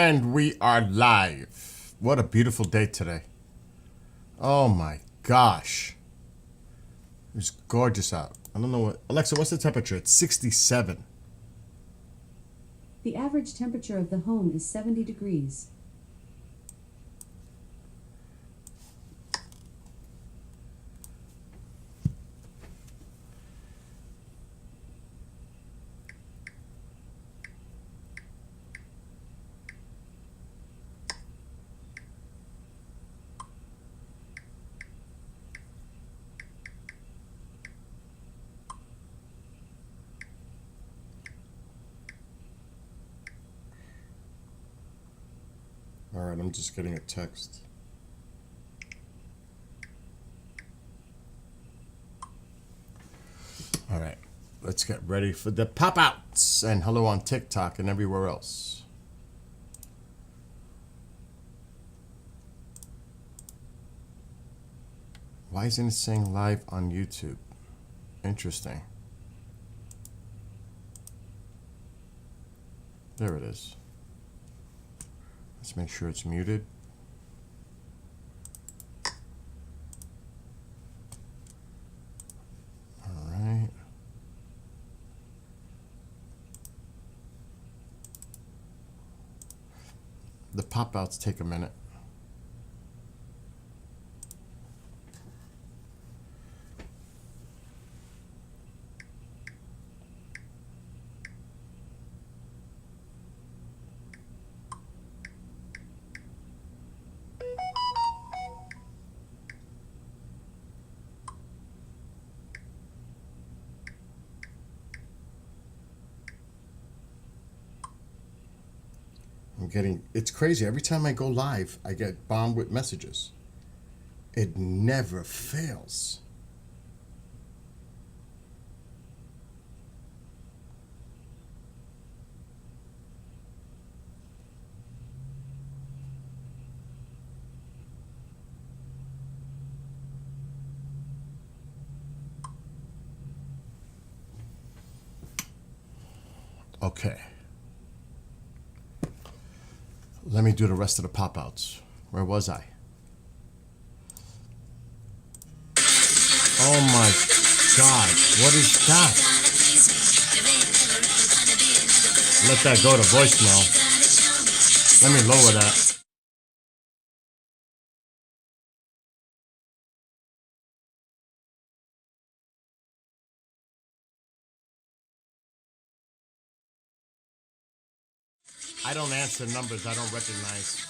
And we are live. What a beautiful day today. Oh my gosh. It's gorgeous out. I don't know what... Alexa, what's the temperature? It's 67. The average temperature of the home is 70 degrees. All right, I'm just getting a text. All right, let's get ready for the pop-outs. And hello on TikTok and everywhere else. Why isn't it saying live on YouTube? Interesting. There it is. Let's make sure it's muted. All right. The pop-outs take a minute. It's crazy. Every time I go live, I get bombed with messages. It never fails. Okay. Let me do the rest of the pop-outs. Where was I? Oh my God, what is that? Let that go to voicemail. Let me lower that. I don't answer numbers I don't recognize.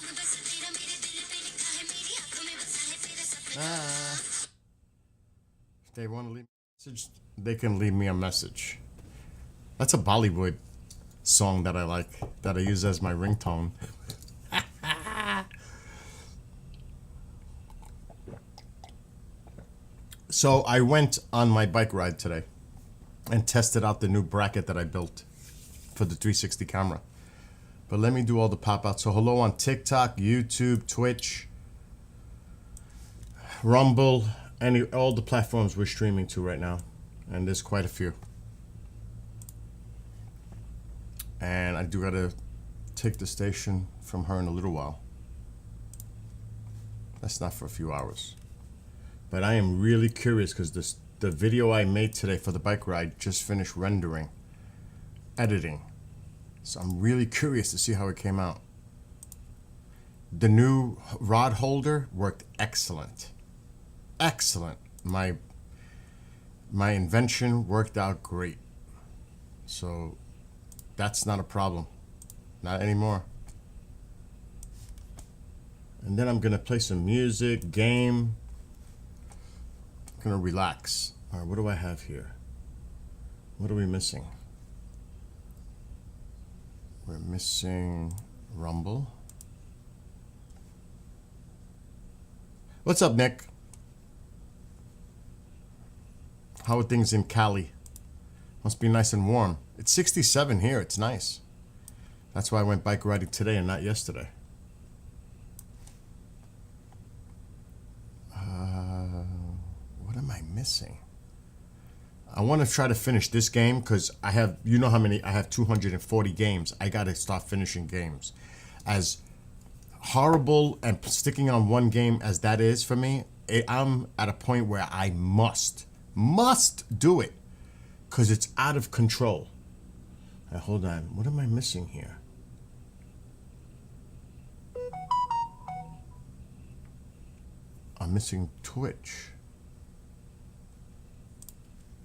If they want to leave a message, they can leave me a message. That's a Bollywood song that I like, that I use as my ringtone. So I went on my bike ride today and tested out the new bracket that I built for the 360 camera. But let me do all the pop-outs. So hello on TikTok, YouTube, Twitch, Rumble, all the platforms we're streaming to right now. And there's quite a few. And I do gotta take the station from her in a little while. That's not for a few hours. But I am really curious because the video I made today for the bike ride just finished rendering, editing. So I'm really curious to see how it came out. The new rod holder worked excellent. Excellent. My invention worked out great. So that's not a problem. Not anymore. And then I'm gonna play some music, game. I'm gonna relax. All right, what do I have here? What are we missing? We're missing Rumble. What's up, Nick? How are things in Cali? Must be nice and warm. It's 67 here. It's nice. That's why I went bike riding today and not yesterday. What am I missing? I want to try to finish this game because I have, you know how many, I have 240 games. I got to start finishing games. As horrible and sticking on one game as that is for me, I'm at a point where I must do it because it's out of control. Now, hold on, what am I missing here? I'm missing Twitch.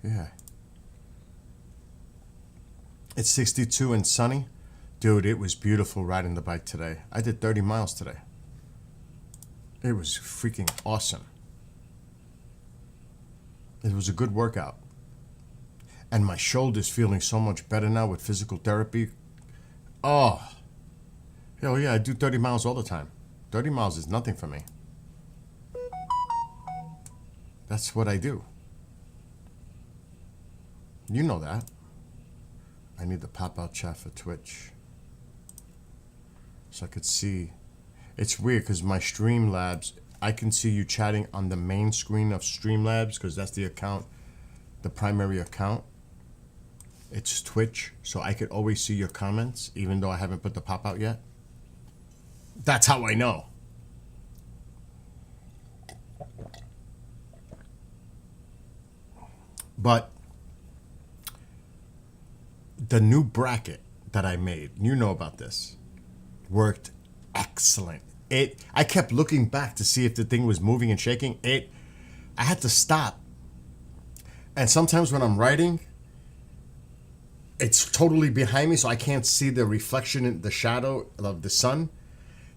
Yeah. It's 62 and sunny. Dude, it was beautiful riding the bike today. I did 30 miles today. It was freaking awesome. It was a good workout. And my shoulder's feeling so much better now with physical therapy. Oh. Hell yeah, I do 30 miles all the time. 30 miles is nothing for me. That's what I do. You know that. I need the pop-out chat for Twitch. So I could see. It's weird because my Streamlabs, I can see you chatting on the main screen of Streamlabs because that's the account, the primary account. It's Twitch, so I could always see your comments even though I haven't put the pop-out yet. That's how I know. But the new bracket that I made, you know about this, worked excellent. I kept looking back to see if the thing was moving and shaking. I had to stop. And sometimes when I'm writing, it's totally behind me, so I can't see the reflection in the shadow of the sun.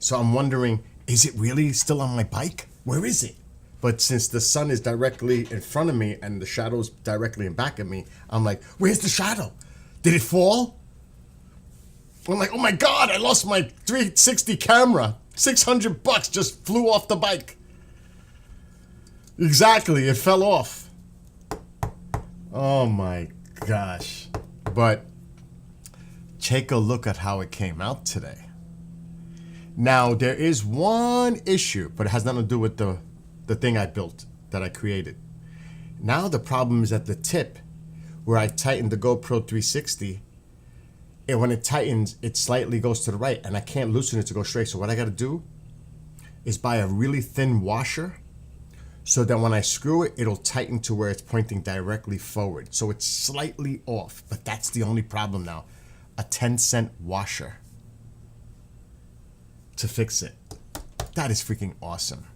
So I'm wondering, is it really still on my bike? Where is it? But since the sun is directly in front of me and the shadow's directly in back of me, I'm like, where's the shadow? Did it fall? I'm like, oh my God, I lost my 360 camera. $600 just flew off the bike. Exactly, it fell off. Oh my gosh. But take a look at how it came out today. Now, there is one issue, but it has nothing to do with the thing I built, that I created. Now the problem is at the tip, where I tightened the GoPro 360, and when it tightens, it slightly goes to the right, and I can't loosen it to go straight. So what I got to do is buy a really thin washer, so that when I screw it, it'll tighten to where it's pointing directly forward. So it's slightly off, but that's the only problem now. A 10-cent washer to fix it. That is freaking awesome.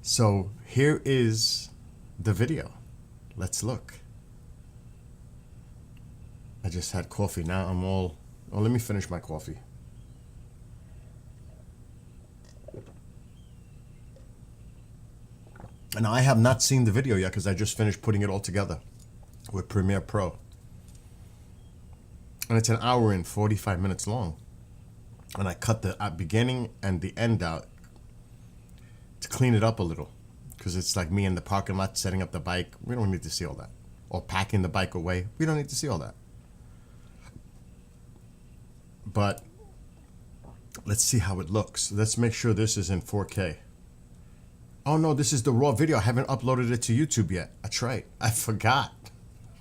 So here is the video. Let's look. I just had coffee. Now I'm all... Oh, let me finish my coffee. And I have not seen the video yet because I just finished putting it all together with Premiere Pro. And it's an hour and 45 minutes long. And I cut the beginning and the end out to clean it up a little. Because it's like me in the parking lot setting up the bike. We don't need to see all that. Or packing the bike away. We don't need to see all that. But let's see how it looks. Let's make sure this is in 4K. Oh no, this is the raw video. I haven't uploaded it to YouTube yet. That's right. I forgot.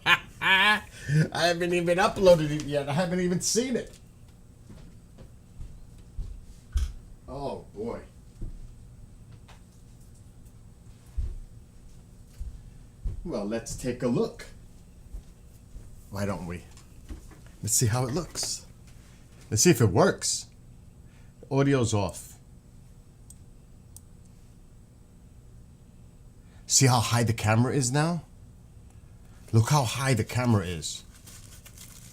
I haven't even uploaded it yet. I haven't even seen it. Oh boy. Well, let's take a look. Why don't we? Let's see how it looks. Let's see if it works. Audio's off. See how high the camera is now? Look how high the camera is.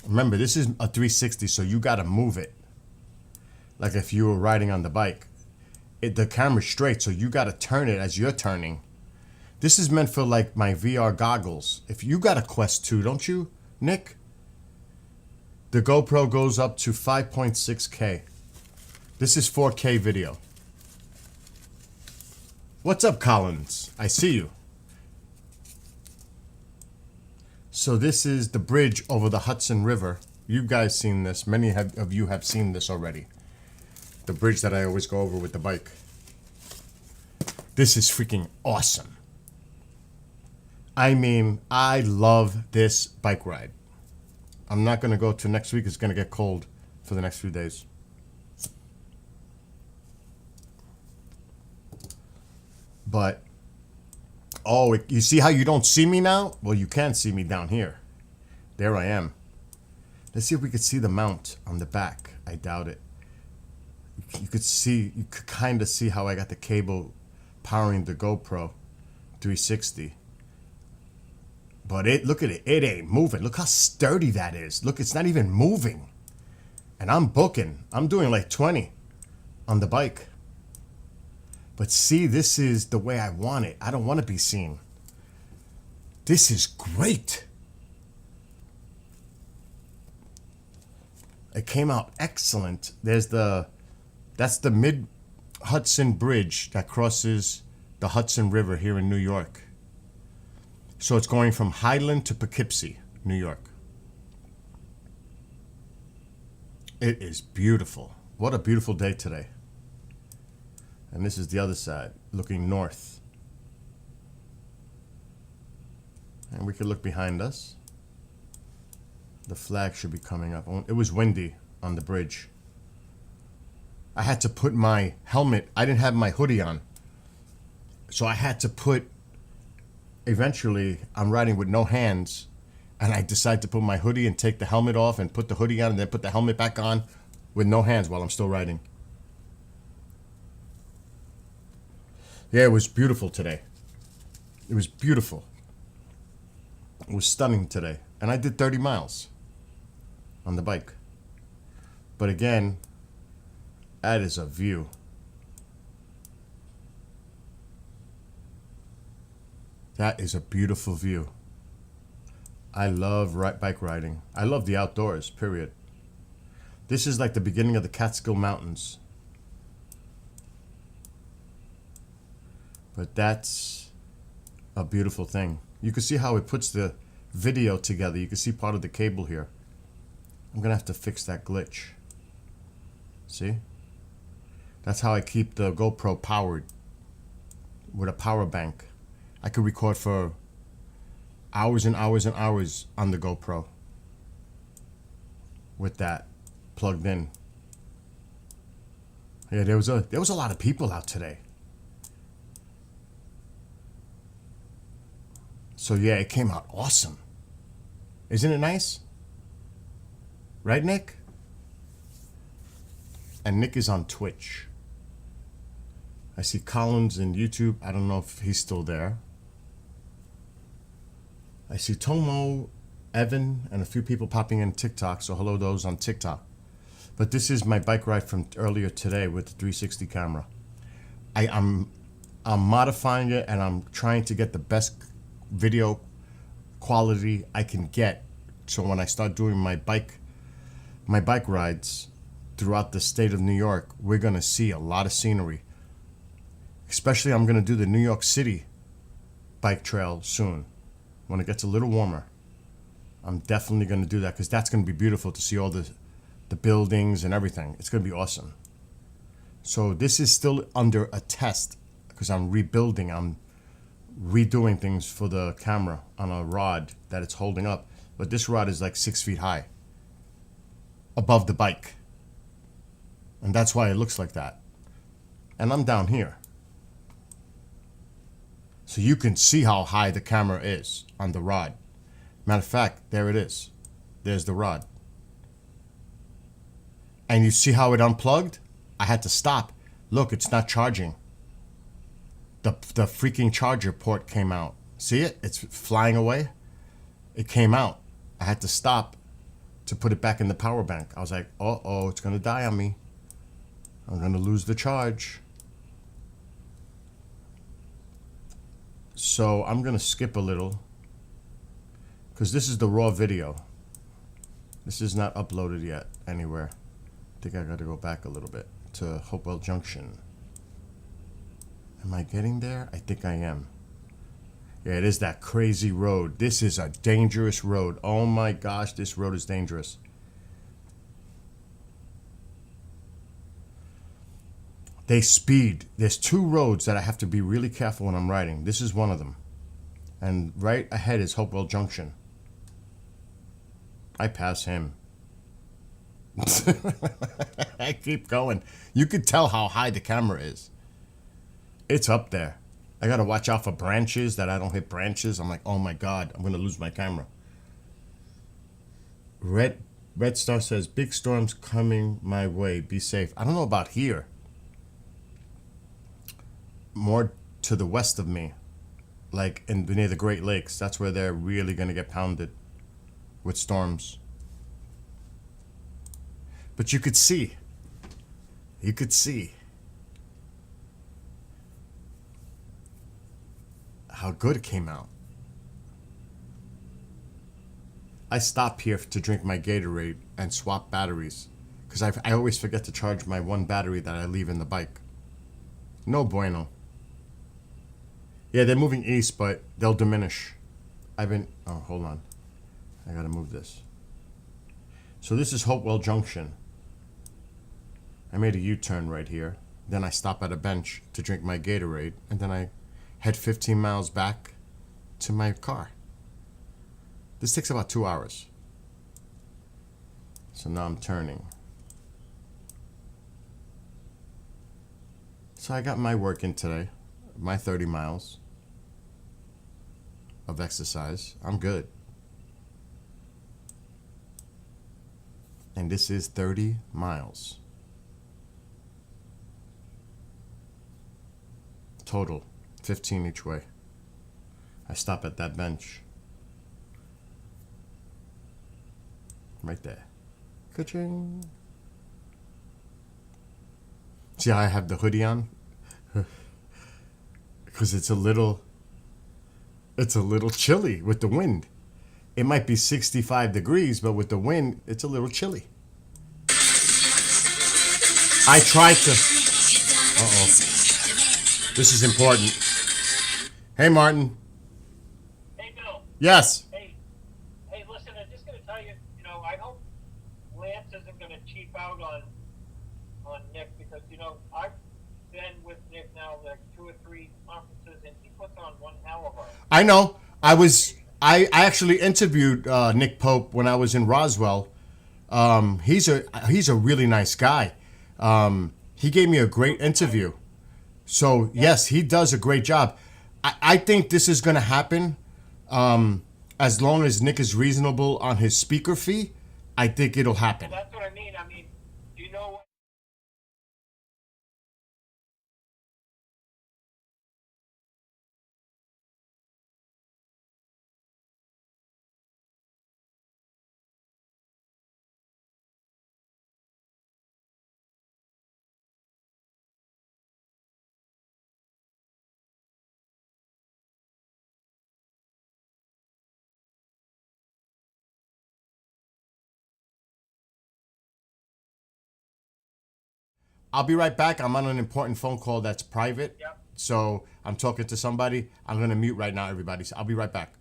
Remember, this is a 360, so you gotta move it. Like if you were riding on the bike. The camera's straight, so you gotta turn it as you're turning. This is meant for like my VR goggles. If you got a Quest 2, don't you, Nick? The GoPro goes up to 5.6K. This is 4K video. What's up, Collins? I see you. So this is the bridge over the Hudson River. You guys seen this. Many of you have seen this already. The bridge that I always go over with the bike. This is freaking awesome. I mean, I love this bike ride. I'm not going to go to next week. It's going to get cold for for the next few days. But, oh, you see how you don't see me now? Well, you can see me down here. There I am. Let's see if we could see the mount on the back. I doubt it. You could kind of see how I got the cable powering the GoPro 360. But look at it. It ain't moving. Look how sturdy that is. Look, it's not even moving. And I'm booking. I'm doing like 20 on the bike. But see, this is the way I want it. I don't want to be seen. This is great. It came out excellent. That's the Mid-Hudson Bridge that crosses the Hudson River here in New York. So it's going from Highland to Poughkeepsie, New York. It is beautiful. What a beautiful day today. And this is the other side, looking north. And we could look behind us. The flag should be coming up. It was windy on the bridge. I had to put my helmet, I didn't have my hoodie on. So I had to put, eventually, I'm riding with no hands. And I decided to put my hoodie and take the helmet off and put the hoodie on and then put the helmet back on with no hands while I'm still riding. Yeah, it was beautiful today. It was beautiful. It was stunning today. And I did 30 miles on the bike. But again, that is a view. That is a beautiful view. I love bike riding. I love the outdoors, period. This is like the beginning of the Catskill Mountains. But that's a beautiful thing. You can see how it puts the video together. You can see part of the cable here. I'm going to have to fix that glitch. See? That's how I keep the GoPro powered with a power bank. I could record for hours and hours and hours on the GoPro with that plugged in. Yeah, there was a lot of people out today. So yeah, it came out awesome. Isn't it nice? Right, Nick? And Nick is on Twitch. I see Collins in YouTube. I don't know if he's still there. I see Tomo, Evan, and a few people popping in TikTok. So hello those on TikTok. But this is my bike ride from earlier today with the 360 camera. I'm modifying it and I'm trying to get the best video quality I can get. So when I start doing my bike rides throughout the state of New York, we're going to see a lot of scenery. Especially I'm going to do the New York City bike trail soon. When it gets a little warmer, I'm definitely going to do that because that's going to be beautiful to see all the buildings and everything. It's going to be awesome. So this is still under a test because I'm rebuilding. I'm redoing things for the camera on a rod that it's holding up. But this rod is like 6 feet high above the bike. And that's why it looks like that. And I'm down here. So you can see how high the camera is on the rod. Matter of fact, there it is. There's the rod. And you see how it unplugged? I had to stop. Look, it's not charging. The freaking charger port came out. See it? It's flying away. It came out. I had to stop to put it back in the power bank. I was like, uh-oh, it's going to die on me. I'm going to lose the charge. So I'm going to skip a little because this is the raw video. This is not uploaded yet anywhere. I think I got to go back a little bit to Hopewell Junction. Am I getting there? I think I am. Yeah, it is that crazy road. This is a dangerous road. Oh my gosh, this road is dangerous. They speed. There's two roads that I have to be really careful when I'm riding. This is one of them. And right ahead is Hopewell Junction. I pass him. I keep going. You could tell how high the camera is. It's up there. I gotta watch out for branches that I don't hit branches. I'm like, oh my god, I'm gonna lose my camera. Red Star says big storms coming my way. Be safe. I don't know about here. More to the west of me, like near the Great Lakes. That's where they're really gonna get pounded with storms. But you could see. You could see how good it came out. I stop here to drink my Gatorade and swap batteries because I always forget to charge my one battery that I leave in the bike. No bueno. Yeah, they're moving east, but they'll diminish. Oh, hold on. I gotta move this. So this is Hopewell Junction. I made a U-turn right here. Then I stop at a bench to drink my Gatorade, and then I head 15 miles back to my car. This takes about 2 hours. So now I'm turning. So I got my work in today, my 30 miles of exercise. I'm good. And this is 30 miles. Total, 15 each way. I stop at that bench. Right there. Ka-ching. See how I have the hoodie on? Because it's a little chilly with the wind. It might be 65 degrees, but with the wind, it's a little chilly. I tried to... Uh-oh. This is important. Hey, Martin. Hey, Bill. Yes. Hey, listen, I'm just going to tell you, I hope Lance isn't going to cheap out on Nick because, I've been with Nick now like 2 or 3 conferences and he puts on one hell of a... I know. I actually interviewed Nick Pope when I was in Roswell. He's a really nice guy. He gave me a great interview. So yes, he does a great job. I think this is going to happen as long as Nick is reasonable on his speaker fee. I think it'll happen. Well, that's what I mean. I mean, do you know what? I'll be right back. I'm on an important phone call that's private. Yep. So I'm talking to somebody. I'm going to mute right now, everybody. So I'll be right back.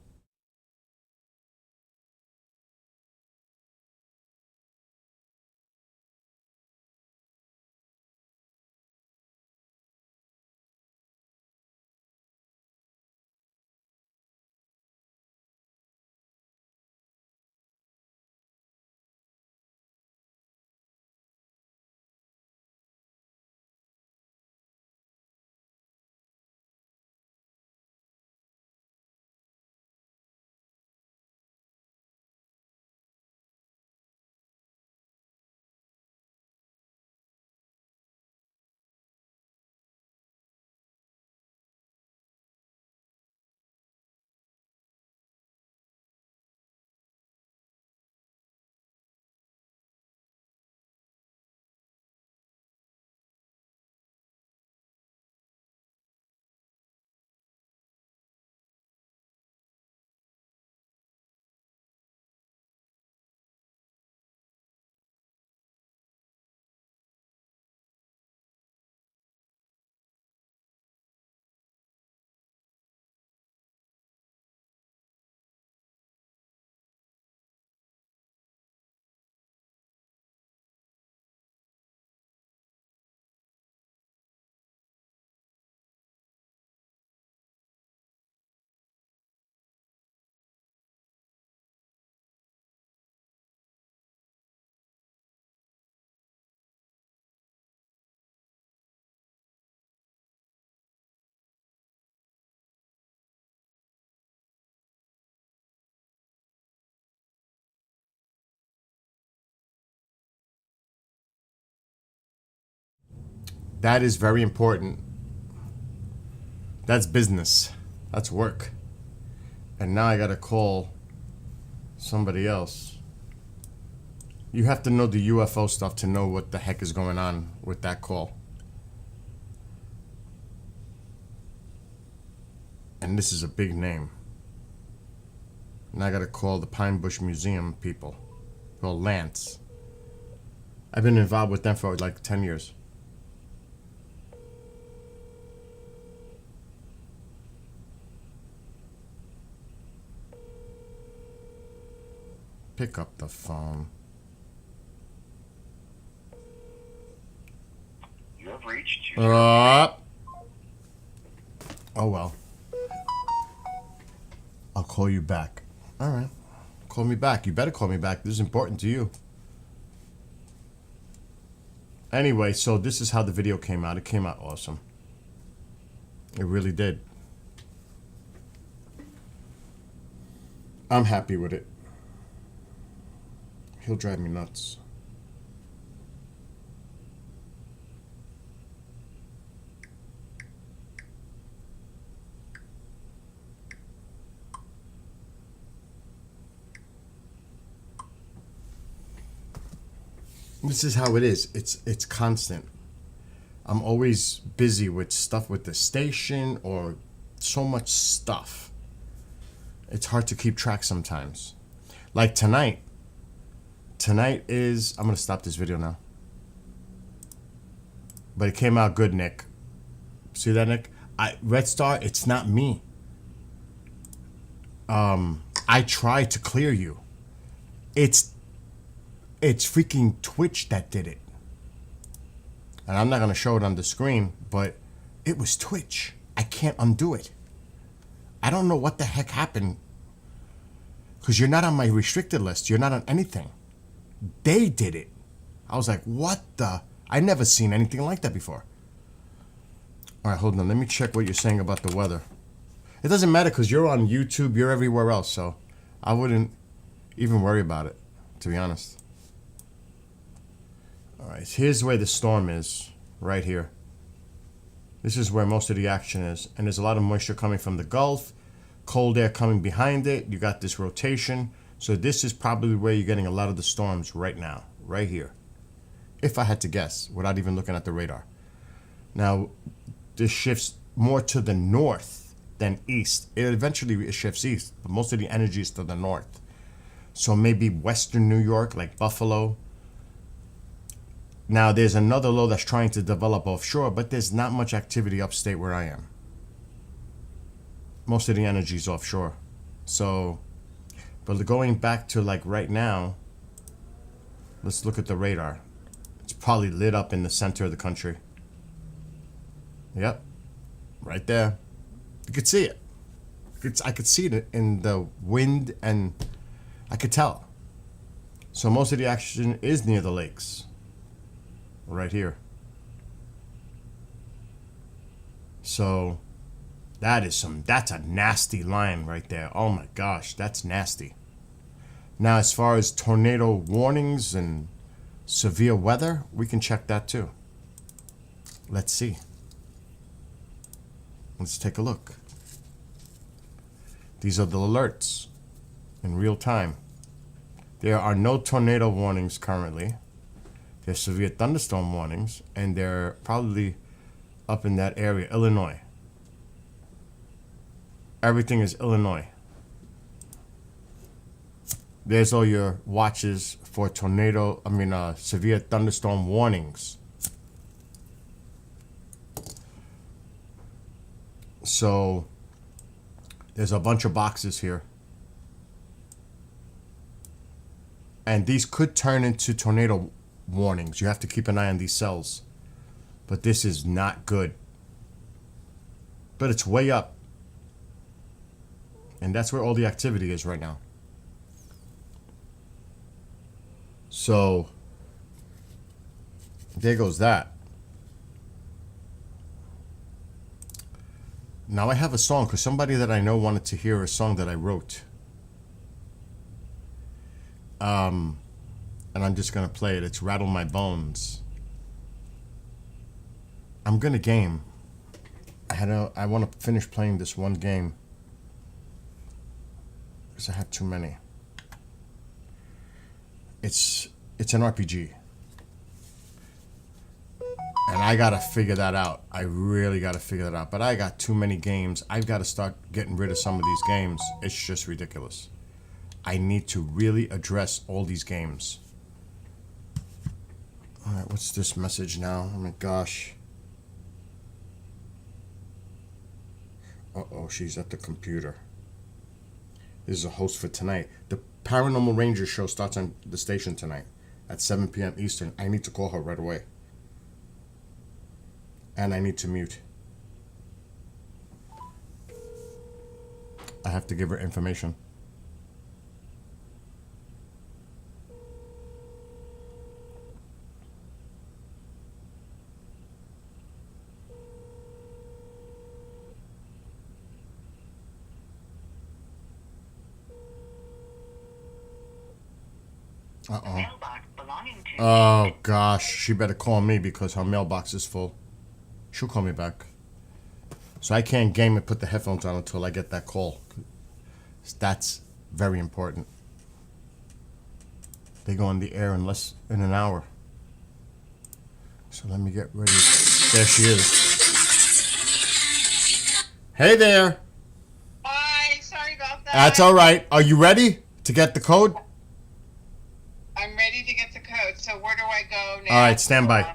That is very important. That's business. That's work. And now I gotta call somebody else. You have to know the UFO stuff to know what the heck is going on with that call. And this is a big name. Now I gotta call the Pine Bush Museum people. Well, Lance. I've been involved with them for like 10 years. Pick up the phone. You have reached. Oh well. I'll call you back. All right. Call me back. You better call me back. This is important to you. Anyway, so this is how the video came out. It came out awesome. It really did. I'm happy with it. He'll drive me nuts. This is how it is. It's constant. I'm always busy with stuff with the station or so much stuff. It's hard to keep track sometimes. Like tonight. Tonight is... I'm going to stop this video now. But it came out good, Nick. See that, Nick? Red Star, it's not me. I tried to clear you. It's freaking Twitch that did it. And I'm not going to show it on the screen, but it was Twitch. I can't undo it. I don't know what the heck happened. Because you're not on my restricted list. You're not on anything. They did it. I was like, what the? I never seen anything like that before. All right, hold on. Let me check what you're saying about the weather. It doesn't matter because you're on YouTube. You're everywhere else. So I wouldn't even worry about it, to be honest. All right, here's where the storm is, right here. This is where most of the action is. And there's a lot of moisture coming from the Gulf, cold air coming behind it. You got this rotation. So this is probably where you're getting a lot of the storms right now, right here. If I had to guess, without even looking at the radar. Now, this shifts more to the north than east. It shifts east, but most of the energy is to the north. So maybe western New York, like Buffalo. Now, there's another low that's trying to develop offshore, but there's not much activity upstate where I am. Most of the energy is offshore. So, but going back to like right now, let's look at the radar. It's probably lit up in the center of the country. Yep, right there. You could see it. I could see it in the wind, and I could tell. So most of the action is near the lakes. Right here. So that's a nasty line right there. Oh my gosh, that's nasty. Now, as far as tornado warnings and severe weather, we can check that too. Let's see. Let's take a look. These are the alerts in real time. There are no tornado warnings currently. There's severe thunderstorm warnings, and they're probably up in that area, Illinois. Everything is Illinois. There's all your watches for severe thunderstorm warnings. So there's a bunch of boxes here. And these could turn into tornado warnings. You have to keep an eye on these cells. But this is not good. But it's way up. And that's where all the activity is right now. So there goes that. Now I have a song because somebody that I know wanted to hear a song that I wrote. And I'm just going to play it. It's Rattle My Bones. I'm gonna game. I want to finish playing this one game because I have too many. It's an RPG, and I gotta figure that out. I really gotta figure that out. But I got too many games. I've got to start getting rid of some of these games. It's just ridiculous. I need to really address all these games. All right, what's this message now? Oh my gosh. Uh-oh, she's at the computer. This is a host for tonight. The Paranormal Rangers show starts on the station tonight at 7 p.m. Eastern. I need to call her right away. And I need to mute. I have to give her information. Uh-oh. Oh, gosh. She better call me because her mailbox is full. She'll call me back. So I can't game and put the headphones on until I get that call. That's very important. They go on the air in an hour. So let me get ready. There she is. Hey there. Hi, sorry about that. That's all right. Are you ready to get the code? I'm ready to get the code. So where do I go now? All right, stand by.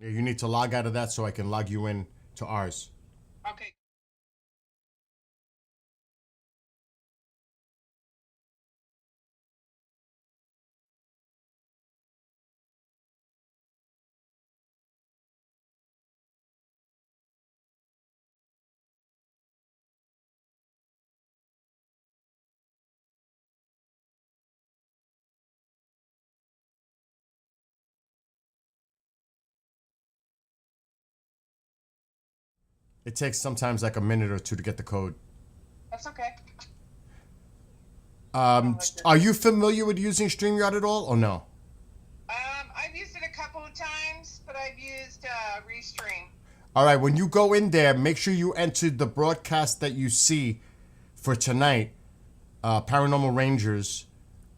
Yeah, you need to log out of that so I can log you in to ours. Okay. It takes sometimes like a minute or two to get the code. That's okay. Are you familiar with using StreamYard at all or no? I've used it a couple of times, but I've used Restream. All right, when you go in there, make sure you enter the broadcast that you see for tonight, Paranormal Rangers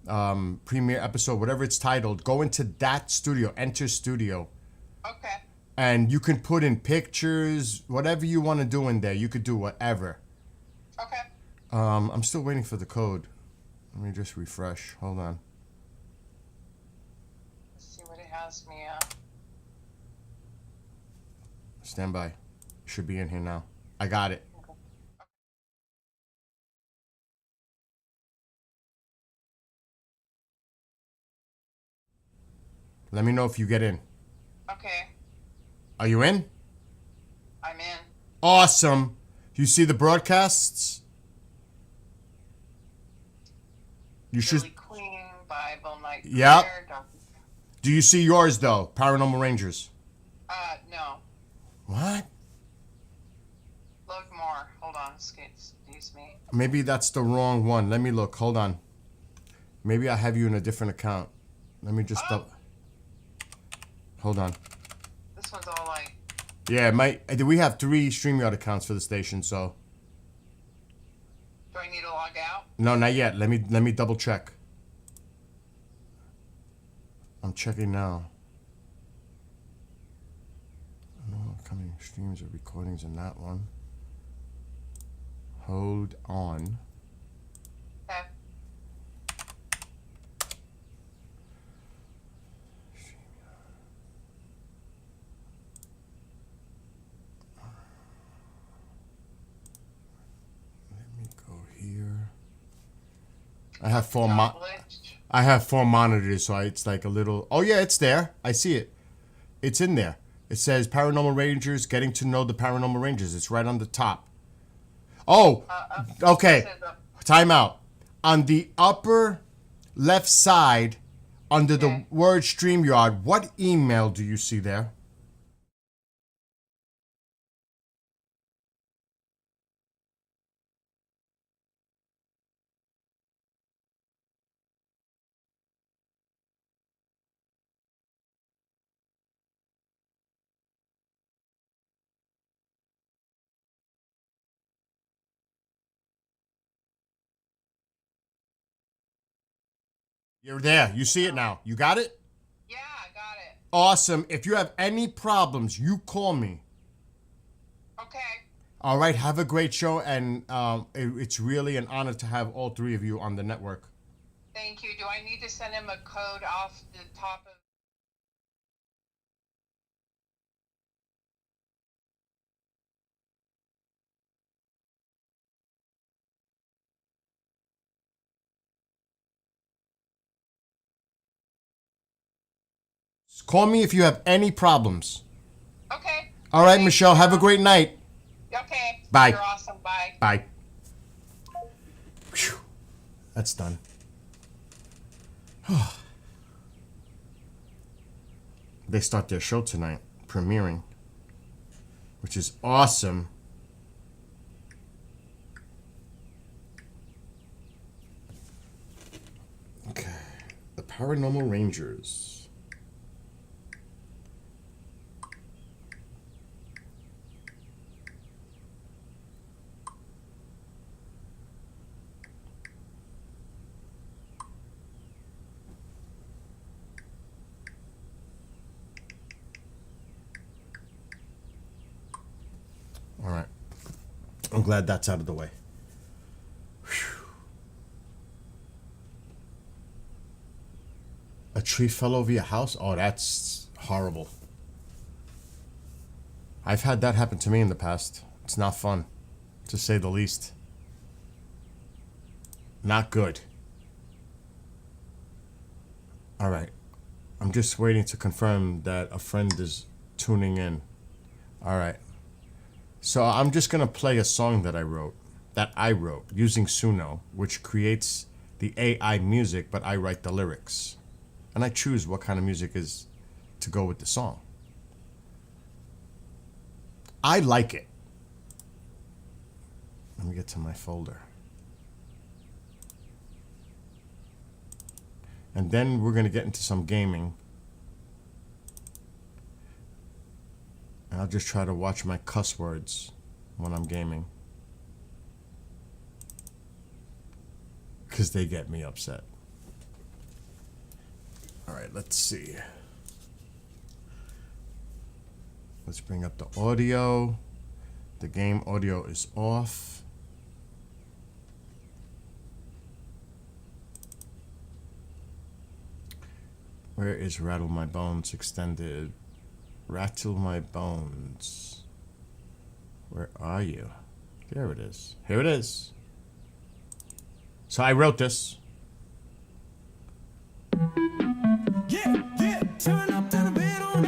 premiere episode, whatever it's titled. Go into that studio, enter studio, Okay. and you can put in pictures, whatever you want to do in there. You could do whatever. Okay. I'm still waiting for the code. Let me just refresh. Hold on. Let's see what it has me. Stand by. Should be in here now. I got it. Let me know if you get in. Okay. Are you in? I'm in. Awesome. You see the broadcasts? You should. Billy Queen, Bible Night. Yep. Prayer, Do you see yours though? Paranormal Rangers. no. What? Look more. Hold on. Excuse me. Maybe that's the wrong one. Let me look. Hold on. Maybe I have you in a different account. Let me just. Hold on. This one's all like. Yeah, we have 3 StreamYard accounts for the station, so. Do I need to log out? No, not yet. Let me double check. I'm checking now. No upcoming streams or recordings in that one. Hold on. Okay. Let me go here. I have 4 monitors, so it's like a little. Oh yeah, it's there. I see it. It's in there. It says Paranormal Rangers, getting to know the Paranormal Rangers. It's right on the top. Oh, okay. Time out. On the upper left side, under the word StreamYard, what email do you see there? You're there. You see it now. You got it? Yeah, I got it. Awesome. If you have any problems, you call me. Okay. All right. Have a great show. And it's really an honor to have all 3 of you on the network. Thank you. Do I need to send him a code off the top of? Call me if you have any problems. Okay. All right, Thank Michelle. you. Have a great night. Okay. Bye. You're awesome. Bye. Bye. Whew. That's done. They start their show tonight, premiering, which is awesome. Okay, the Paranormal Rangers. All right. I'm glad that's out of the way. Whew. A tree fell over your house? Oh, that's horrible. I've had that happen to me in the past. It's not fun, to say the least. Not good. All right. I'm just waiting to confirm that a friend is tuning in. All right. So I'm just going to play a song that I wrote using Suno, which creates the AI music, but I write the lyrics. And I choose what kind of music is to go with the song. I like it. Let me get to my folder. And then we're going to get into some gaming. And I'll just try to watch my cuss words when I'm gaming, because they get me upset. All right, let's see. Let's bring up the audio. The game audio is off. Where is Rattle My Bones Extended? Rattle My Bones. Where are you? There it is. Here it is. So I wrote this. Yeah, yeah, turn up to the beat on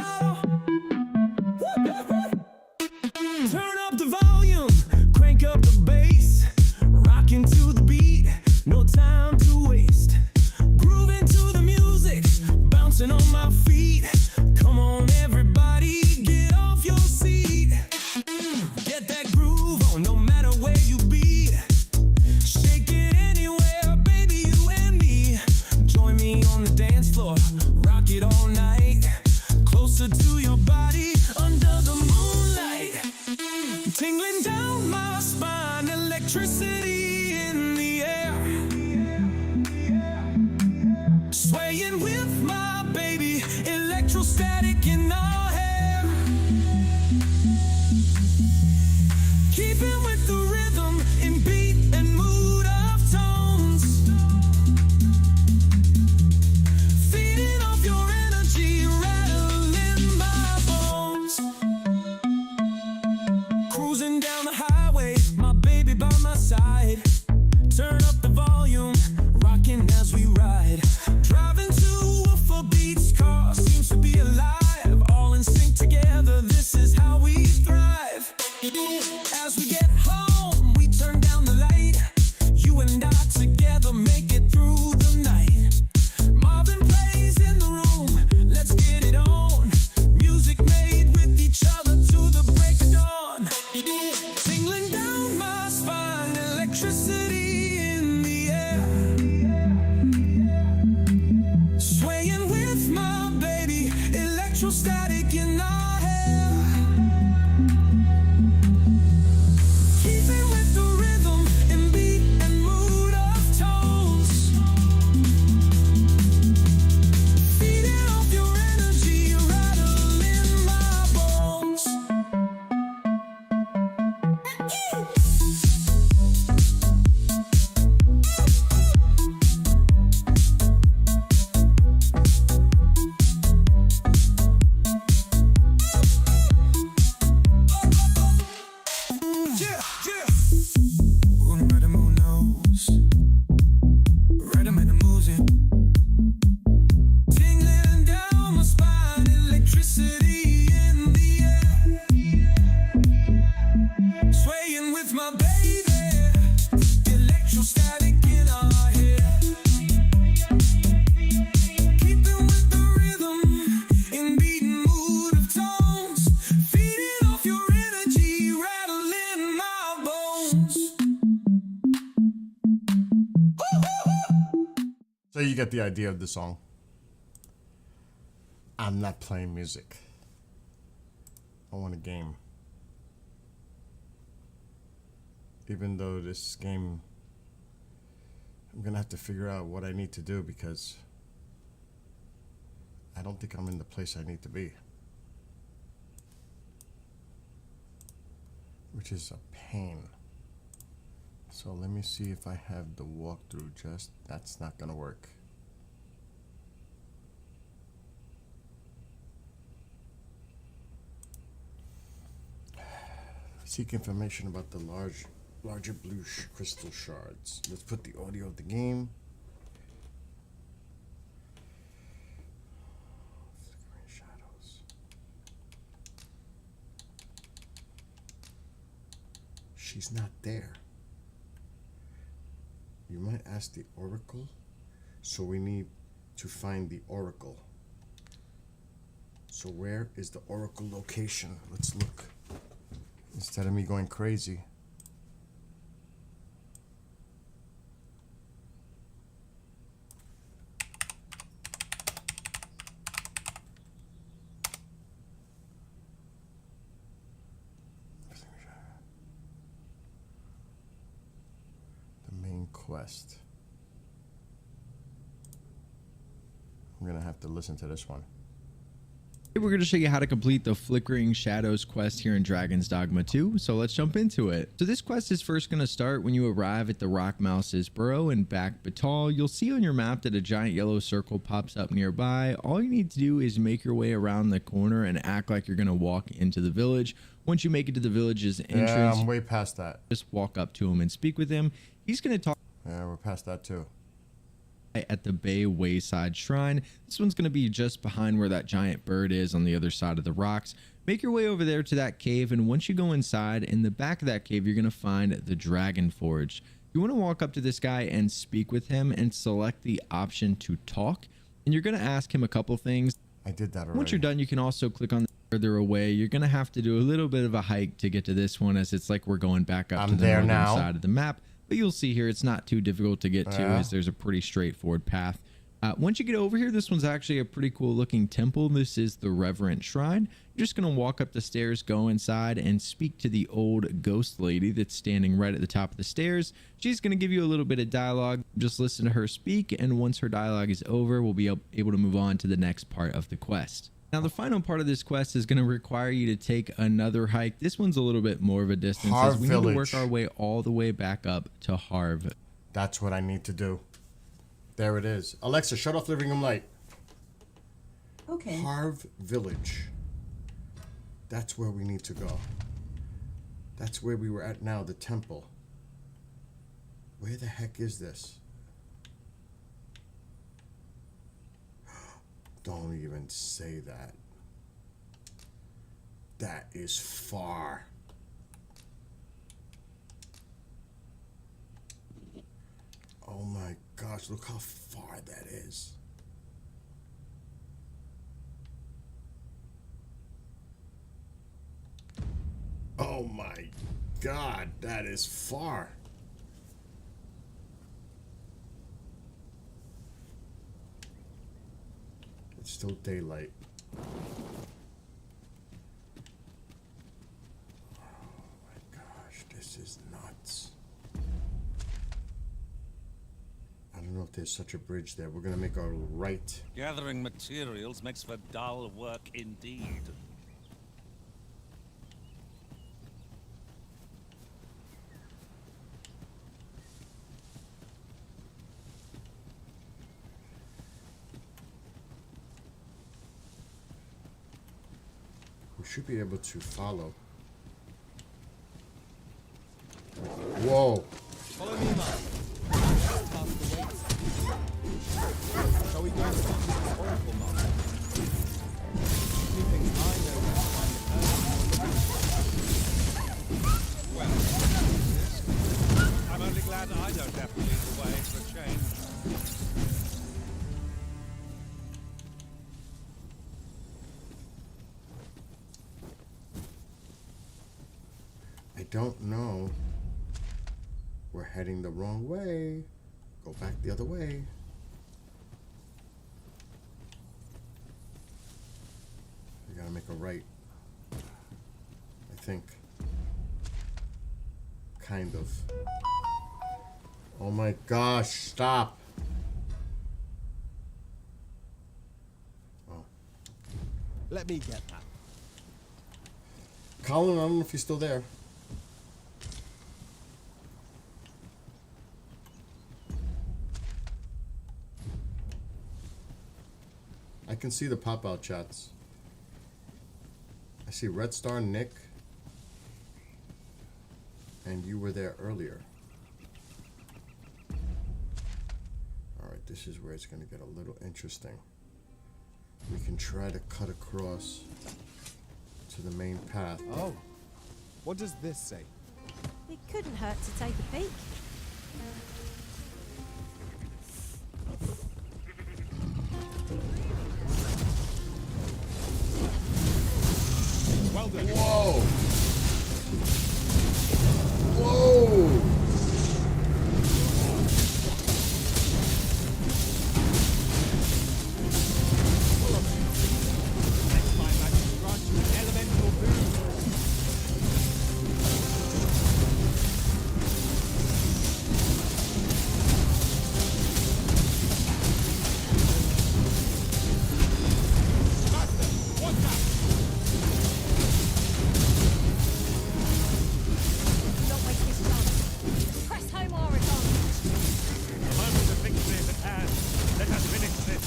turn up the volume, crank up the bass, rocking to the beat, no time to waste. Grooving to the music, bouncing on my feet. Come on, everybody, get off your seat. Get that groove on, no matter where you be. Shake it anywhere, baby, you and me. Join me on the dance floor, rock it all night. Closer to your body, under the moonlight. Tingling down my spine, electricity in the air. Swaying with my baby, electrostatic in our hair. Keeping with the rhythm in beat and mood of tones. Feeding off your energy, rattling my bones. Cruising down the highway, my baby by my side. Turn up the volume, rocking as we ride. Driving to a beats, car seems to be alive. All in sync together, this is how we thrive. As we get home, we turn down the light. You and I together make it through the night. Marvin plays in the room, let's get it on. Music made with each other to the break of dawn. Tingling down my spine, electricity in the air. Swaying with my baby, electrostatic in our hair. Keeping with the rhythm in beat and mood of tones. Feeding off your energy, rattling my bones. Yeah, yeah. Who made the moon knows? Rhythm and the music. Tingling down my spine, electricity in the air. Swaying with my baby, electrostatic in our head. Keeping with the rhythm in beating mood of tones. Feeding off your energy, rattling my bones. So you get the idea of the song. I'm not playing music. I want a game. Even though this game, I'm gonna have to figure out what I need to do because I don't think I'm in the place I need to be. Which is a pain. So let me see if I have the walkthrough. Just that's not gonna work. Seek information about the larger blue crystal shards. Let's put the audio of the game. Flickering shadows. She's not there. You might ask the oracle, so we need to find the oracle. So where is the oracle location? Let's look. Instead of me going crazy. The main quest. I'm gonna have to listen to this one. We're going to show you how to complete the Flickering Shadows quest here in Dragon's Dogma 2, so let's jump into it. So this quest is first going to start when you arrive at the Rock Mouse's burrow in Back Batal. You'll see on your map that a giant yellow circle pops up nearby. All you need to do is make your way around the corner and act like you're going to walk into the village. Once you make it to the village's entrance, Yeah, I'm way past that. just walk up to him and speak with him. He's going to talk Yeah, we're past that too. at the Bay Wayside Shrine. This one's going to be just behind where that giant bird is on the other side of the rocks. Make your way over there to that cave, and once you go inside, in the back of that cave, you're going to find the Dragon Forge. You want to walk up to this guy and speak with him and select the option to talk, and you're going to ask him a couple things. I did that already. Once you're done, you can also click on the further away. You're going to have to do a little bit of a hike to get to this one, as it's like we're going back up to the there northern now. side of the map. But you'll see here it's not too difficult to get to, Yeah. as there's a pretty straightforward path. Once you get over here, this one's actually a pretty cool looking temple. This is the Reverend Shrine. You're just going to walk up the stairs, go inside, and speak to the old ghost lady that's standing right at the top of the stairs. She's going to give you a little bit of dialogue. Just listen to her speak, and once her dialogue is over, we'll be able to move on to the next part of the quest. Now, the final part of this quest is going to require you to take another hike. This one's a little bit more of a distance, as we need to work our way all the way back up to Harv. That's what I need to do. There it is. Alexa, shut off living room light. Okay. Harv Village. That's where we need to go. That's where we were at now, the temple. Where the heck is this? Don't even say that. That is far. Oh my gosh, look how far that is. Oh my God, that is far. It's still daylight. Oh my gosh, this is nuts. I don't know if there's such a bridge there. We're gonna make a right. Gathering materials makes for dull work indeed. We should be able to follow. Whoa. Follow me, man. Shall we go and speak to this oracle, man? You think I know where to find the person? Well, I'm only glad I don't have to lead the way for a change. I don't know. We're heading the wrong way. Go back the other way. We gotta make a right. I think. Kind of. Oh my gosh, stop. Oh. Let me get that. Colin, I don't know if he's still there. I can see the pop-out chats. I see Red Star, Nick, and you were there earlier. Alright, this is where it's going to get a little interesting. We can try to cut across to the main path. Oh, what does this say? It couldn't hurt to take a peek. Well done. Whoa! Whoa! Next time I can grant you an elemental boon. Master, what's up? Not waste this chance. Press home or it's on. The moment of victory is at hand. Let us finish this.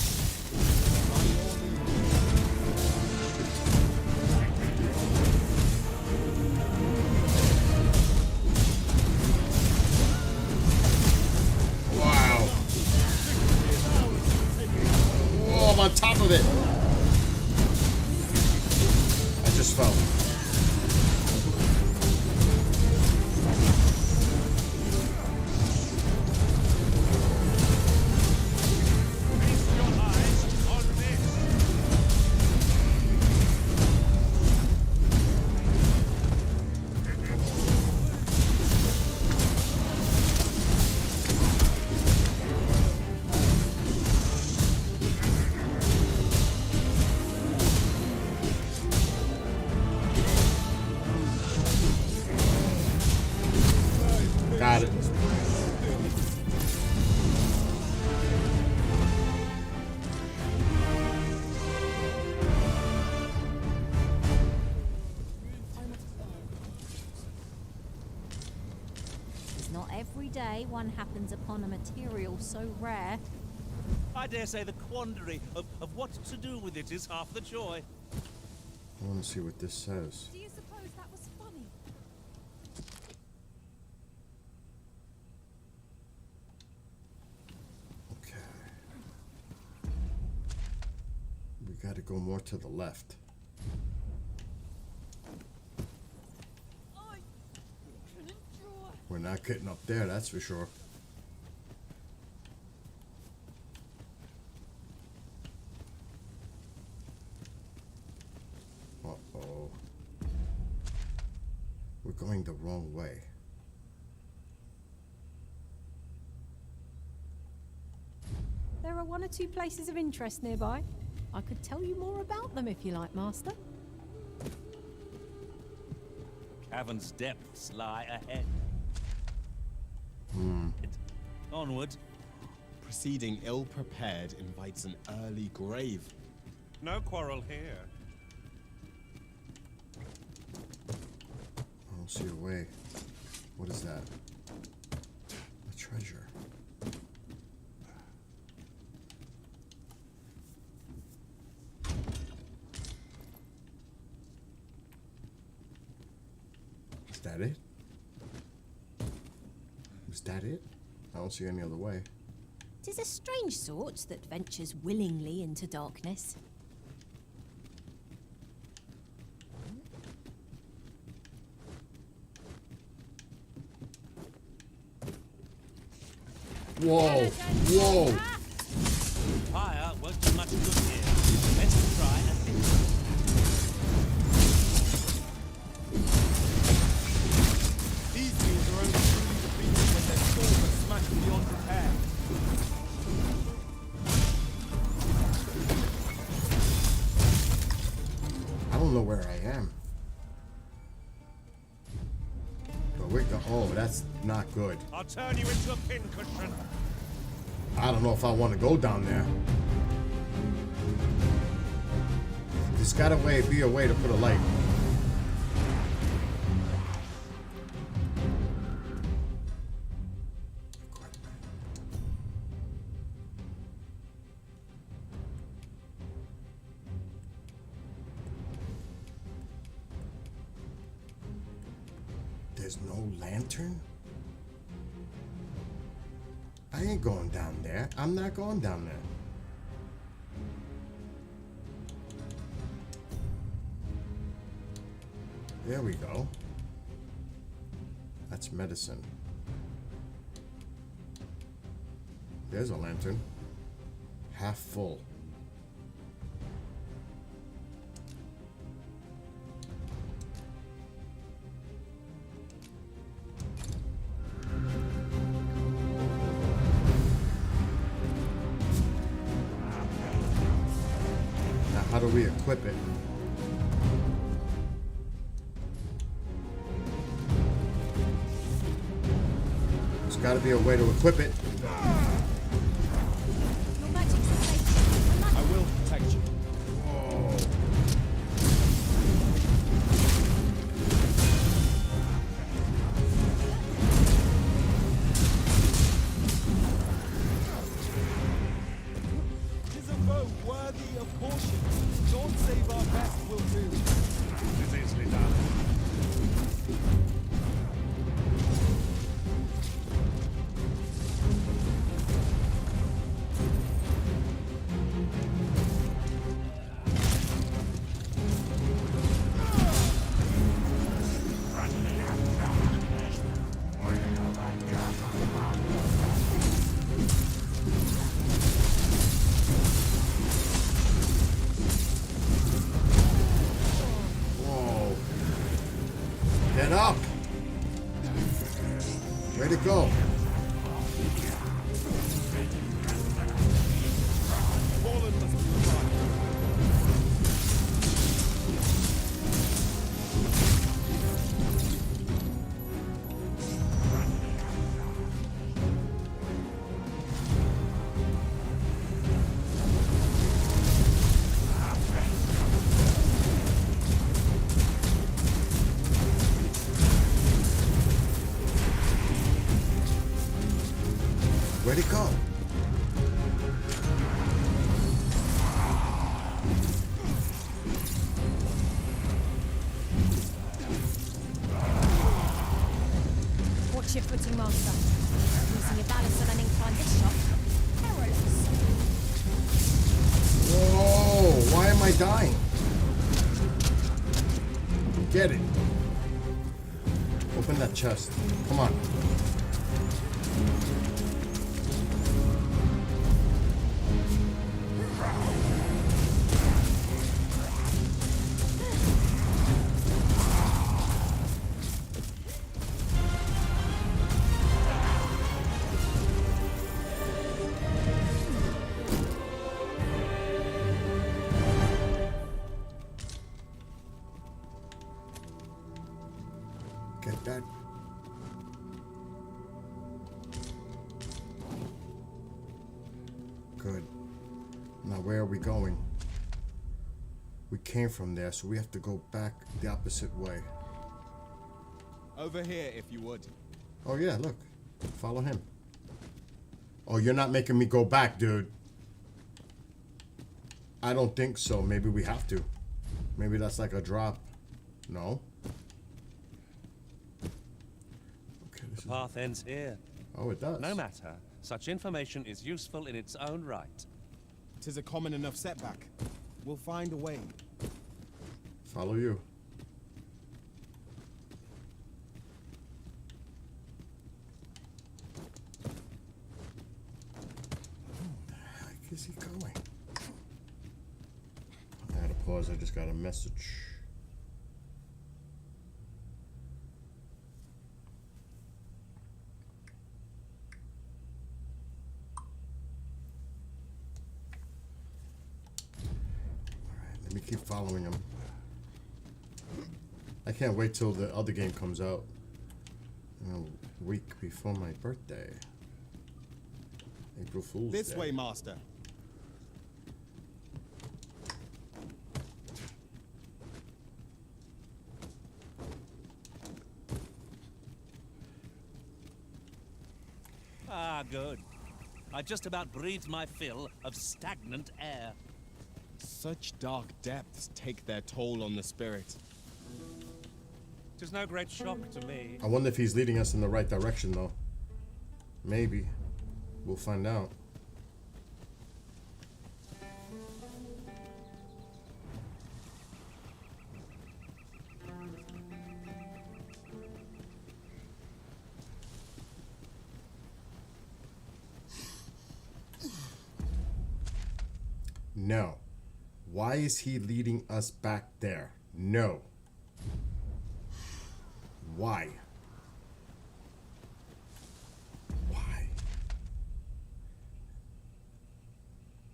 Wow! Whoa, I'm on top of it! I just fell. Feast your eyes on this. every day one happens upon a material so rare. I dare say the quandary of what to do with it is half the joy. I want to see what this says. Do you suppose that was funny? Okay. We got to go more to the left. I couldn't draw. We're not getting up there, that's for sure. Uh-oh. We're going the wrong way. There are one or two places of interest nearby. I could tell you more about them if you like, Master. Cavern's depths lie ahead. Onward. Proceeding ill-prepared invites an early grave. No quarrel here. I don't see a way. What is that? A treasure. Is that it? Is that it? I don't see any other way. 'Tis a strange sort that ventures willingly into darkness. Whoa! Whoa! Fire won't do much good here. Let's try and hit. These things are only truly defeated when their swords are smashed beyond repair. I don't know where I am. But we go. Oh, that's not good. I'll turn you into a pincushion. I don't know if I want to go down there. There's gotta be a way to put a light. There's no lantern? I ain't going down there. I'm not going down there. There we go. That's medicine. There's a lantern. Half full. Now, how do we equip it? There's got to be a way to equip it. Your magic's safe. I will protect you. Tis a foe worthy of caution. Don't save our best will do. It's easily done. Whoa. Get up. Way to go. Fallen must be revived. Where'd it go? Watch your footing, Master. Using your balance on an incline this shot. Perilous. Whoa, why am I dying? Get it. Open that chest. Come on. Get that. Good. Now where are we going? We came from there, so we have to go back the opposite way. Over here, if you would. Oh yeah, look. Follow him. Oh, you're not making me go back, dude. I don't think so. Maybe we have to. Maybe that's like a drop. No? Okay, this The path ends here. Oh, it does. No matter, such information is useful in its own right. 'Tis a common enough setback. We'll find a way. Follow you. Where the heck is he going? I had to pause. I just got a message. Alright, let me keep following him. I can't wait till the other game comes out. A week before my birthday. April Fool's This Day. way, Master. Ah, good. I just about breathed my fill of stagnant air. Such dark depths take their toll on the spirit. 'Tis no great shock to me. I wonder if he's leading us in the right direction, though. Maybe. We'll find out. No. Why is he leading us back there? No. Why? Why?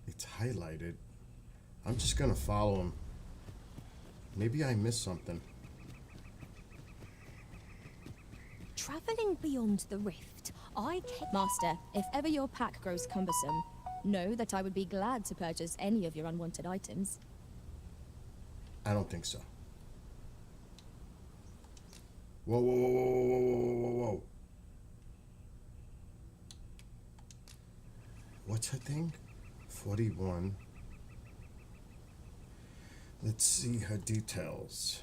It's highlighted. I'm just gonna follow him. Maybe I missed something. Traveling beyond the rift, Master, if ever your pack grows cumbersome, know that I would be glad to purchase any of your unwanted items. I don't think so. Whoa, whoa, whoa, whoa, whoa, whoa, whoa, whoa, whoa. What's her thing? 41. Let's see her details.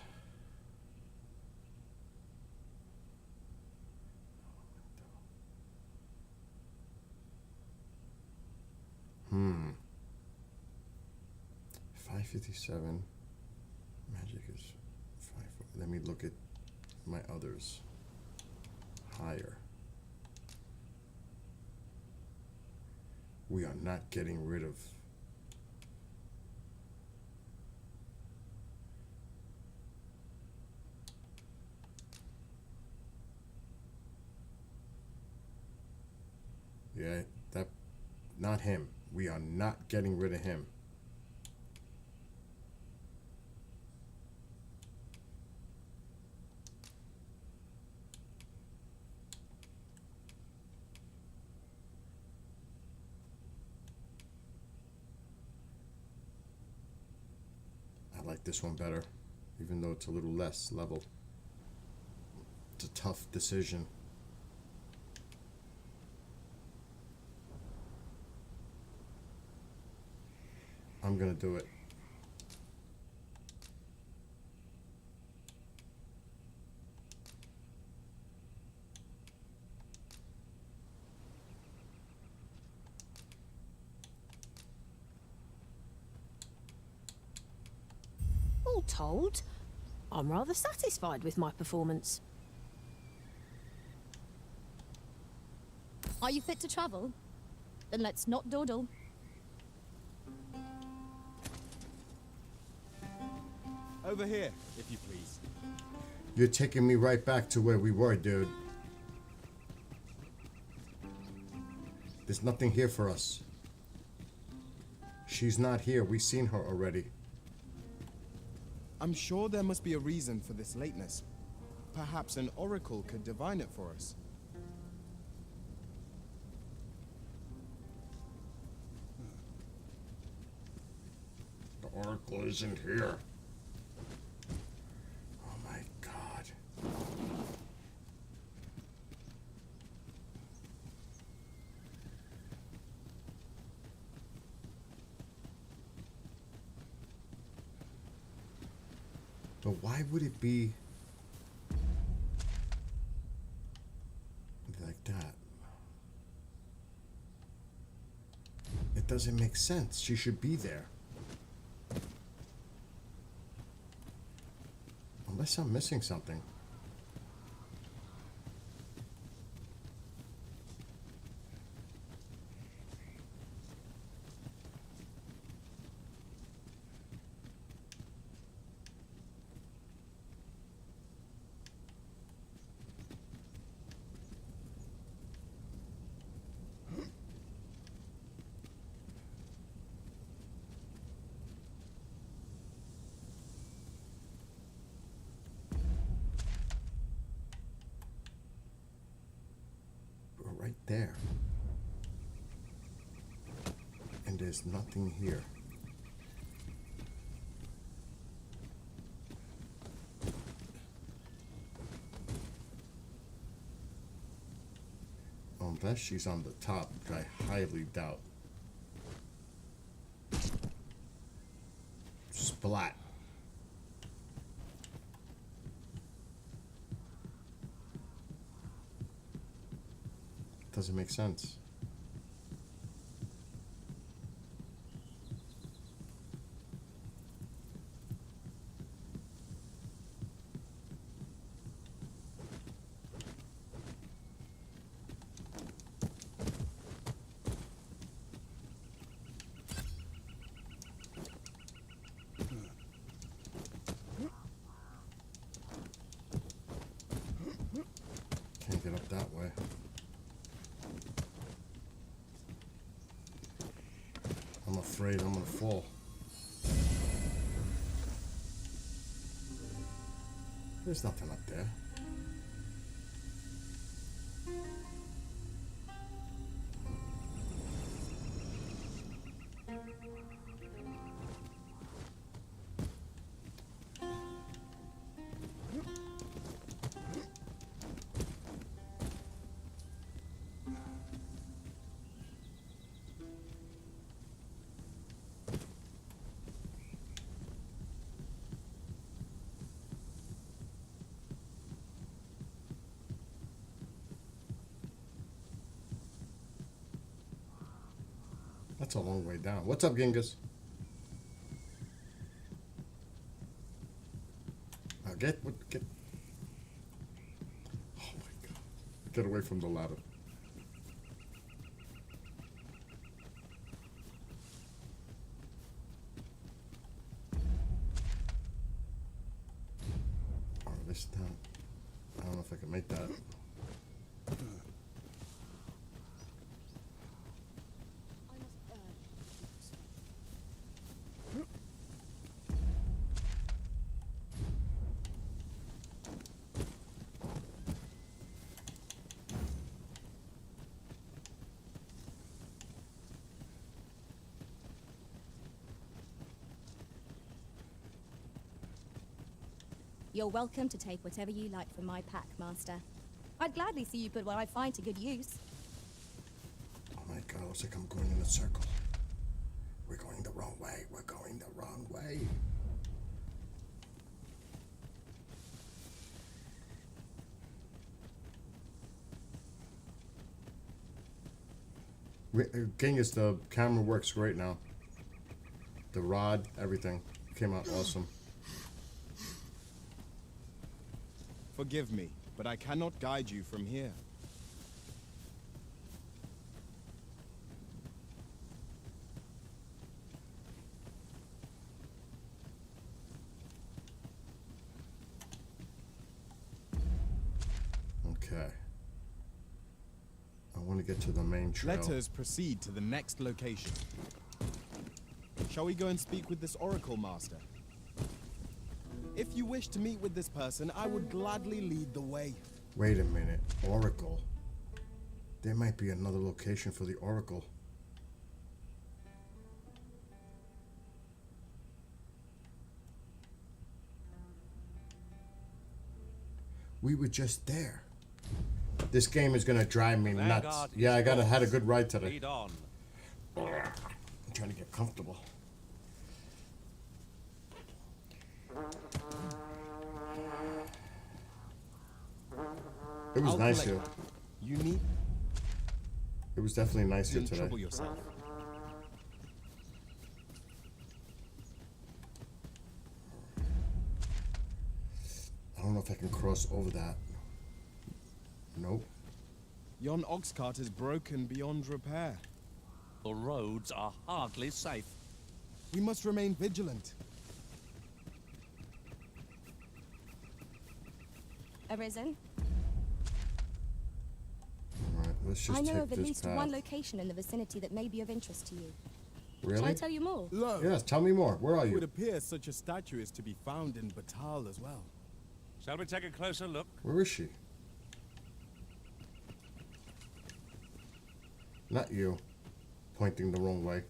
Hmm. 557. Magic is 5. Let me look at my others. Higher. We are not getting rid of. Yeah, that. Not him. We are not getting rid of him. I like this one better, even though it's a little less level. It's a tough decision. I'm gonna do it. All told, I'm rather satisfied with my performance. Are you fit to travel? Then let's not dawdle. Over here, if you please. You're taking me right back to where we were, dude. There's nothing here for us. She's not here. We've seen her already. I'm sure there must be a reason for this lateness. Perhaps an oracle could divine it for us. The oracle isn't here. Oh my god. But why would it be like that? It doesn't make sense. She should be there. Unless I'm missing something. Right there. And there's nothing here. Unless she's on the top, which I highly doubt. Splat. Doesn't make sense. Can't get up that way. I'm afraid I'm gonna fall. There's nothing up there. That's a long way down. What's up, Genghis? Get. Oh my god. Get away from the ladder. Oh, this down. I don't know if I can make that. You're welcome to take whatever you like from my pack, Master. I'd gladly see you put what I find to good use. Oh my god, looks like I'm going in a circle. We're going the wrong way. We're going the wrong way. Genghis, the camera works great now. The rod, everything came out awesome. Forgive me, but I cannot guide you from here. Okay. I want to get to the main trail. Let us proceed to the next location. Shall we go and speak with this Oracle Master? If you wish to meet with this person, I would gladly lead the way. Wait a minute. Oracle. There might be another location for the Oracle. We were just there. This game is gonna drive me nuts. Vanguard Yeah, I is had a good ride today. Lead on. I'm trying to get comfortable. It was nice here. You need It was definitely nice here to today. trouble yourself. I don't know if I can cross over that. Nope. Yon ox cart is broken beyond repair. The roads are hardly safe. We must remain vigilant. Arisen? Alright, let's just I know take of at this least path. one location in the vicinity that may be of interest to you. Shall Really? I tell you more? Lo, Yes, tell me more. Where are it would you? appear such a statue is to be found in Batal as well. Shall we take a closer look? Where is she? Not you. Pointing the wrong way.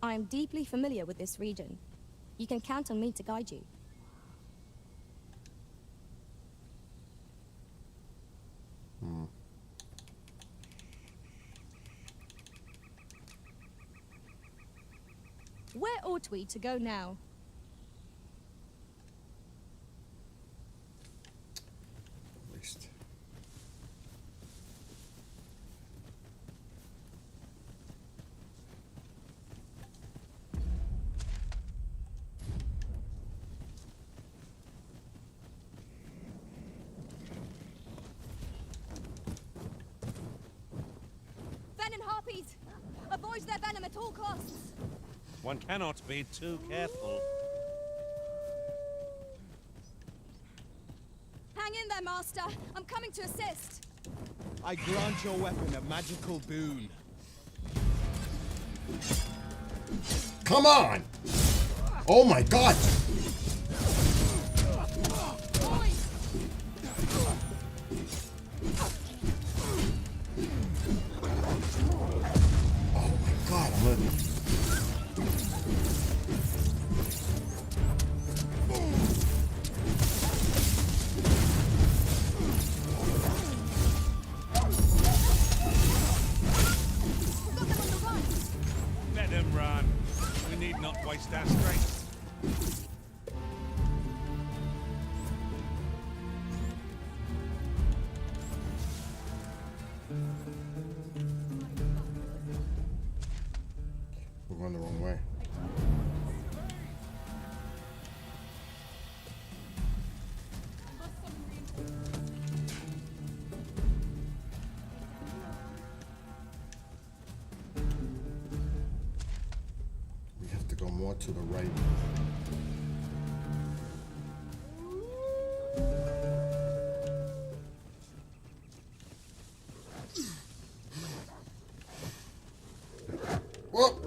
I am deeply familiar with this region. You can count on me to guide you. Where ought we to go now? At least. Venom harpies! Avoid their venom at all costs! One cannot be too careful. Hang in there, Master! I'm coming to assist! I grant your weapon a magical boon. Come on! Oh my god! Oh my god, I'm gonna... Let them run. We need not waste our strength. We're going the wrong way. We have to go more to the right. Whoa!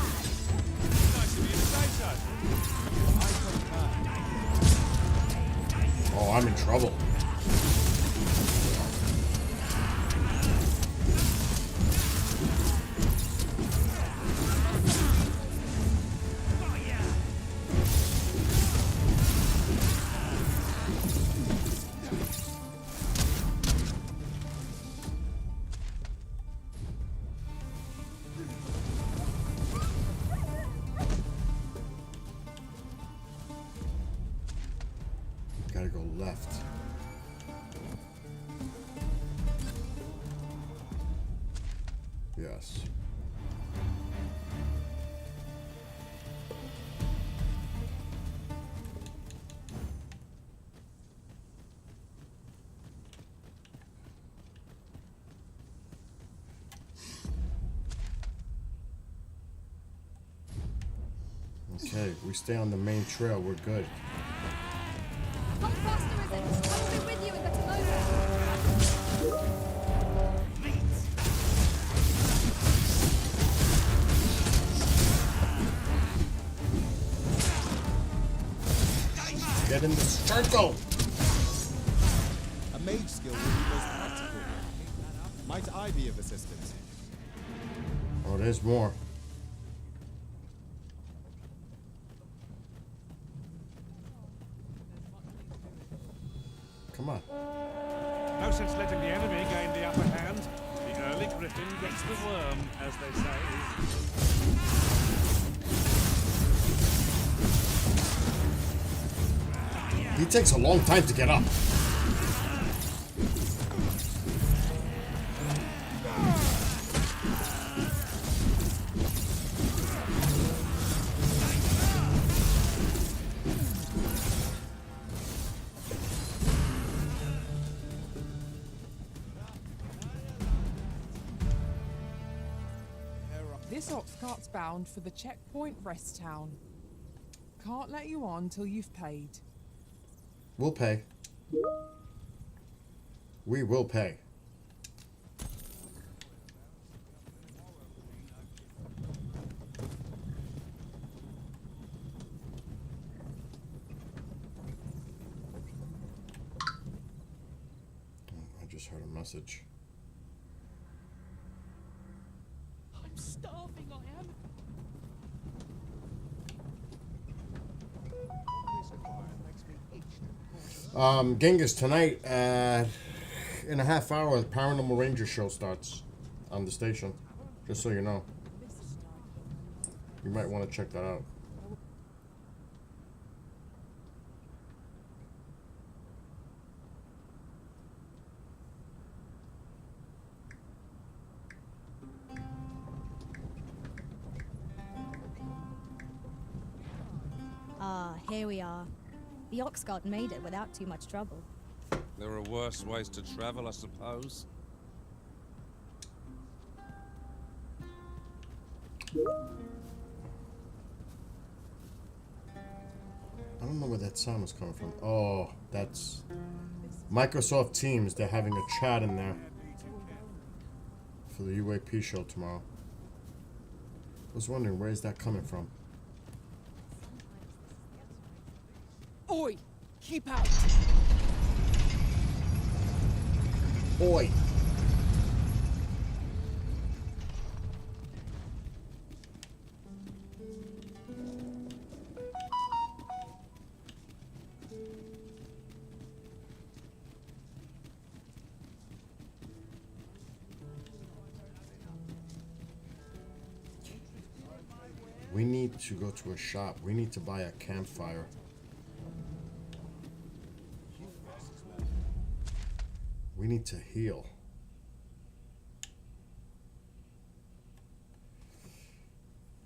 Nice of you to say so. Oh, I'm in trouble. Yes. Okay, we stay on the main trail. We're good. How faster is it? I will be with you in the moment. Get in the circle! A mage skill would be most practical. Might I be of assistance? Oh, there's more. Come on. No sense letting the enemy gain the upper hand. The early griffin gets the worm, as they say. He takes a long time to get up. This ox cart's bound for the checkpoint rest town. Can't let you on till you've paid. We'll pay. We will pay. I just heard a message. I'm starving, I am. Genghis, tonight in a half hour, the Paranormal Ranger show starts on the station. Just so you know. You might want to check that out. Ah, here we are. The ox cart made it without too much trouble. There are worse ways to travel, I suppose. I don't know where that sound was coming from. Oh, that's Microsoft Teams. They're having a chat in there for the UAP show tomorrow. I was wondering, where is that coming from? Oi! Keep out! Oi! We need to go to a shop. We need to buy a campfire. We need to heal.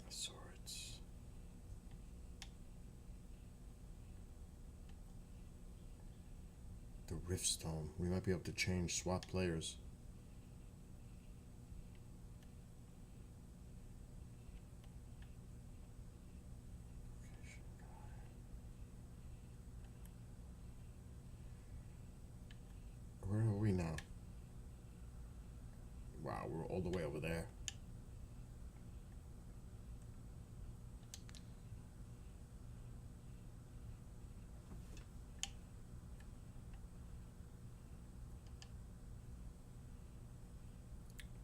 Swords. The Riftstone. We might be able to swap players. Where are we now? Wow, we're all the way over there.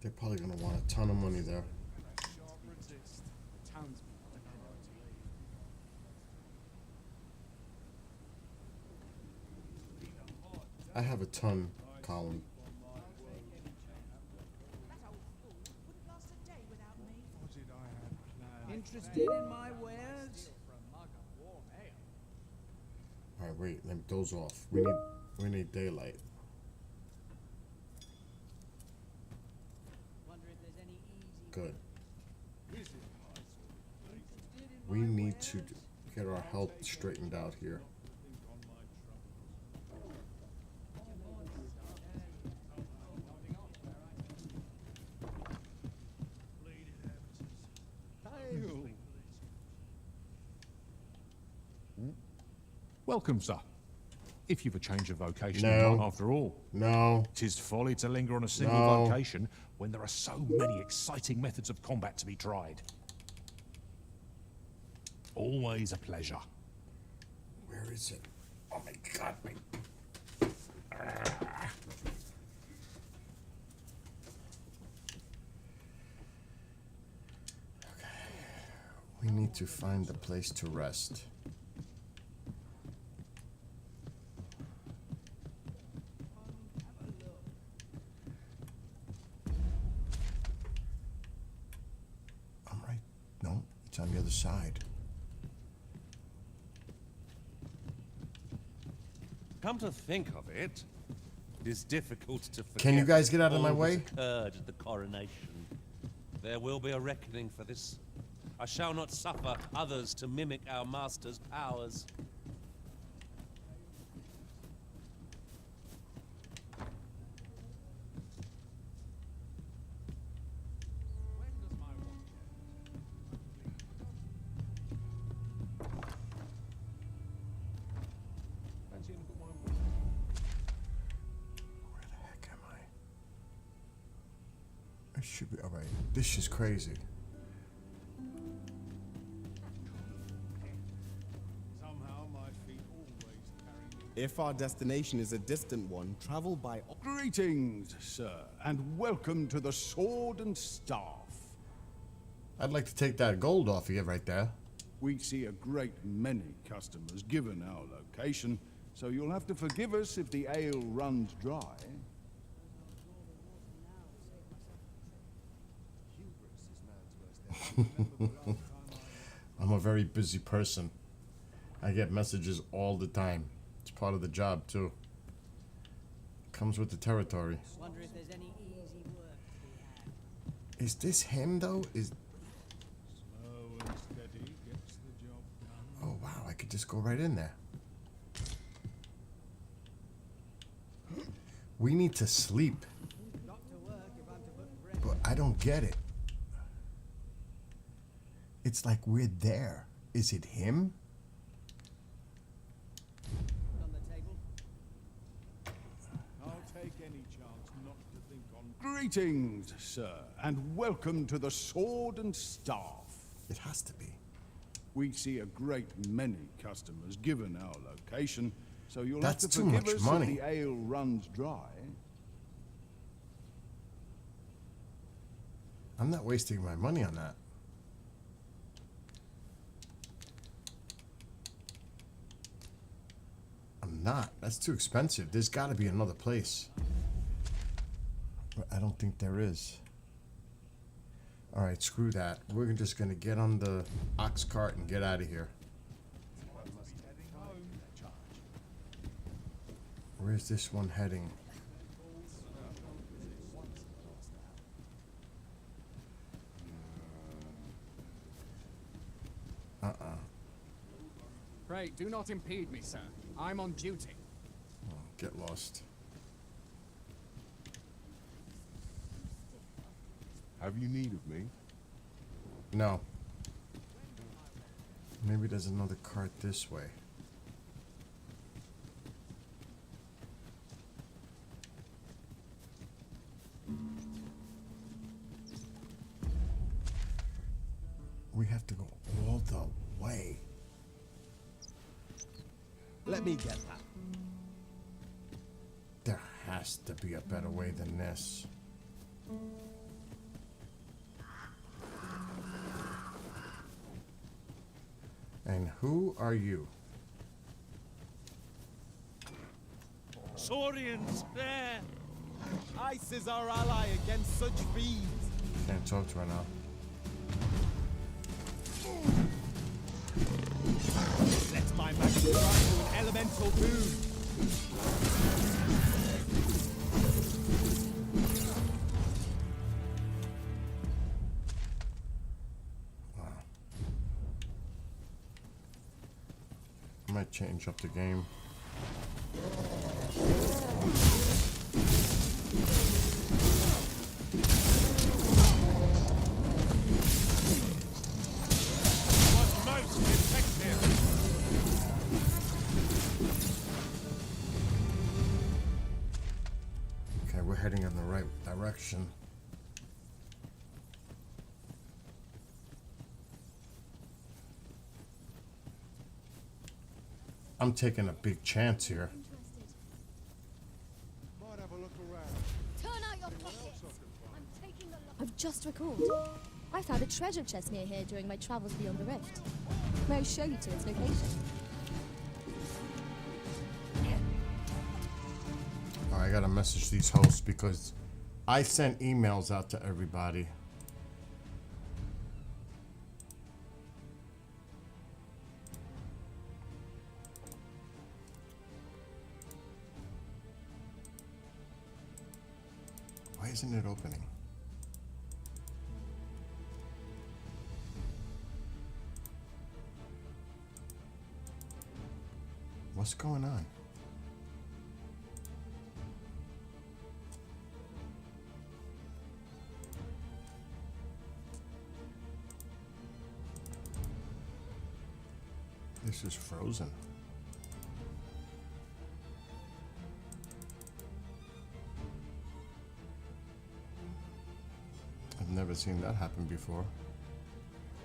They're probably gonna want a ton of money there. I have a ton, Colin. Interested in my wares? Alright, wait, let me doze off. We need daylight. Wonder if there's any easy good. We need to get our health straightened out here. Welcome, sir. If you've a change of vocation No. in mind, after all. No. 'Tis folly to linger on a single No. vocation when there are so many exciting methods of combat to be tried. Always a pleasure. Where is it? Oh my god, my... Okay. We need to find a place to rest. I'm right. No, it's on the other side. Come to think of it, it is difficult to forget. Can you guys get out of my all that way? occurred at the coronation. There will be a reckoning for this. I shall not suffer others to mimic our master's powers. It should be alright. This is crazy. Somehow my feet always carry me. If our destination is a distant one, travel by... Greetings, sir, and welcome to the Sword and Staff. I'd like to take that gold off of you right there. We see a great many customers given our location, so you'll have to forgive us if the ale runs dry. I'm a very busy person. I get messages all the time. It's part of the job too. Comes with the territory. Wonder if there's any easy work to be had. Is this him though? Is Slow and steady gets the job done. oh wow, I could just go right in there. We need to sleep. Not to work if I'm to put bread But I don't get it. It's like we're there. Is it him? on the table. I'll take any chance not to think on... Greetings, sir, and welcome to the Sword and Staff. It has to be. We see a great many customers given our location, so you'll That's have to too forgive much us money. if the ale runs dry. I'm not wasting my money on that. I'm not. That's too expensive. There's got to be another place. But I don't think there is. Alright, screw that. We're just going to get on the ox cart and get out of here. Where's this one heading? Pray, do not impede me, sir. I'm on duty. Oh, get lost. Have you need of me? No. Maybe there's another cart this way. We have to go all the way. Let me get that. There has to be a better way than this. And who are you? Saurians, there! Ice is our ally against such fiends. Can't talk to her now. Let my magic grant you an elemental boon. might change up the game. Was most effective. Okay, we're heading in the right direction. I'm taking a big chance here. Might have a look around. Turn out your pockets. I'm taking a look. I've just recalled. I found a treasure chest near here during my travels beyond the rift. May I show you to its location? Oh, I gotta message these hosts because I sent emails out to everybody. Why isn't it opening? What's going on? This is frozen. I've never seen that happen before.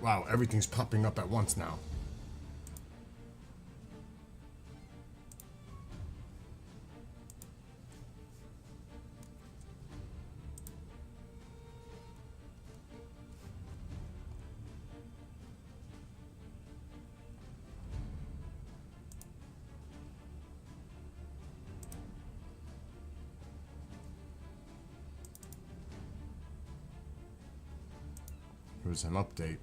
Wow, everything's popping up at once now. It was an update.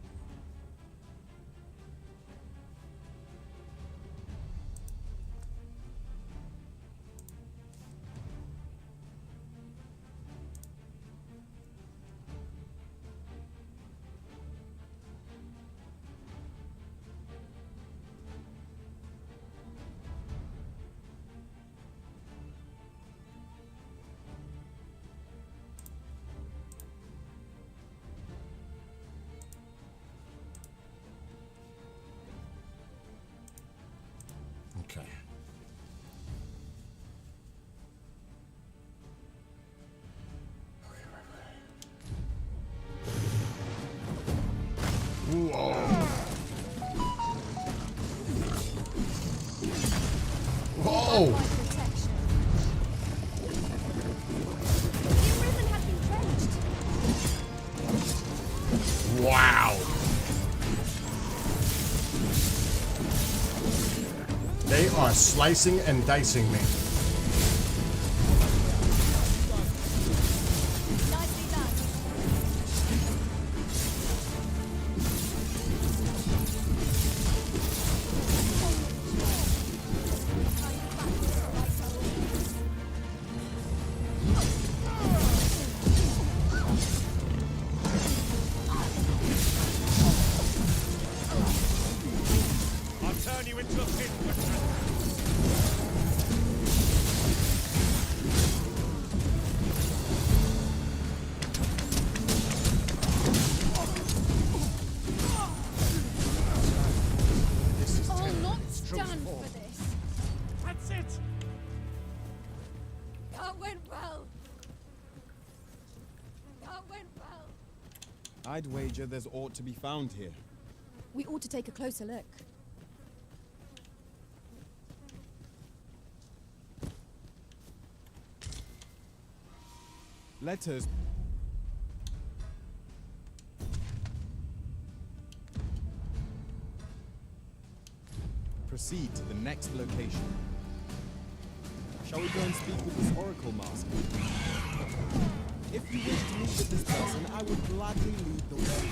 Okay. Whoa. Whoa. Wow. They are slicing and dicing me. I'll turn you into a pin. I'll not stand for this. That's it. That went well. That went well. I'd wager there's aught to be found here. We ought to take a closer look. Letters. Proceed to the next location. Shall we go and speak with this Oracle Master? If you wish to meet with this person, I would gladly lead the way.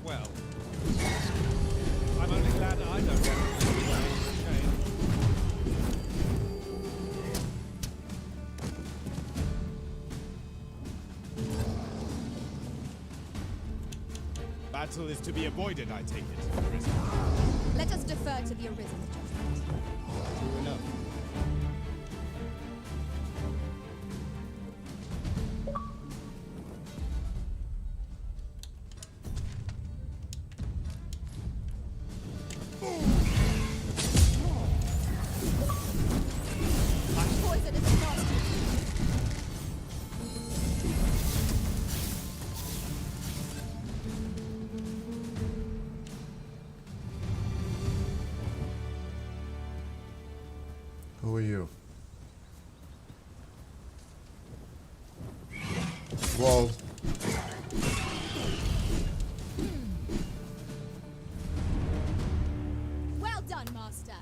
Well, I'm only glad I don't have to do the way for a change. Battle is to be avoided, I take it. Arisen. Let us defer to the Arisen's judgment. True enough. Poison is a monster. Who are you? Whoa. Well done, Master.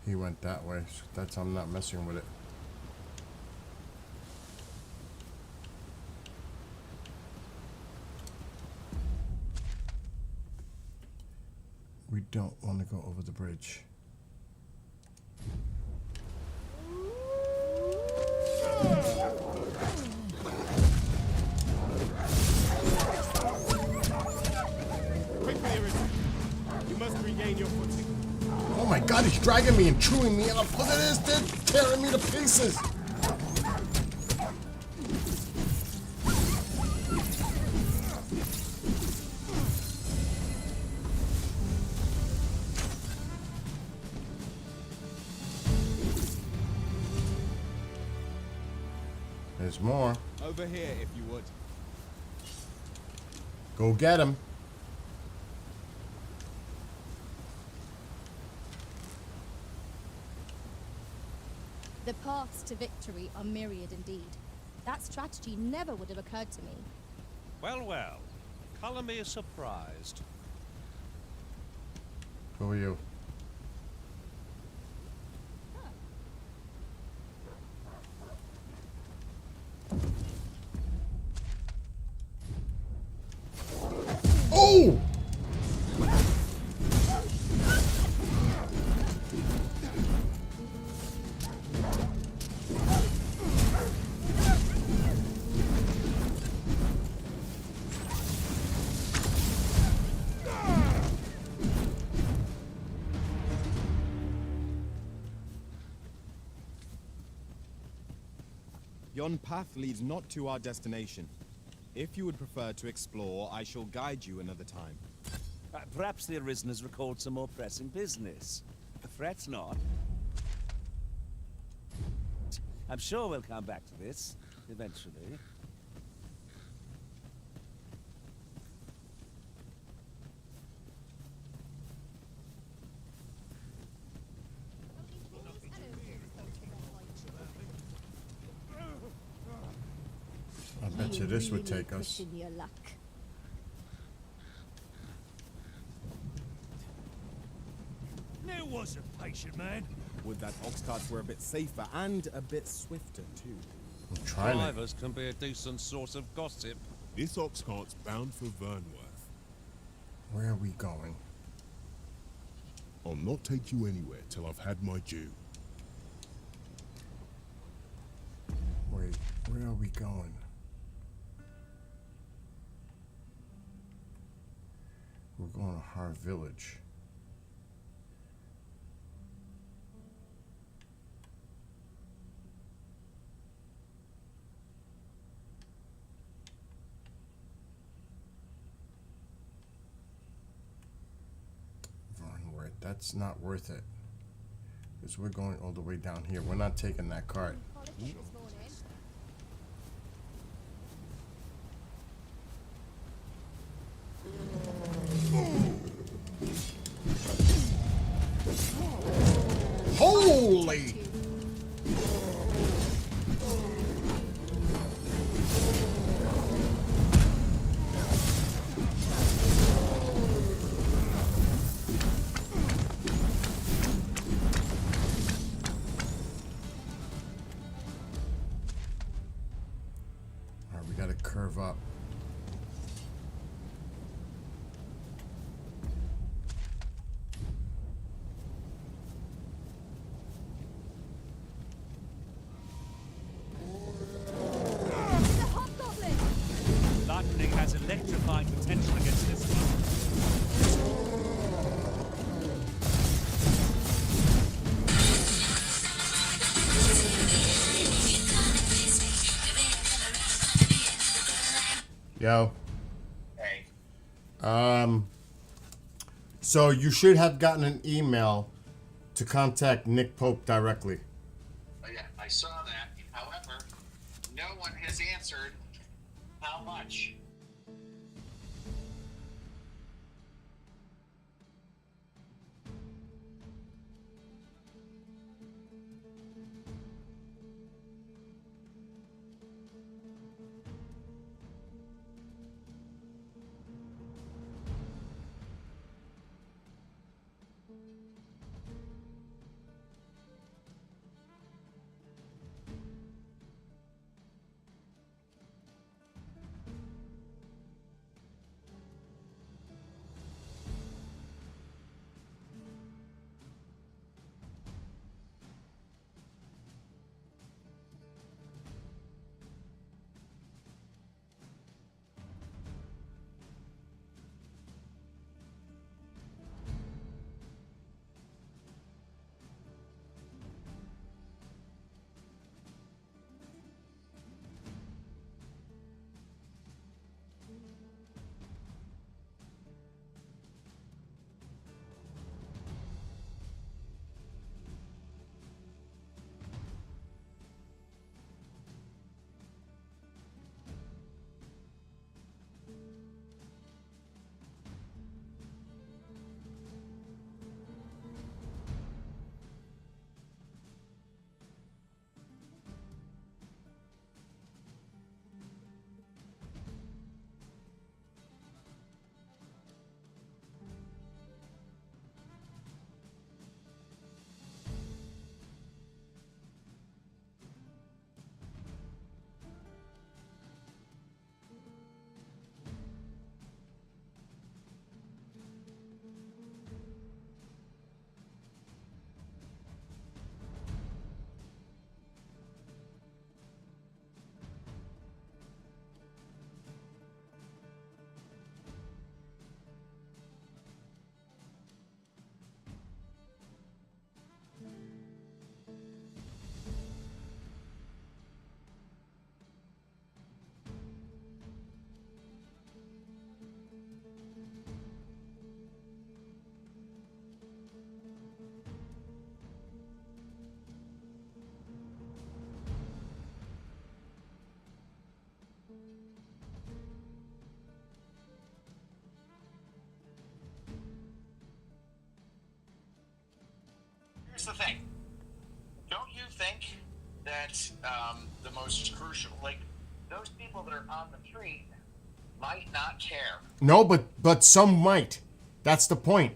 He went that way. That's I'm not messing with it. We don't want to go over the bridge. Quickly, Arisen. You must regain your footing. Oh my god, he's dragging me and chewing me up. Look at this, they're tearing me to pieces. There's more. Over here, if you would. Go get him. The paths to victory are myriad indeed. That strategy never would have occurred to me. Well, well. Colour me surprised. Who are you? Oh! Yon path leads not to our destination. If you would prefer to explore, I shall guide you another time. Perhaps the Arisen has recalled some more pressing business. Fret not. I'm sure we'll come back to this, eventually. I bet you this would take us. In your luck. There was a patient man. Would that ox carts were a bit safer and a bit swifter too. I'm trying to. Drivers can be a decent source of gossip. This ox cart's bound for Vernworth. Where are we going? I'll not take you anywhere till I've had my due. Wait, where are we going? We're going to Har Village. Vernworth, that's not worth it. Because we're going all the way down here. We're not taking that cart. Holy! Alright, we gotta curve up. my potential against this one. Yo. So you should have gotten an email to contact Nick Pope directly. Oh, yeah, I saw that. However, no one has answered how much. Here's the thing. Don't you think that the most crucial, like, those people that are on the street might not care? No, but some might. That's the point.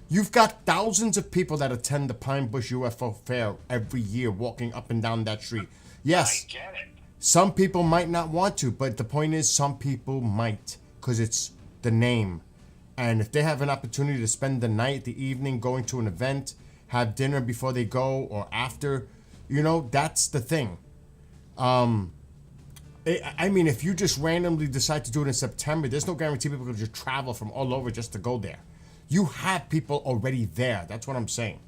You've got thousands of people that attend the Pine Bush UFO Fair every year walking up and down that street. Yes, I get it. some people might not want to, but the point is some people might because it's the name. And if they have an opportunity to spend the night, the evening, going to an event, have dinner before they go or after, you know, that's the thing. I mean, if you just randomly decide to do it in September, there's no guarantee people can just travel from all over just to go there. You have people already there. That's what I'm saying.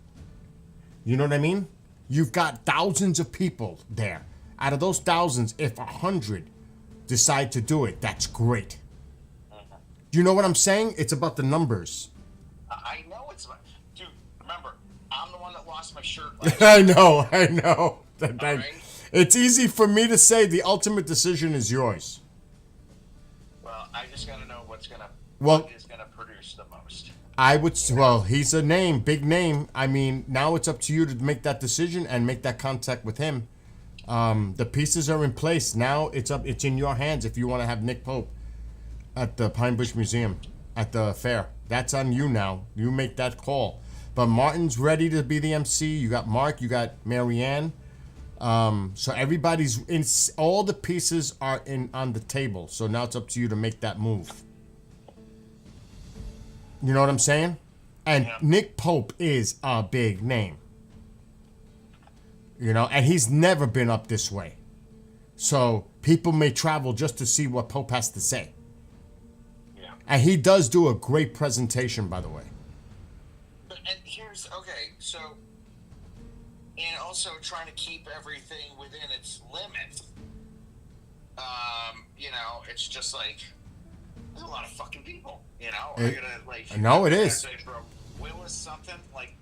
You know what I mean? You've got thousands of people there. Out of those thousands, if 100 decide to do it, that's great. Do you know what I'm saying? It's about the numbers. I know it's about... Dude, remember, I'm the one that lost my shirt last I know. right. It's easy for me to say the ultimate decision is yours. Well, I just got to know what is going to produce the most. I would, well, he's a name, big name. I mean, now it's up to you to make that decision and make that contact with him. The pieces are in place. Now it's in your hands if you want to have Nick Pope at the Pine Bush Museum at the fair. That's on you now. You make that call. But Martin's ready to be the MC. You got Mark, you got Marianne. So everybody's in, all the pieces are on the table. So now it's up to you to make that move. You know what I'm saying? And yeah. Nick Pope is a big name. You know, and he's never been up this way. So people may travel just to see what Pope has to say. And he does do a great presentation, by the way. But and here's okay, so and also trying to keep everything within its limits. You know, it's just like there's a lot of fucking people. You know, I gotta like. No, it is. Say from Willis something like.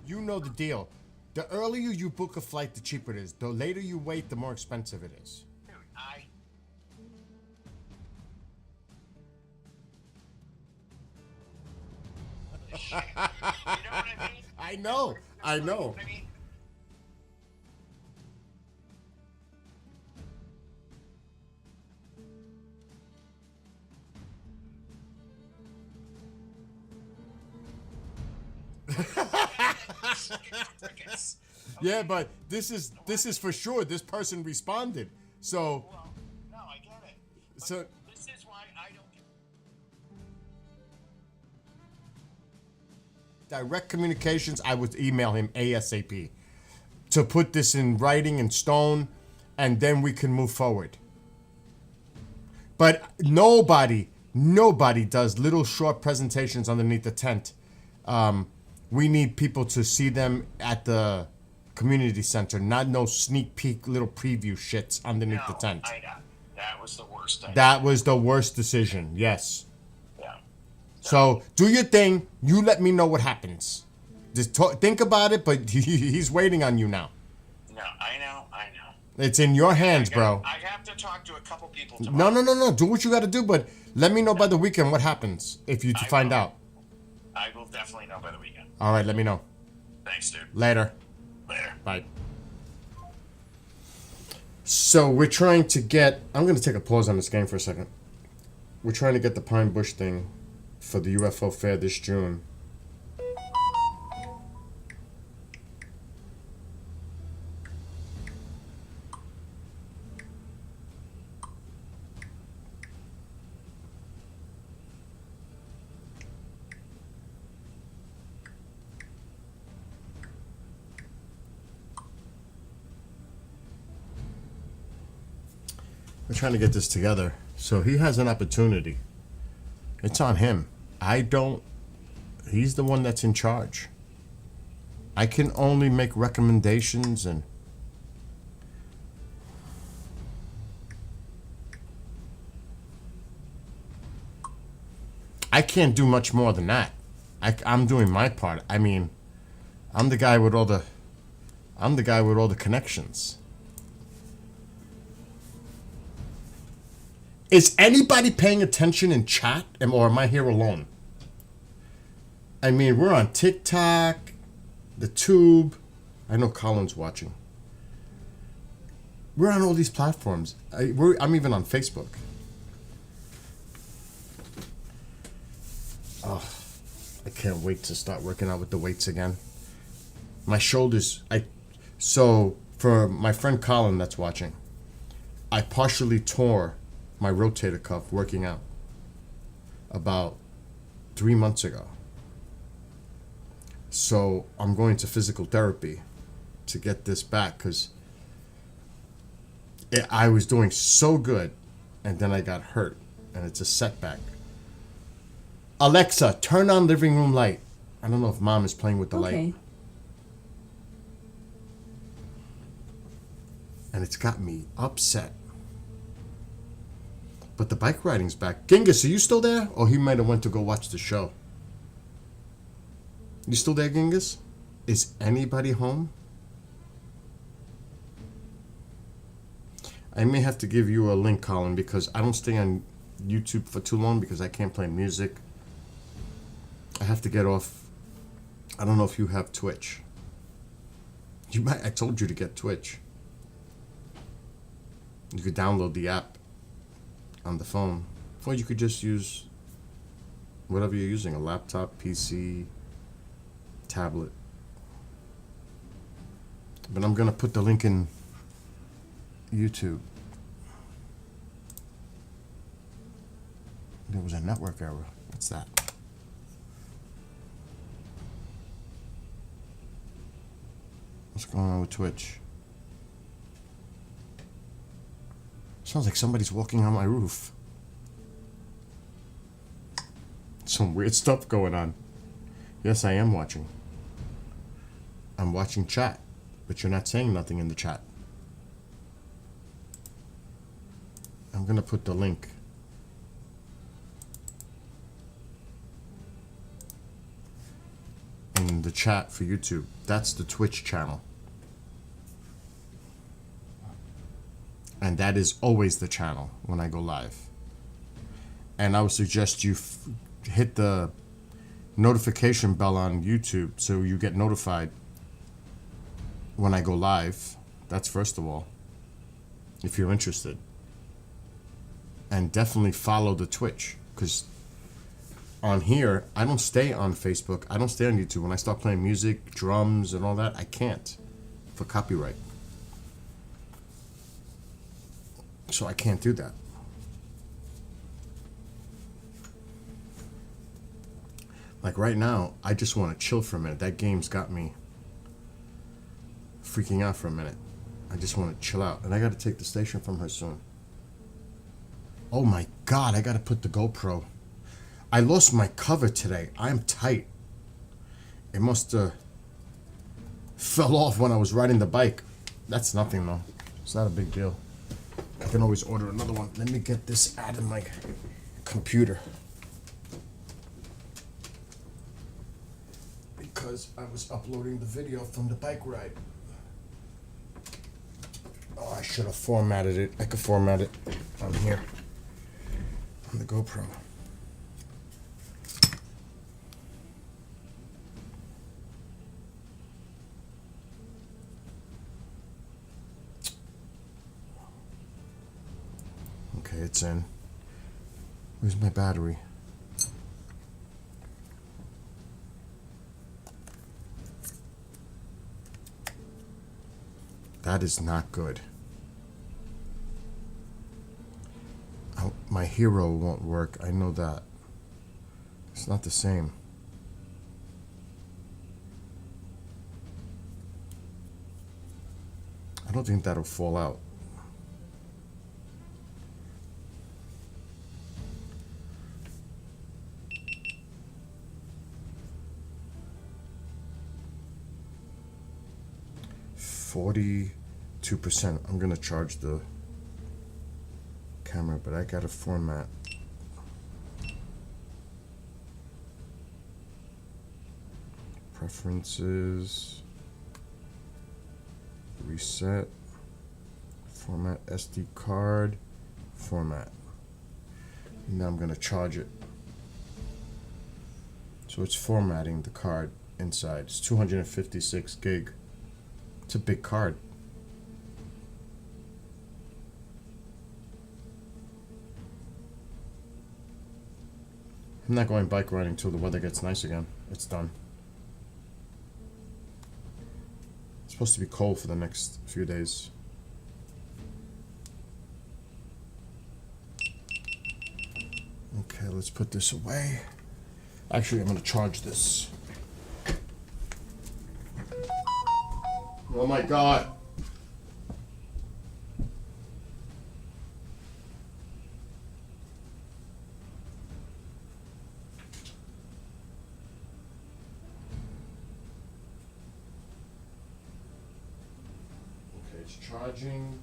You know the deal. The earlier you book a flight, the cheaper it is. The later you wait, the more expensive it is. Dude, I. Shit. You know what I mean? I know. I know. I mean, Yeah, but this is for sure. This person responded. So. Well, no, I get it. But So. this is why I don't. Direct communications, I would email him ASAP to put this in writing in stone, and then we can move forward. But nobody does little short presentations underneath the tent. We need people to see them at the community center, not no sneak peek little preview shits underneath the tent. I know. That was the worst idea. That was the worst decision, yes. Yeah. So do your thing. You let me know what happens. Just think about it, but he's waiting on you now. No, I know. It's in your hands, bro. I have to talk to a couple people tomorrow. No. Do what you got to do, but let me know by the weekend what happens if you find out. I will definitely know by the weekend. All right, let me know. Thanks, dude. Later. Later. Bye. So we're trying to get... I'm going to take a pause on this game for a second. We're trying to get the Pine Bush thing for the UFO fair this June. We're trying to get this together. So he has an opportunity. It's on him. He's the one that's in charge. I can only make recommendations and I can't do much more than that. I'm doing my part. I mean, I'm the guy with all the connections. Is anybody paying attention in chat, or am I here alone? I mean, we're on TikTok, the Tube. I know Colin's watching. We're on all these platforms. I'm even on Facebook. Oh, I can't wait to start working out with the weights again. My shoulders. So for my friend Colin that's watching, I partially tore my rotator cuff working out about 3 months ago. So I'm going to physical therapy to get this back because I was doing so good and then I got hurt and it's a setback. Alexa, turn on living room light. I don't know if mom is playing with the light. And it's got me upset. But the bike riding's back. Genghis, are you still there? Or he might have went to go watch the show. You still there, Genghis? Is anybody home? I may have to give you a link, Colin, because I don't stay on YouTube for too long because I can't play music. I have to get off. I don't know if you have Twitch. I told you to get Twitch. You could download the app on the phone, or you could just use whatever you're using, a laptop, PC, tablet. But I'm gonna put the link in YouTube. it was a network error. What's that? What's going on with Twitch? Sounds like somebody's walking on my roof. Some weird stuff going on. Yes, I am watching. I'm watching chat, but you're not saying nothing in the chat. I'm gonna put the link in the chat for YouTube. That's the Twitch channel. And that is always the channel when I go live. And I would suggest you hit the notification bell on YouTube so you get notified when I go live. That's first of all, if you're interested. And definitely follow the Twitch, because on here, I don't stay on Facebook. I don't stay on YouTube. When I start playing music, drums, and all that, I can't for copyright. So I can't do that. Like right now, I just want to chill for a minute. That game's got me freaking out for a minute. I just want to chill out. And I got to take the station from her soon. Oh my God, I got to put the GoPro. I lost my cover today. I'm tight. It must have fell off when I was riding the bike. That's nothing though. It's not a big deal. I can always order another one. Let me get this out of my computer. Because I was uploading the video from the bike ride. Oh, I should have formatted it. I could format it on here. On the GoPro. Okay, it's in. Where's my battery? That is not good. My hero won't work. I know that. It's not the same. I don't think that'll fall out. %. I'm gonna charge the camera, but I gotta format. Preferences. Reset. Format SD card. Format. Now I'm gonna charge it. So it's formatting the card inside. It's 256 gig. It's a big card. I'm not going bike riding until the weather gets nice again. It's done. It's supposed to be cold for the next few days. Okay, let's put this away. Actually, I'm gonna charge this. Oh my God. Okay, it's charging.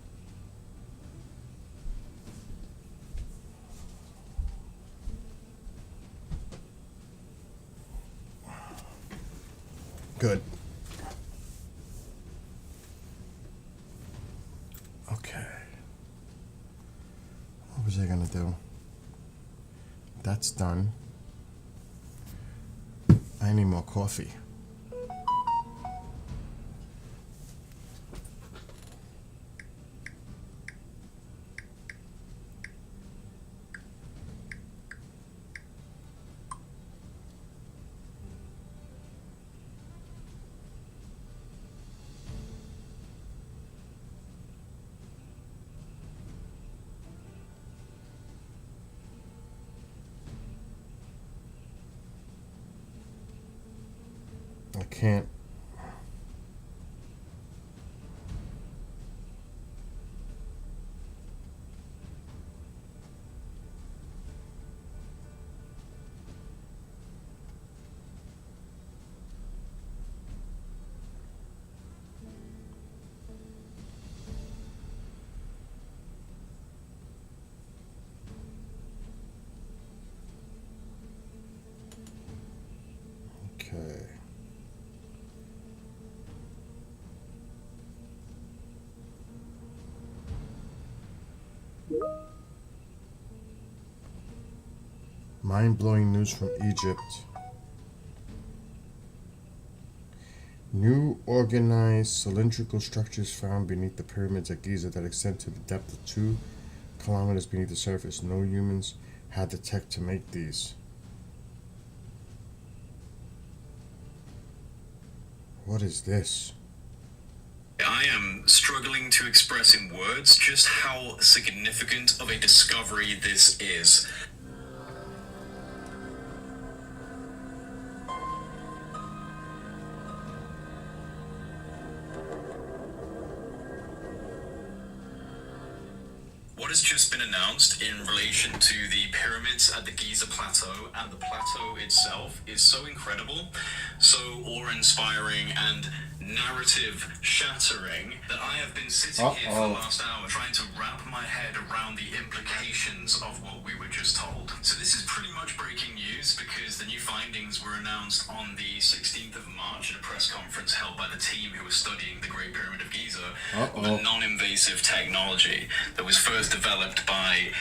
Good. Okay. What was I gonna do? That's done. I need more coffee. I can't. Okay. Mind-blowing news from Egypt. New organized cylindrical structures found beneath the pyramids at Giza that extend to the depth of 2 kilometers beneath the surface. No humans had the tech to make these. What is this? I am struggling to express in words just how significant of a discovery this is. What has just been announced in relation to the pyramids at the Giza Plateau and the plateau itself is so incredible, so awe-inspiring and narrative-shattering that I have been sitting here for the last hour trying to wrap my head around the implications of what we were just told. So this is pretty much breaking news because the new findings were announced on the 16th of March at a press conference held by the team who was studying the Great Pyramid of Giza with a non-invasive technology that was first developed by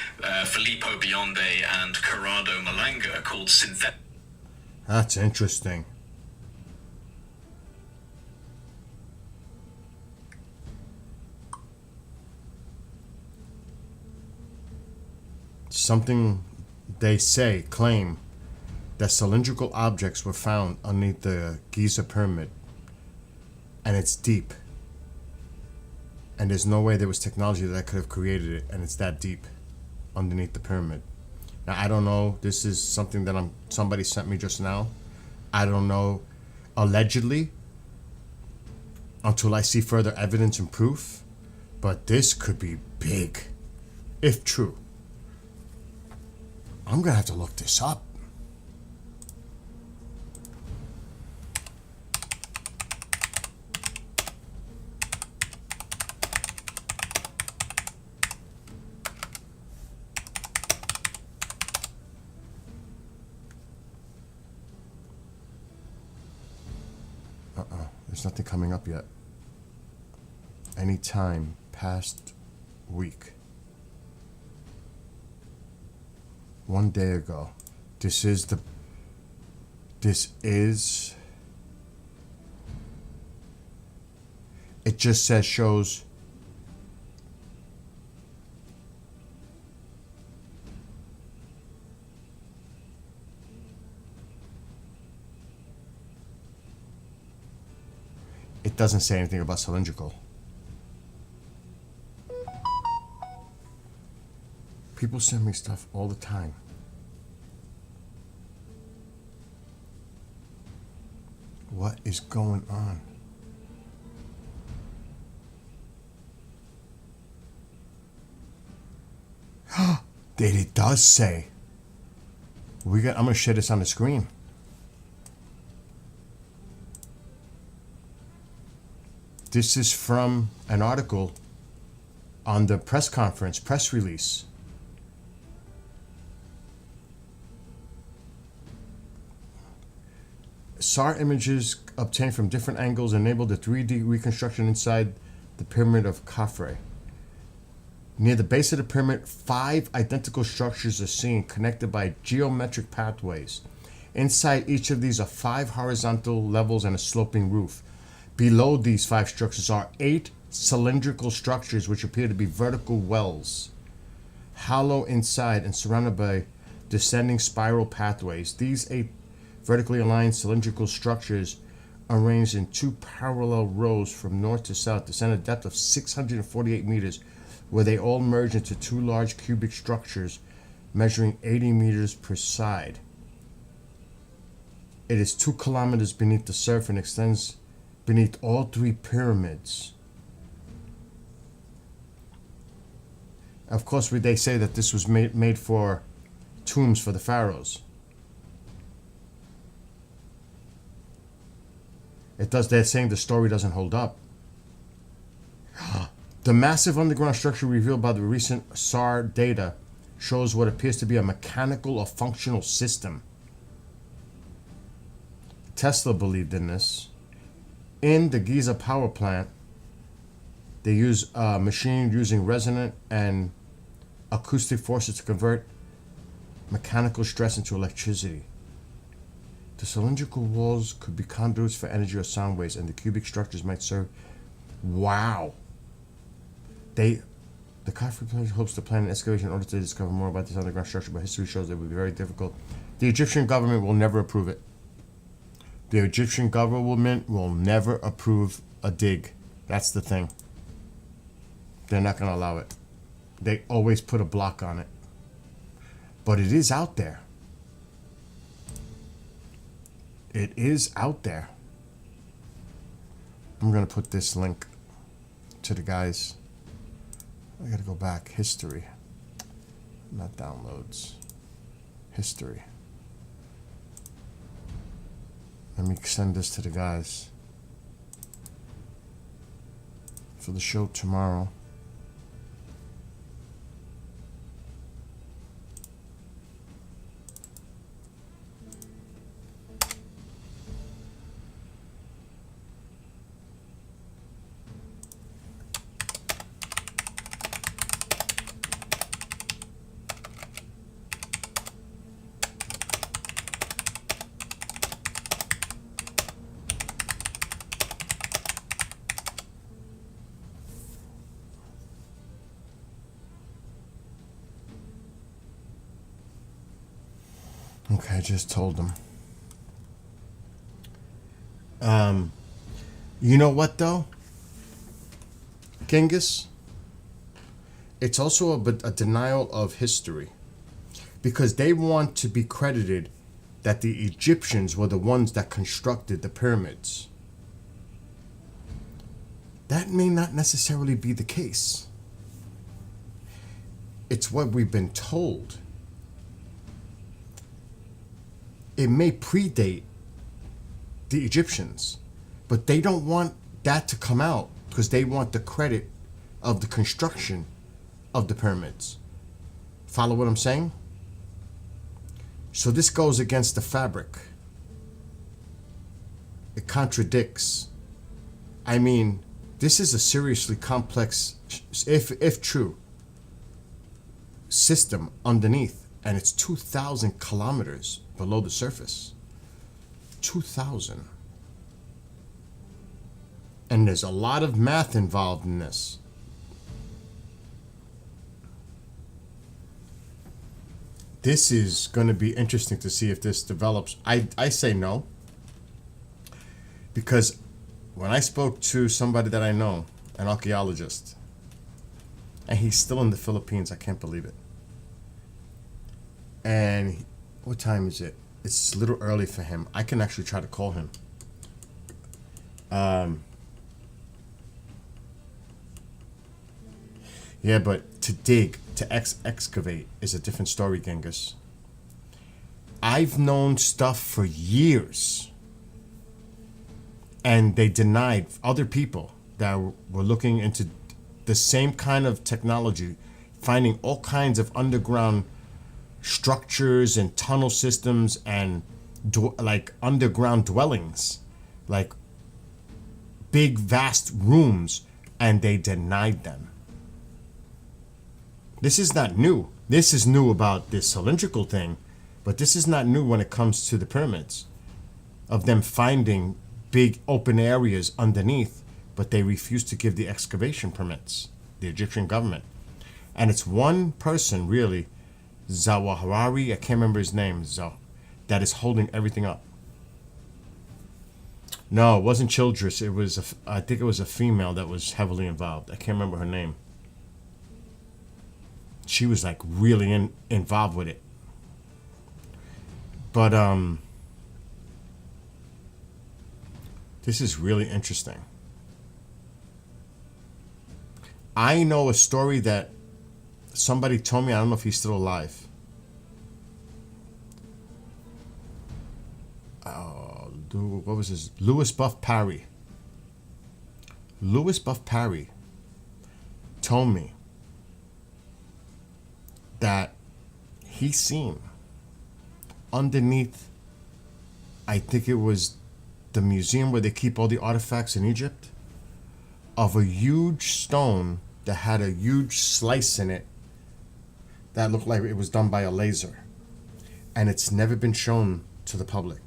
Filippo Bionde and Corrado Malanga called synthetic. That's interesting. Something they claim that cylindrical objects were found underneath the Giza pyramid, and it's deep, and there's no way there was technology that could have created it, and it's that deep underneath the pyramid. Now I don't know, this is something that somebody sent me just now. I don't know, allegedly, until I see further evidence and proof, but this could be big if true. I'm gonna have to look this up. There's nothing coming up yet. Any time past week. 1 day ago. This is it just says shows it doesn't say anything about cylindrical. People send me stuff all the time. What is going on? It does say. I'm gonna share this on the screen. This is from an article on the press conference, press release. SAR images obtained from different angles enabled a 3D reconstruction inside the pyramid of Khafre. Near the base of the pyramid, 5 identical structures are seen connected by geometric pathways. Inside each of these are 5 horizontal levels and a sloping roof. Below these 5 structures are 8 cylindrical structures which appear to be vertical wells, hollow inside and surrounded by descending spiral pathways. These 8 vertically aligned cylindrical structures arranged in 2 parallel rows from north to south descend a depth of 648 meters, where they all merge into 2 large cubic structures measuring 80 meters per side. It is 2 kilometers beneath the surface and extends beneath all 3 pyramids. Of course, they say that this was made for tombs for the pharaohs. They're saying the story doesn't hold up. The massive underground structure revealed by the recent SAR data shows what appears to be a mechanical or functional system. Tesla believed in this. In the Giza power plant, they use a machine using resonant and acoustic forces to convert mechanical stress into electricity. The cylindrical walls could be conduits for energy or sound waves, and the cubic structures might serve. Wow. The Kafri Planet hopes to plan an excavation in order to discover more about this underground structure, but history shows it would be very difficult. The Egyptian government will never approve it. The Egyptian government will never approve a dig. That's the thing. They're not going to allow it. They always put a block on it. But it is out there. It is out there. I'm going to put this link to the guys. I got to go back. History. Not downloads. History. Let me send this to the guys for the show tomorrow. Okay, I just told them. You know what though? Genghis? It's also a denial of history. Because they want to be credited that the Egyptians were the ones that constructed the pyramids. That may not necessarily be the case. It's what we've been told. It may predate the Egyptians, but they don't want that to come out because they want the credit of the construction of the pyramids. Follow what I'm saying? So this goes against the fabric. It contradicts. I mean, this is a seriously complex, if true, system underneath, and it's 2,000 kilometers below the surface. 2,000. And there's a lot of math involved in this. This is going to be interesting to see if this develops. I say no. Because when I spoke to somebody that I know, an archaeologist, and he's still in the Philippines, I can't believe it. And what time is it? It's a little early for him. I can actually try to call him. Yeah, but to dig, to excavate is a different story, Genghis. I've known stuff for years. And they denied other people that were looking into the same kind of technology, finding all kinds of underground structures and tunnel systems and like underground dwellings, like big vast rooms, and they denied them. This is not new. This is new about this cylindrical thing, but this is not new when it comes to the pyramids, of them finding big open areas underneath, but they refuse to give the excavation permits, the Egyptian government. And it's one person really, Zawahiri, I can't remember his name, that is holding everything up. No, it wasn't Childress. It was, I think it was a female that was heavily involved. I can't remember her name. She was like really involved with it. But This is really interesting. I know a story that somebody told me. I don't know if he's still alive. What was his? Louis Buff Parry. Louis Buff Parry told me that he seen underneath, I think it was the museum where they keep all the artifacts in Egypt, of a huge stone that had a huge slice in it that looked like it was done by a laser. And it's never been shown to the public.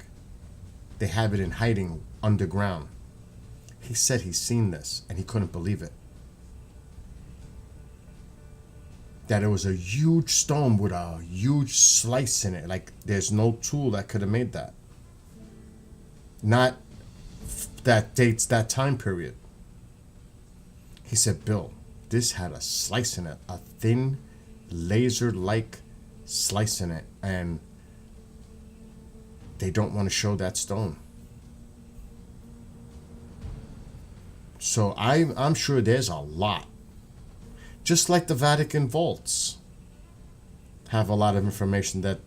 They have it in hiding underground. He said he's seen this and he couldn't believe it. That it was a huge stone with a huge slice in it. Like there's no tool that could have made that. Not that dates that time period. He said, Bill, this had a slice in it, a thin, laser-like slice in it, and they don't want to show that stone. So I'm sure there's a lot. Just like the Vatican vaults have a lot of information that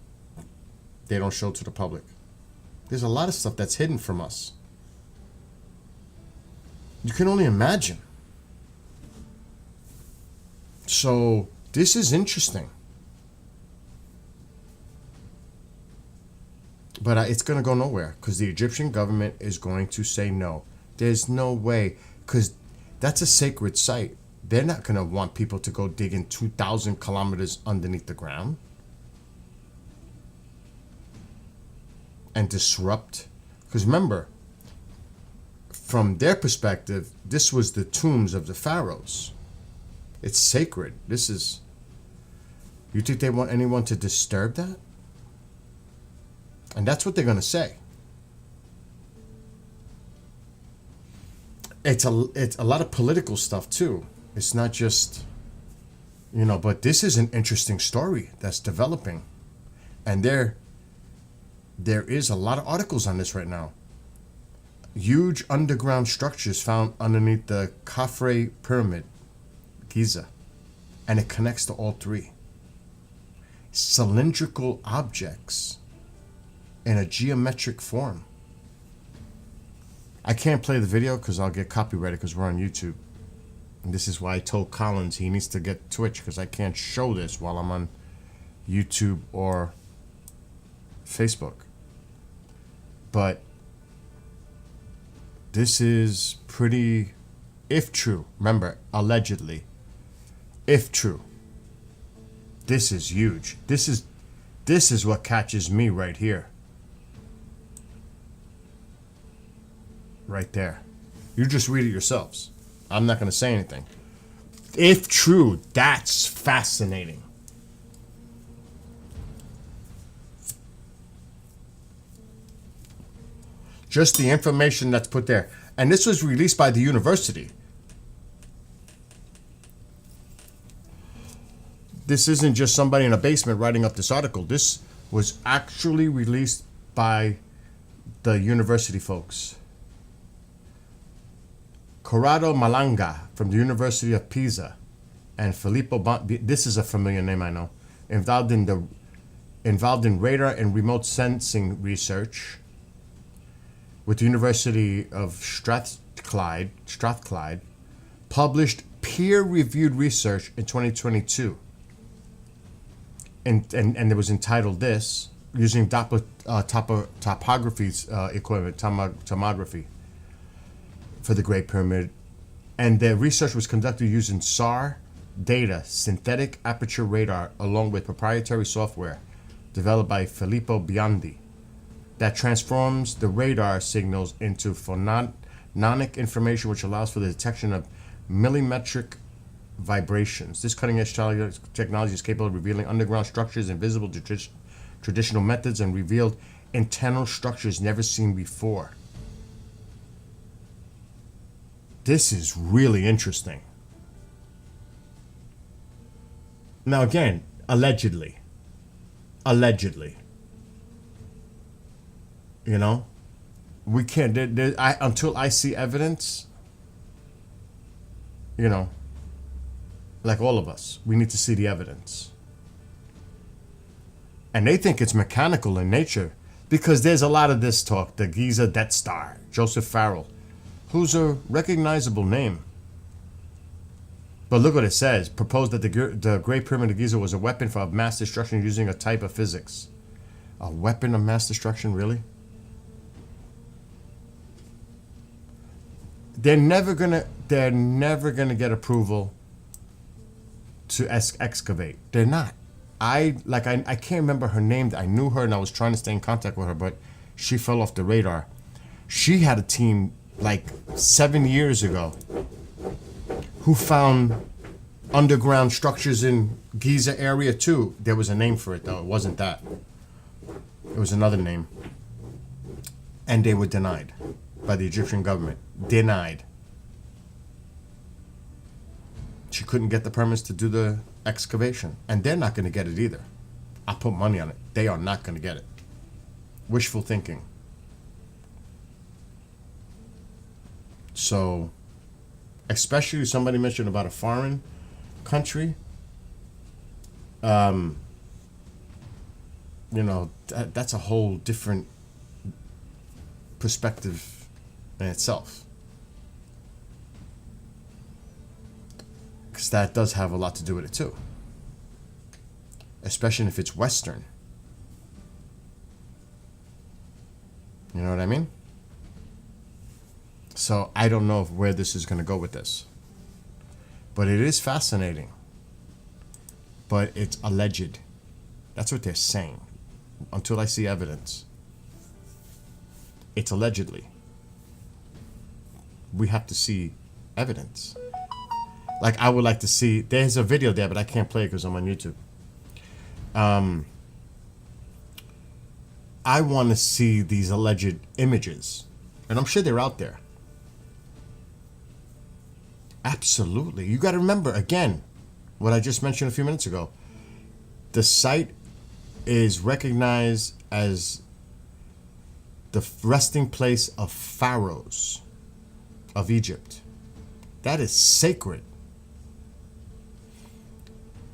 they don't show to the public. There's a lot of stuff that's hidden from us. You can only imagine. So this is interesting. But it's going to go nowhere because the Egyptian government is going to say no. There's no way, because that's a sacred site. They're not going to want people to go digging 2,000 kilometers underneath the ground and disrupt. Because remember, from their perspective, this was the tombs of the pharaohs. It's sacred. This is... You think they want anyone to disturb that? And that's what they're going to say. It's a lot of political stuff too. It's not just, but this is an interesting story that's developing. And there is a lot of articles on this right now. Huge underground structures found underneath the Khafre Pyramid, Giza. And it connects to all three. Cylindrical objects in a geometric form. I can't play the video because I'll get copyrighted because we're on YouTube. And this is why I told Collins he needs to get Twitch, because I can't show this while I'm on YouTube or Facebook. But this is pretty, if true, remember, allegedly, if true, this is huge. This is what catches me right here. Right there. You just read it yourselves. I'm not going to say anything. If true, that's fascinating. Just the information that's put there. And this was released by the university. This isn't just somebody in a basement writing up this article. This was actually released by the university folks. Corrado Malanga from the University of Pisa and Filippo this is a familiar name, I know, involved in radar and remote sensing research with the University of Strathclyde, published peer-reviewed research in 2022. And it was entitled this, using topography equipment, tomography, for the Great Pyramid. And the research was conducted using SAR data, synthetic aperture radar, along with proprietary software developed by Filippo Biondi that transforms the radar signals into phononic information, which allows for the detection of millimetric vibrations. This cutting-edge technology is capable of revealing underground structures invisible to traditional methods and revealed internal structures never seen before. This is really interesting. Now again, allegedly. we can't. Until I see evidence, you know, like all of us, we need to see the evidence. And they think it's mechanical in nature because there's a lot of this talk. The Giza Death Star, Joseph Farrell, who's a recognizable name. But look what it says. Proposed that the Great Pyramid of Giza was a weapon for mass destruction using a type of physics. A weapon of mass destruction, really? They're never gonna get approval to excavate. They're not. I can't remember her name. I knew her and I was trying to stay in contact with her, but she fell off the radar. She had a team like 7 years ago who found underground structures in Giza area too. There was a name for it though. It wasn't that. It was another name. And they were denied by the Egyptian government. Denied. She couldn't get the permits to do the excavation. And they're not going to get it either. I put money on it. They are not going to get it. Wishful thinking. So, especially somebody mentioned about a foreign country. You know, that's a whole different perspective in itself. Because that does have a lot to do with it too. Especially if it's Western. You know what I mean? So I don't know where this is going to go with this. But it is fascinating. But it's alleged. That's what they're saying. Until I see evidence. It's allegedly. We have to see evidence. Like, I would like to see... There's a video there, but I can't play it because I'm on YouTube. I want to see these alleged images. And I'm sure they're out there. Absolutely. You got to remember, again, what I just mentioned a few minutes ago. The site is recognized as the resting place of pharaohs of Egypt. That is sacred.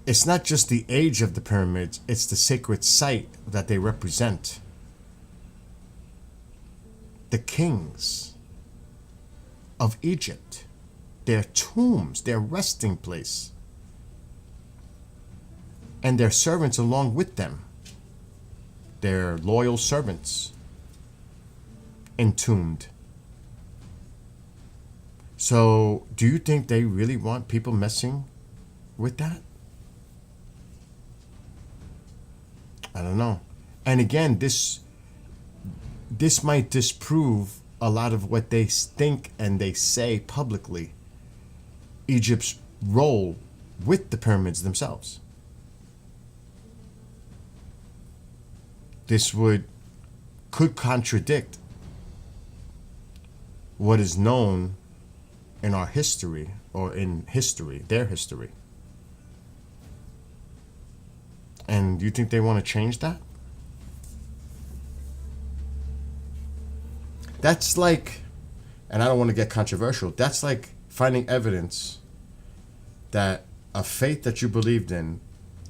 It's not just the age of the pyramids, it's the sacred site that they represent. The kings of Egypt, their tombs, their resting place, and their servants along with them, their loyal servants, entombed. So, do you think they really want people messing with that? I don't know. And again, this might disprove a lot of what they think and they say publicly. Egypt's role with the pyramids themselves. This could contradict what is known in our history, or in history, their history. And you think they want to change that? That's like, and I don't want to get controversial, that's like finding evidence that a faith that you believed in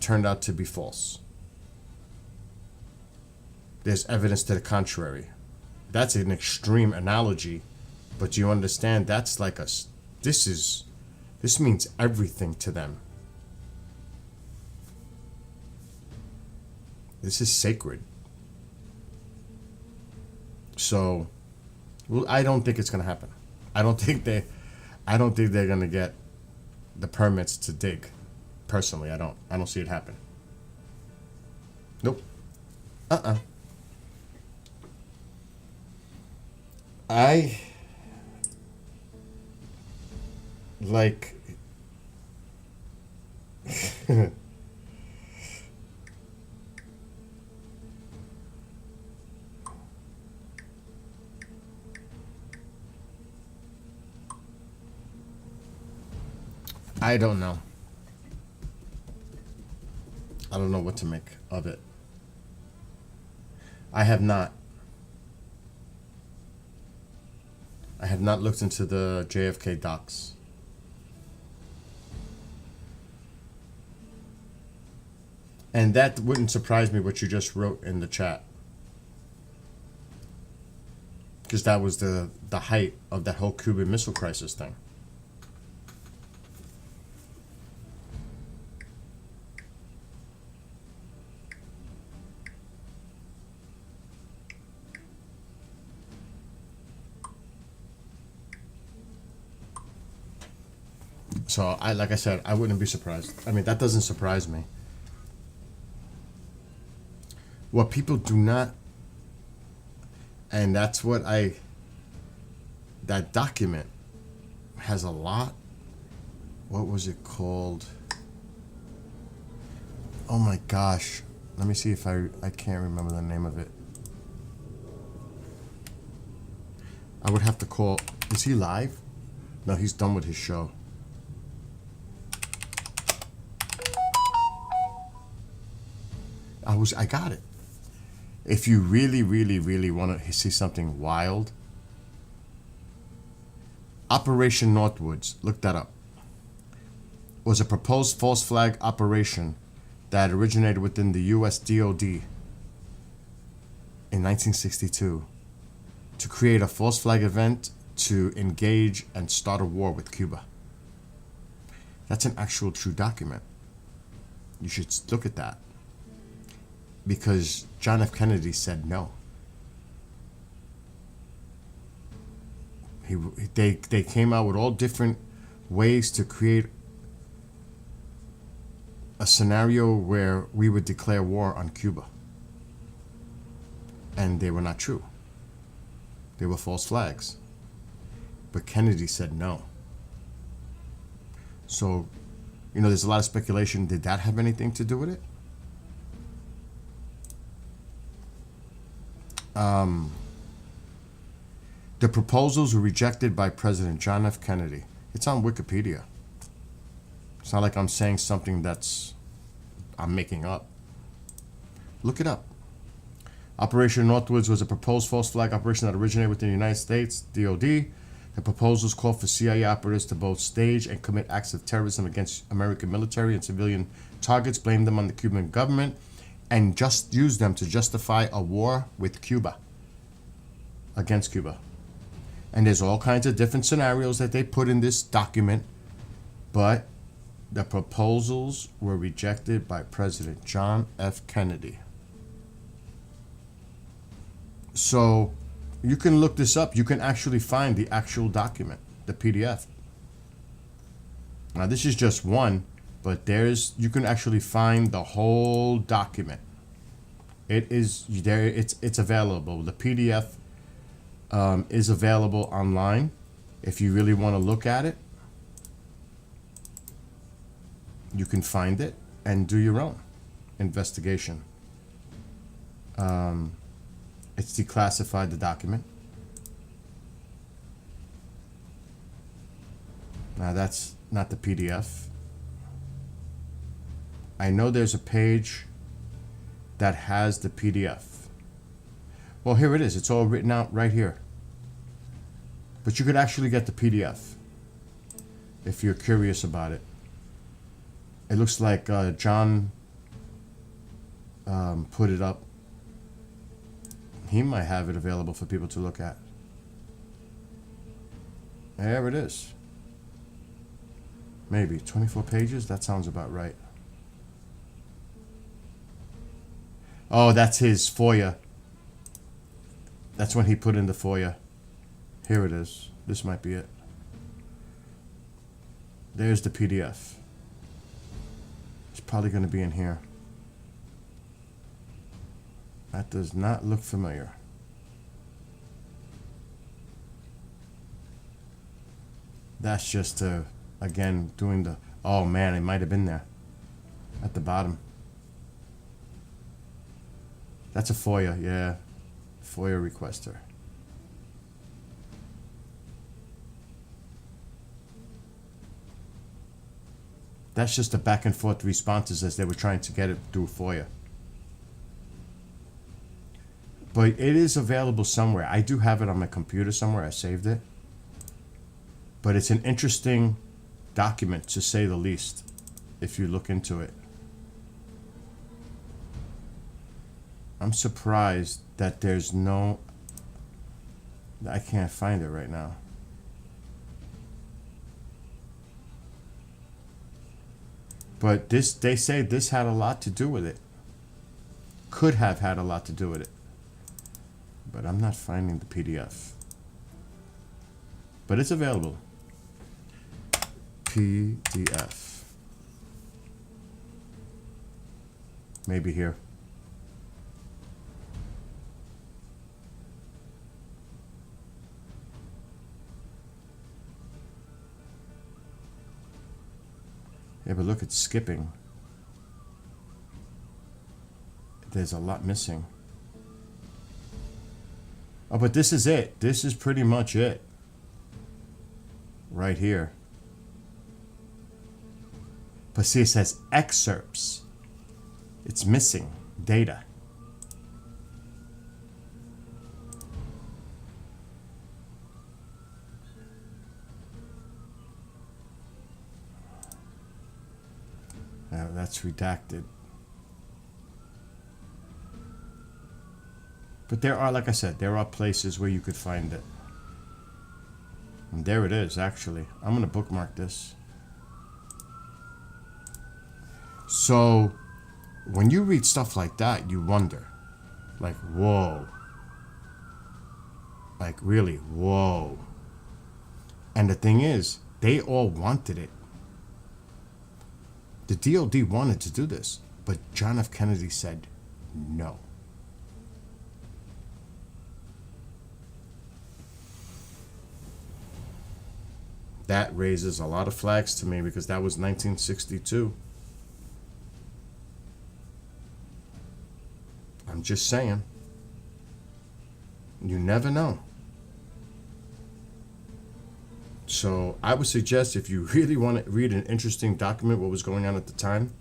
turned out to be false. There's evidence to the contrary. That's an extreme analogy, but you understand that's like this means everything to them. This is sacred. So, well, I don't think it's gonna happen. I don't think they're gonna get the permits to dig. Personally, I don't see it happen. Nope. I like I don't know. I don't know what to make of it. I have not had not looked into the JFK docs. And that wouldn't surprise me what you just wrote in the chat. Because that was the height of that whole Cuban Missile Crisis thing. So like I said, I wouldn't be surprised. I mean, that doesn't surprise me. What people do not, and that's what that document has a lot. What was it called? Oh my gosh. Let me see if I can't remember the name of it. I would have to call, is he live? No, he's done with his show. I got it. If you really, really, really want to see something wild, Operation Northwoods, look that up, was a proposed false flag operation that originated within the US DoD in 1962 to create a false flag event to engage and start a war with Cuba. That's an actual true document. You should look at that. Because John F. Kennedy said no. They came out with all different ways to create a scenario where we would declare war on Cuba. And they were not true. They were false flags. But Kennedy said no. So, there's a lot of speculation. Did that have anything to do with it? The proposals were rejected by President John F. Kennedy. It's on Wikipedia. It's not like I'm saying something I'm making up. Look it up. Operation Northwoods was a proposed false flag operation that originated within the United States DoD. The proposals called for CIA operatives to both stage and commit acts of terrorism against American military and civilian targets, blame them on the Cuban government, and just use them to justify a war with Cuba, against Cuba. And there's all kinds of different scenarios that they put in this document, but the proposals were rejected by President John F. Kennedy. So you can look this up. You can actually find the actual document, the PDF. Now this is just one, but you can actually find the whole document. It is there. It's available. The PDF is available online if you really want to look at it. You can find it and do your own investigation. It's declassified, the document. Now that's not the PDF. I know there's a page that has the PDF. Well, here it is. It's all written out right here. But you could actually get the PDF if you're curious about it. It looks like John put it up. He might have it available for people to look at. There it is. Maybe 24 pages. That sounds about right. Oh, that's his FOIA. That's when he put in the FOIA. Here it is. This might be it. There's the PDF. It's probably going to be in here. That does not look familiar. That's just again, doing the... Oh man, it might have been there. At the bottom. That's a FOIA, yeah. FOIA requester. That's just the back and forth responses as they were trying to get it through FOIA. But it is available somewhere. I do have it on my computer somewhere. I saved it. But it's an interesting document, to say the least, if you look into it. I'm surprised that there's no... I can't find it right now. But this, they say this had a lot to do with it. Could have had a lot to do with it. But I'm not finding the PDF. But it's available. PDF. Maybe here. Yeah, but look, it's skipping. There's a lot missing. Oh, but this is it. This is pretty much it. Right here. But see, it says excerpts. It's missing data. Now that's redacted. But there are, like I said, there are places where you could find it. And there it is, actually. I'm going to bookmark this. So, when you read stuff like that, you wonder. Like, whoa. Like, really, whoa. And the thing is, they all wanted it. The DOD wanted to do this, but John F. Kennedy said no. That raises a lot of flags to me, because that was 1962. I'm just saying. You never know. So I would suggest, if you really want to read an interesting document, what was going on at the time,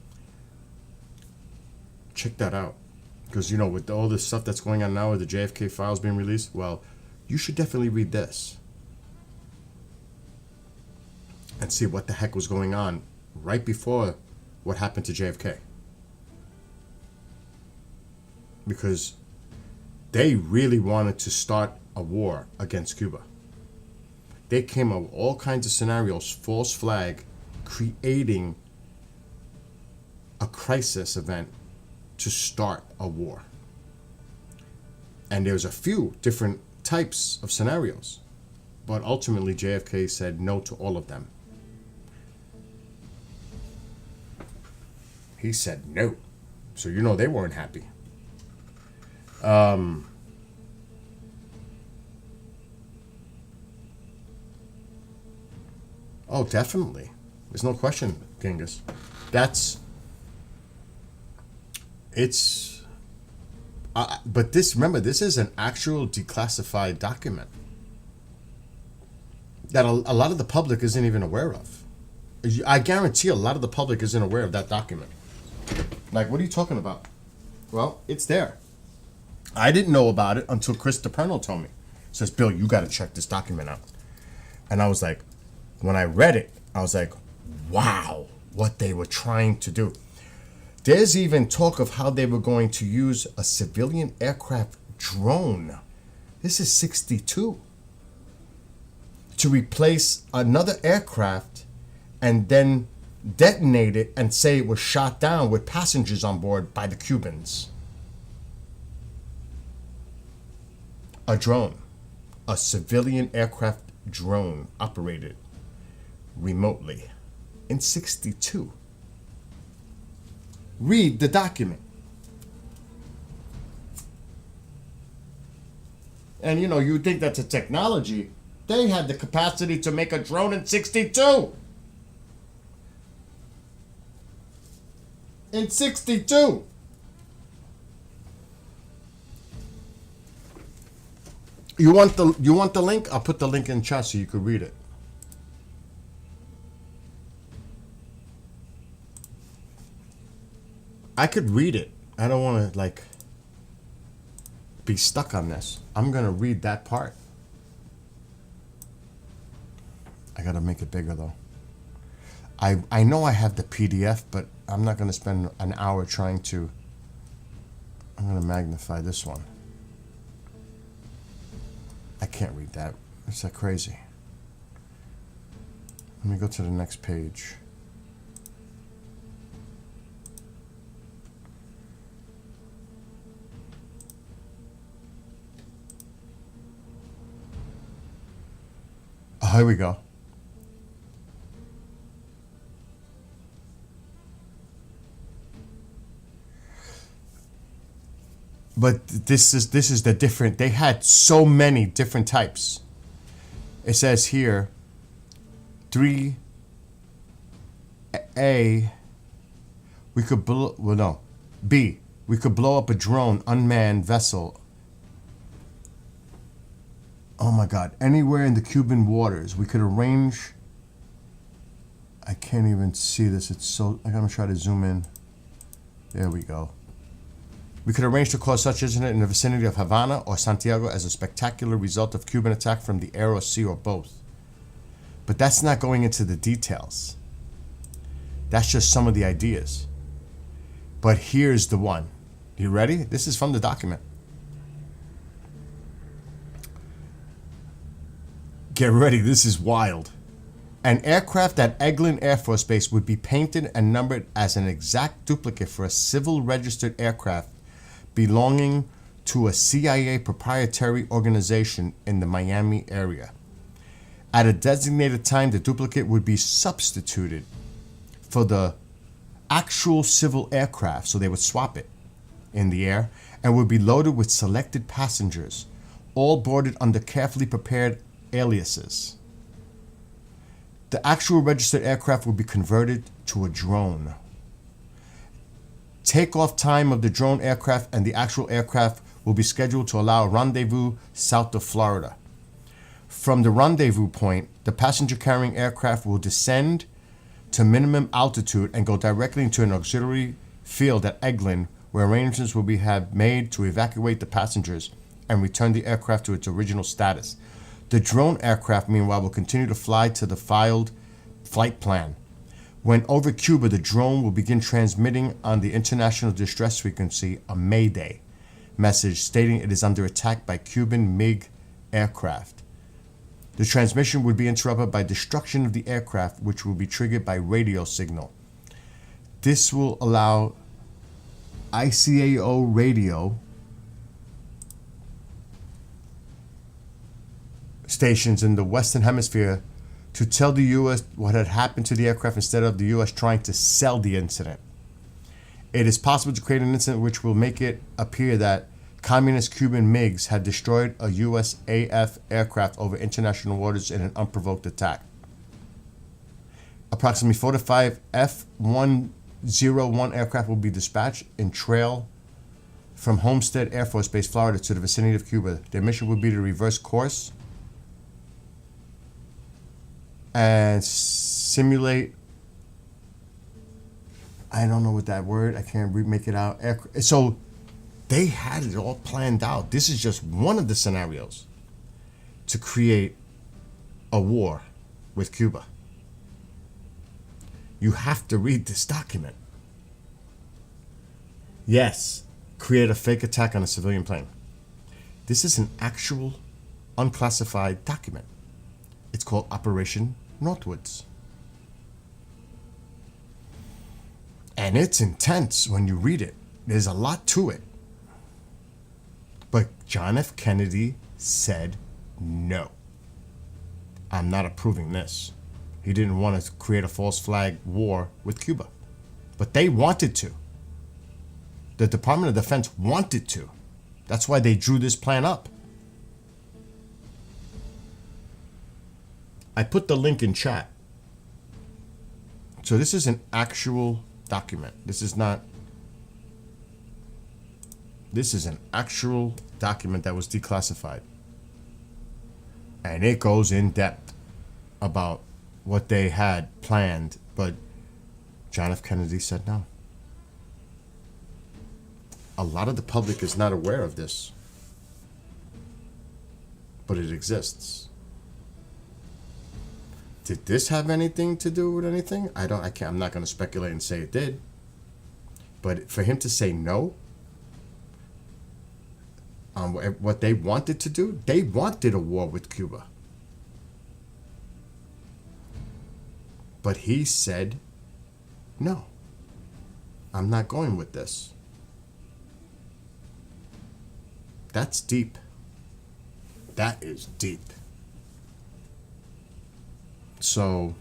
check that out. Because, you know, with all this stuff that's going on now with the JFK files being released, well, you should definitely read this. And see what the heck was going on right before what happened to JFK. Because they really wanted to start a war against Cuba. They came up with all kinds of scenarios, false flag, creating a crisis event to start a war. And there's a few different types of scenarios. But ultimately, JFK said no to all of them. He said no. So you know they weren't happy. Oh, definitely. There's no question, Genghis. But this, remember, this is an actual declassified document that a lot of the public isn't even aware of. I guarantee a lot of the public isn't aware of that document. Like, what are you talking about? Well, it's there. I didn't know about it until Chris DePerno told me. Says, Bill, you got to check this document out. And I was like, when I read it, I was like, wow, what they were trying to do. There's even talk of how they were going to use a civilian aircraft drone. This is 62. To replace another aircraft and then detonate it and say it was shot down with passengers on board by the Cubans. A drone. A civilian aircraft drone operated remotely in 62. Read the document. And you know, you think that's a technology. They had the capacity to make a drone in 62. In 62. You want the link? I'll put the link in chat so you could read it. I could read it. I don't want to like be stuck on this. I'm gonna read that part. I gotta make it bigger though. I know I have the PDF, but I'm not gonna spend an hour trying to. I'm gonna magnify this one. I can't read that. It's that crazy. Let me go to the next page. Oh, here we go. But this is the different. They had so many different types. It says here, 3A. We could blow. Well, no. B. We could blow up a drone unmanned vessel. Oh my God! Anywhere in the Cuban waters, we could arrange. I can't even see this. It's so. I'm gonna try to zoom in. There we go. We could arrange to cause such incident in the vicinity of Havana or Santiago as a spectacular result of Cuban attack from the air or sea or both. But that's not going into the details. That's just some of the ideas. But here's the one. You ready? This is from the document. Get ready, this is wild. An aircraft at Eglin Air Force Base would be painted and numbered as an exact duplicate for a civil registered aircraft belonging to a CIA proprietary organization in the Miami area. At a designated time, the duplicate would be substituted for the actual civil aircraft, so they would swap it in the air, and would be loaded with selected passengers, all boarded under carefully prepared aliases. The actual registered aircraft would be converted to a drone. Takeoff time of the drone aircraft and the actual aircraft will be scheduled to allow a rendezvous south of Florida. From the rendezvous point, the passenger-carrying aircraft will descend to minimum altitude and go directly into an auxiliary field at Eglin, where arrangements will be made to evacuate the passengers and return the aircraft to its original status. The drone aircraft, meanwhile, will continue to fly to the filed flight plan. When over Cuba, the drone will begin transmitting on the international distress frequency a Mayday message stating it is under attack by Cuban MiG aircraft. The transmission would be interrupted by destruction of the aircraft, which will be triggered by radio signal. This will allow ICAO radio stations in the Western Hemisphere to tell the U.S. what had happened to the aircraft instead of the U.S. trying to sell the incident. It is possible to create an incident which will make it appear that communist Cuban MiGs had destroyed a USAF aircraft over international waters in an unprovoked attack. Approximately 4 to 5 F-101 aircraft will be dispatched in trail from Homestead Air Force Base, Florida to the vicinity of Cuba. Their mission would be to reverse course and simulate, I don't know what that word, I can't make it out. So they had it all planned out. This is just one of the scenarios to create a war with Cuba. You have to read this document. Yes, create a fake attack on a civilian plane. This is an actual unclassified document. It's called Operation Northwoods. And it's intense when you read it. There's a lot to it. But John F. Kennedy said no. I'm not approving this. He didn't want to create a false flag war with Cuba. But they wanted to. The Department of Defense wanted to. That's why they drew this plan up. I put the link in chat. So this is an actual document. This is not. This is an actual document that was declassified. And it goes in depth about what they had planned, but John F. Kennedy said no. A lot of the public is not aware of this, but it exists. Did this have anything to do with anything? I can't, I'm not going to speculate and say it did. But for him to say no on what they wanted to do, they wanted a war with Cuba. But he said, no, I'm not going with this. That's deep. That is deep. So,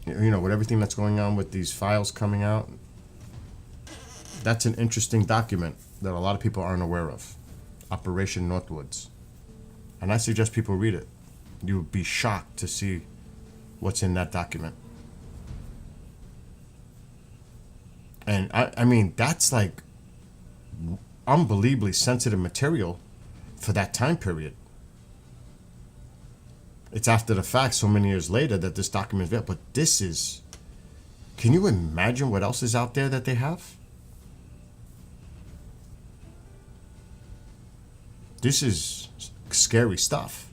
you know, with everything that's going on with these files coming out, that's an interesting document that a lot of people aren't aware of. Operation Northwoods. And I suggest people read it. You would be shocked to see what's in that document. And I mean, that's like unbelievably sensitive material for that time period. It's after the fact, so many years later, that this document is there. But this is... Can you imagine what else is out there that they have? This is scary stuff.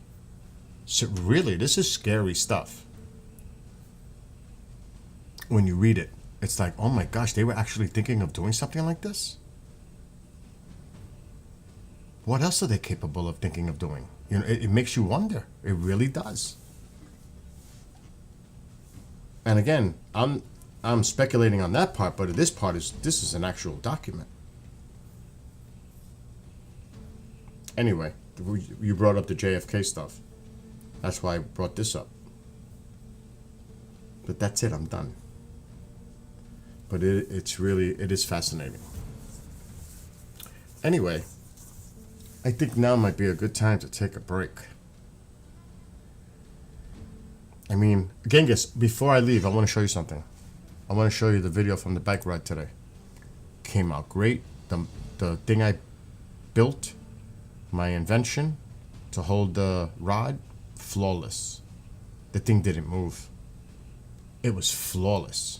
So really, this is scary stuff. When you read it, it's like, oh my gosh, they were actually thinking of doing something like this? What else are they capable of thinking of doing? You know, it makes you wonder. It really does. And again, I'm speculating on that part, but this is an actual document. Anyway, you brought up the JFK stuff. That's why I brought this up. But that's it, I'm done. But it is fascinating. Anyway, I think now might be a good time to take a break. I mean, Genghis, before I leave, I want to show you something. I want to show you the video from the bike ride today. Came out great. The thing I built, my invention to hold the rod, flawless. The thing didn't move. It was flawless.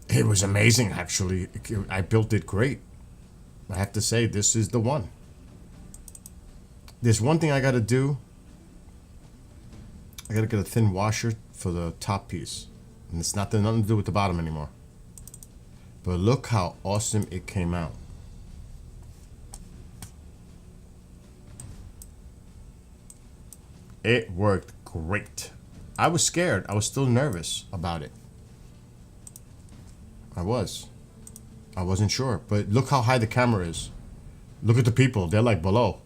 It was amazing, actually. I built it great. I have to say, this is the one. There's one thing I got to do. I got to get a thin washer for the top piece. And it's nothing to do with the bottom anymore. But look how awesome it came out. It worked great. I was scared. I was still nervous about it. I wasn't sure, but look how high the camera is. Look at the people. They're like below.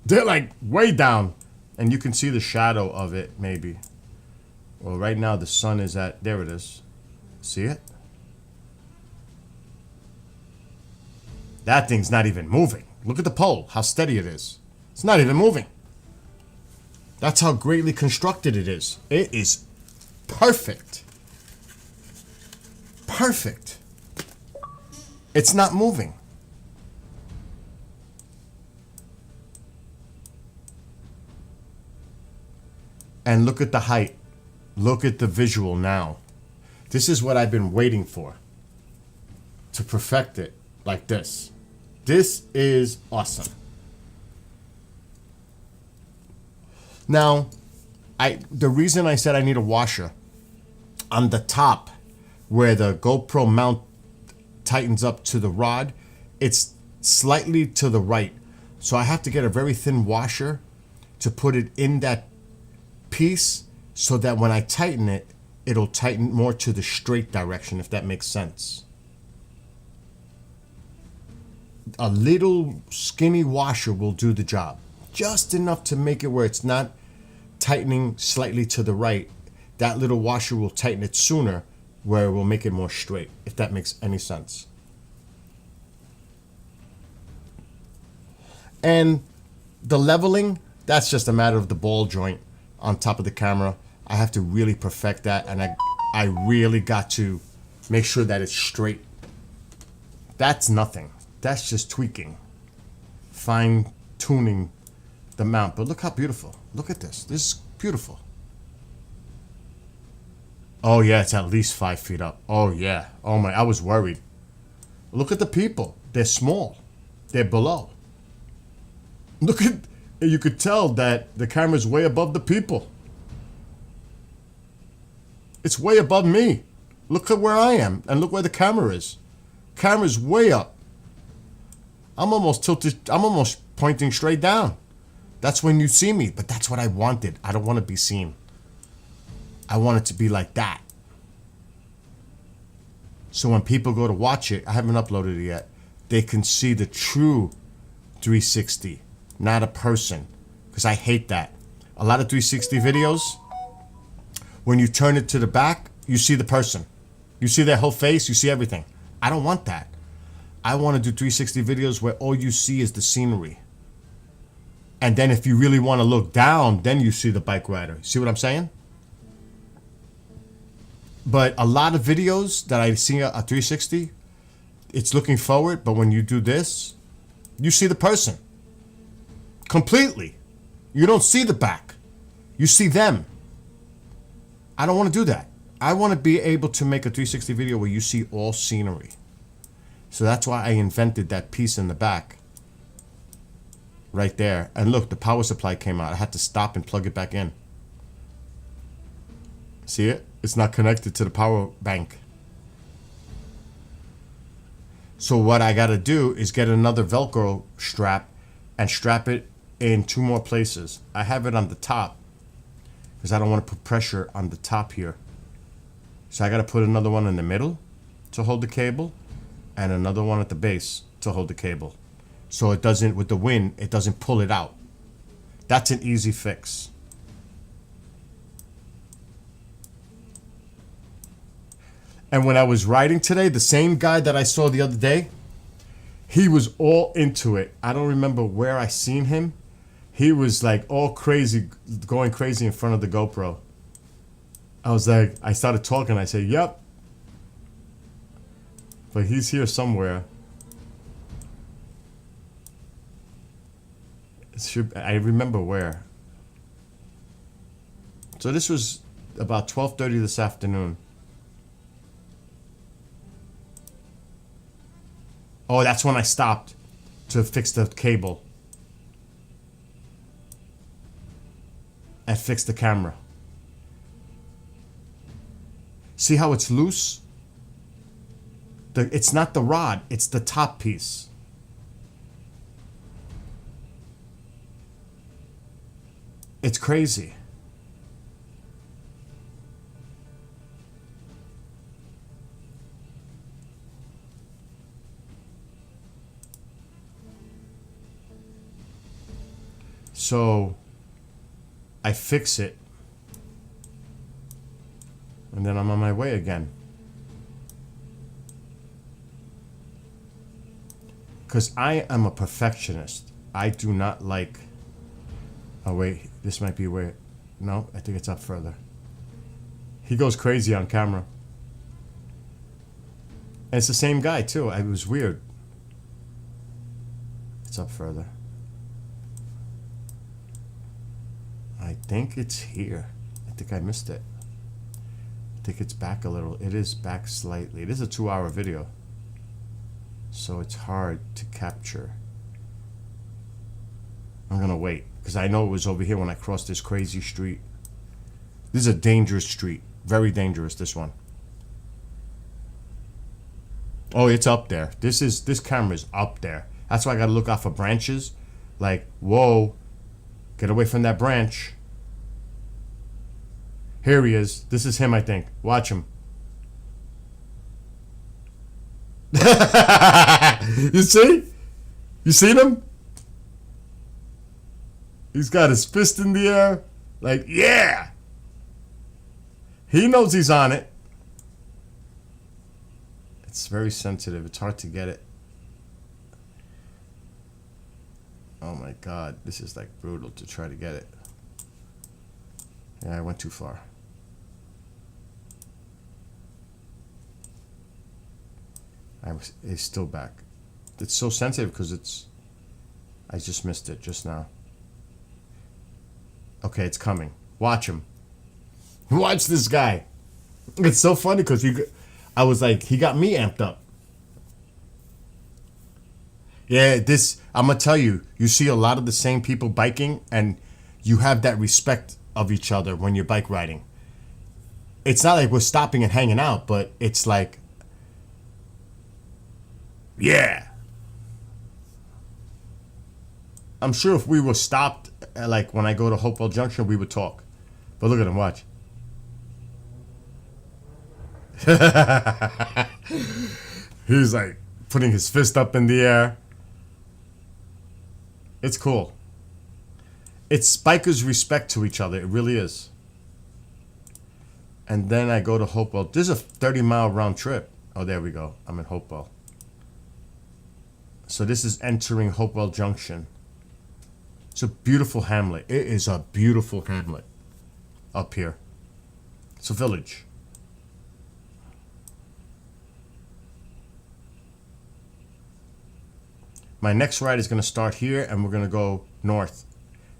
They're like way down. And you can see the shadow of it, maybe. Well, right now the sun is at... There it is. See it? That thing's not even moving. Look at the pole. How steady it is. It's not even moving. That's how greatly constructed it is. It is perfect. Perfect. It's not moving. And look at the height. Look at the visual now. This is what I've been waiting for. To perfect it like this. This is awesome. Now, the reason I said I need a washer on the top where the GoPro mount tightens up to the rod, it's slightly to the right. So I have to get a very thin washer to put it in that piece so that when I tighten it, it'll tighten more to the straight direction, if that makes sense. A little skinny washer will do the job. Just enough to make it where it's not tightening slightly to the right. That little washer will tighten it sooner, where it will make it more straight, if that makes any sense. And the leveling, that's just a matter of the ball joint on top of the camera. I have to really perfect that, and I really got to make sure that it's straight. That's nothing. That's just tweaking, fine tuning the mount. But look how beautiful. Look at this. This is beautiful. Oh yeah, it's at least 5 feet up. Oh yeah. Oh my, I was worried. Look at the people. They're small. They're below. Look at you could tell that the camera's way above the people. It's way above me. Look at where I am and look where the camera is. Camera's way up. I'm almost tilted. I'm almost pointing straight down. That's when you see me, but that's what I wanted. I don't want to be seen. I want it to be like that. So when people go to watch it, I haven't uploaded it yet, they can see the true 360, not a person. Because I hate that. A lot of 360 videos, when you turn it to the back, you see the person. You see their whole face, you see everything. I don't want that. I want to do 360 videos where all you see is the scenery. And then if you really want to look down, then you see the bike rider. See what I'm saying? But a lot of videos that I see a 360, it's looking forward, but when you do this, you see the person. Completely. You don't see the back. You see them. I don't want to do that. I want to be able to make a 360 video where you see all scenery. So that's why I invented that piece in the back. Right there. And look, the power supply came out. I had to stop and plug it back in. See it? It's not connected to the power bank. So what I got to do is get another Velcro strap and strap it in 2 more places. I have it on the top because I don't want to put pressure on the top here. So I got to put another one in the middle to hold the cable and another one at the base to hold the cable. So it doesn't, with the wind, it doesn't pull it out. That's an easy fix. And when I was riding today, the same guy that I saw the other day, he was all into it. I don't remember where I seen him. He was like all crazy, going crazy in front of the GoPro. I was like, I started talking. I said, yep. But he's here somewhere. I remember where. So this was about 12:30 this afternoon. Oh, that's when I stopped to fix the cable and fix the camera. See how it's loose? It's not the rod, it's the top piece. It's crazy. So I fix it and then I'm on my way again. Because I am a perfectionist. I do not like... Oh wait, this might be where... No, I think it's up further. He goes crazy on camera. And it's the same guy too. It was weird. It's up further. I think it's here. I think I missed it. I think it's back a little. It is back slightly. It is a 2-hour video. So it's hard to capture. I'm gonna wait because I know it was over here when I crossed this crazy street. This is a dangerous street. Very dangerous, this one. Oh, it's up there. This camera's up there. That's why I gotta look out for branches. Like, whoa. Get away from that branch. Here he is. This is him, I think. Watch him. You see? You seen him? He's got his fist in the air. Like, yeah. He knows he's on it. It's very sensitive. It's hard to get it. Oh my God. This is like brutal to try to get it. Yeah, I went too far. It's still back. It's so sensitive because it's... I just missed it just now. Okay, it's coming. Watch him. Watch this guy. It's so funny because I was like, he got me amped up. Yeah, I'm gonna tell you, you see a lot of the same people biking, and you have that respect of each other when you're bike riding. It's not like we're stopping and hanging out, but it's like, yeah. I'm sure if we were stopped, like when I go to Hopewell Junction, we would talk. But look at him, watch. He's like putting his fist up in the air. It's cool. It's bikers' respect to each other. It really is. And then I go to Hopewell. This is a 30-mile round trip. Oh, there we go. I'm in Hopewell. So this is entering Hopewell Junction. It's a beautiful hamlet. It is a beautiful hamlet up here. It's a village. My next ride is going to start here, and we're going to go north.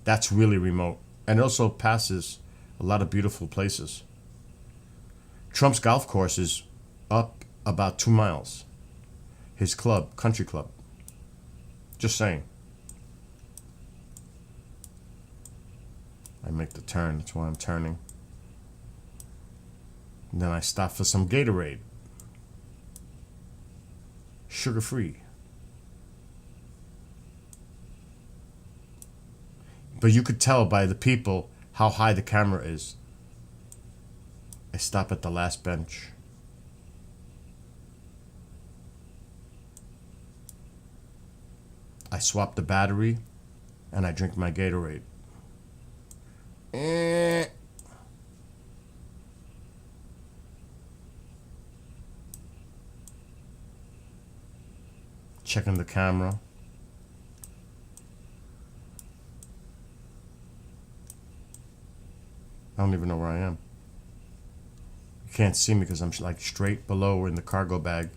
That's really remote. And it also passes a lot of beautiful places. Trump's golf course is up about 2 miles. His club, country club. Just saying. I make the turn. That's why I'm turning. And then I stop for some Gatorade. Sugar-free. But you could tell by the people how high the camera is. I stop at the last bench. I swap the battery and I drink my Gatorade. Checking the camera. I don't even know where I am. You can't see me because I'm like straight below in the cargo bag.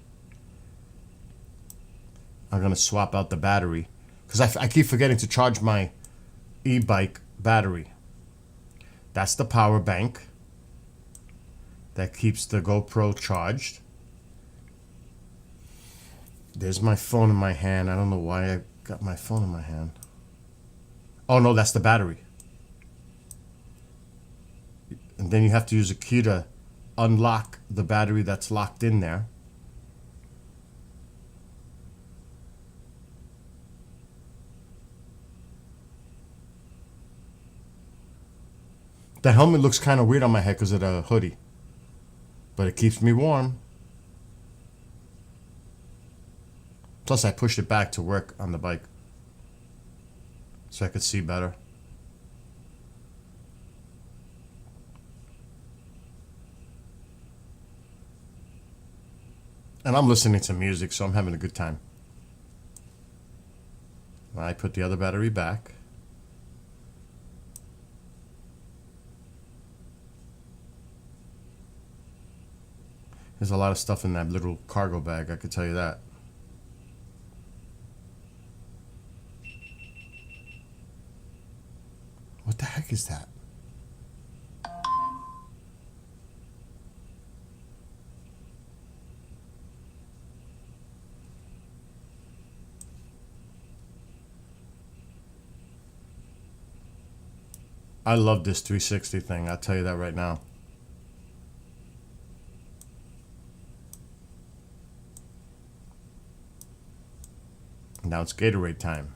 I'm gonna swap out the battery because I keep forgetting to charge my e-bike battery. That's the power bank that keeps the GoPro charged. There's my phone in my hand. I don't know why I got my phone in my hand. Oh no, that's the battery. And then you have to use a key to unlock the battery that's locked in there. The helmet looks kind of weird on my head because of the hoodie. But it keeps me warm. Plus I pushed it back to work on the bike. So I could see better. And I'm listening to music, so I'm having a good time. I put the other battery back. There's a lot of stuff in that little cargo bag, I could tell you that. What the heck is that? I love this 360 thing, I'll tell you that right now. Now it's Gatorade time.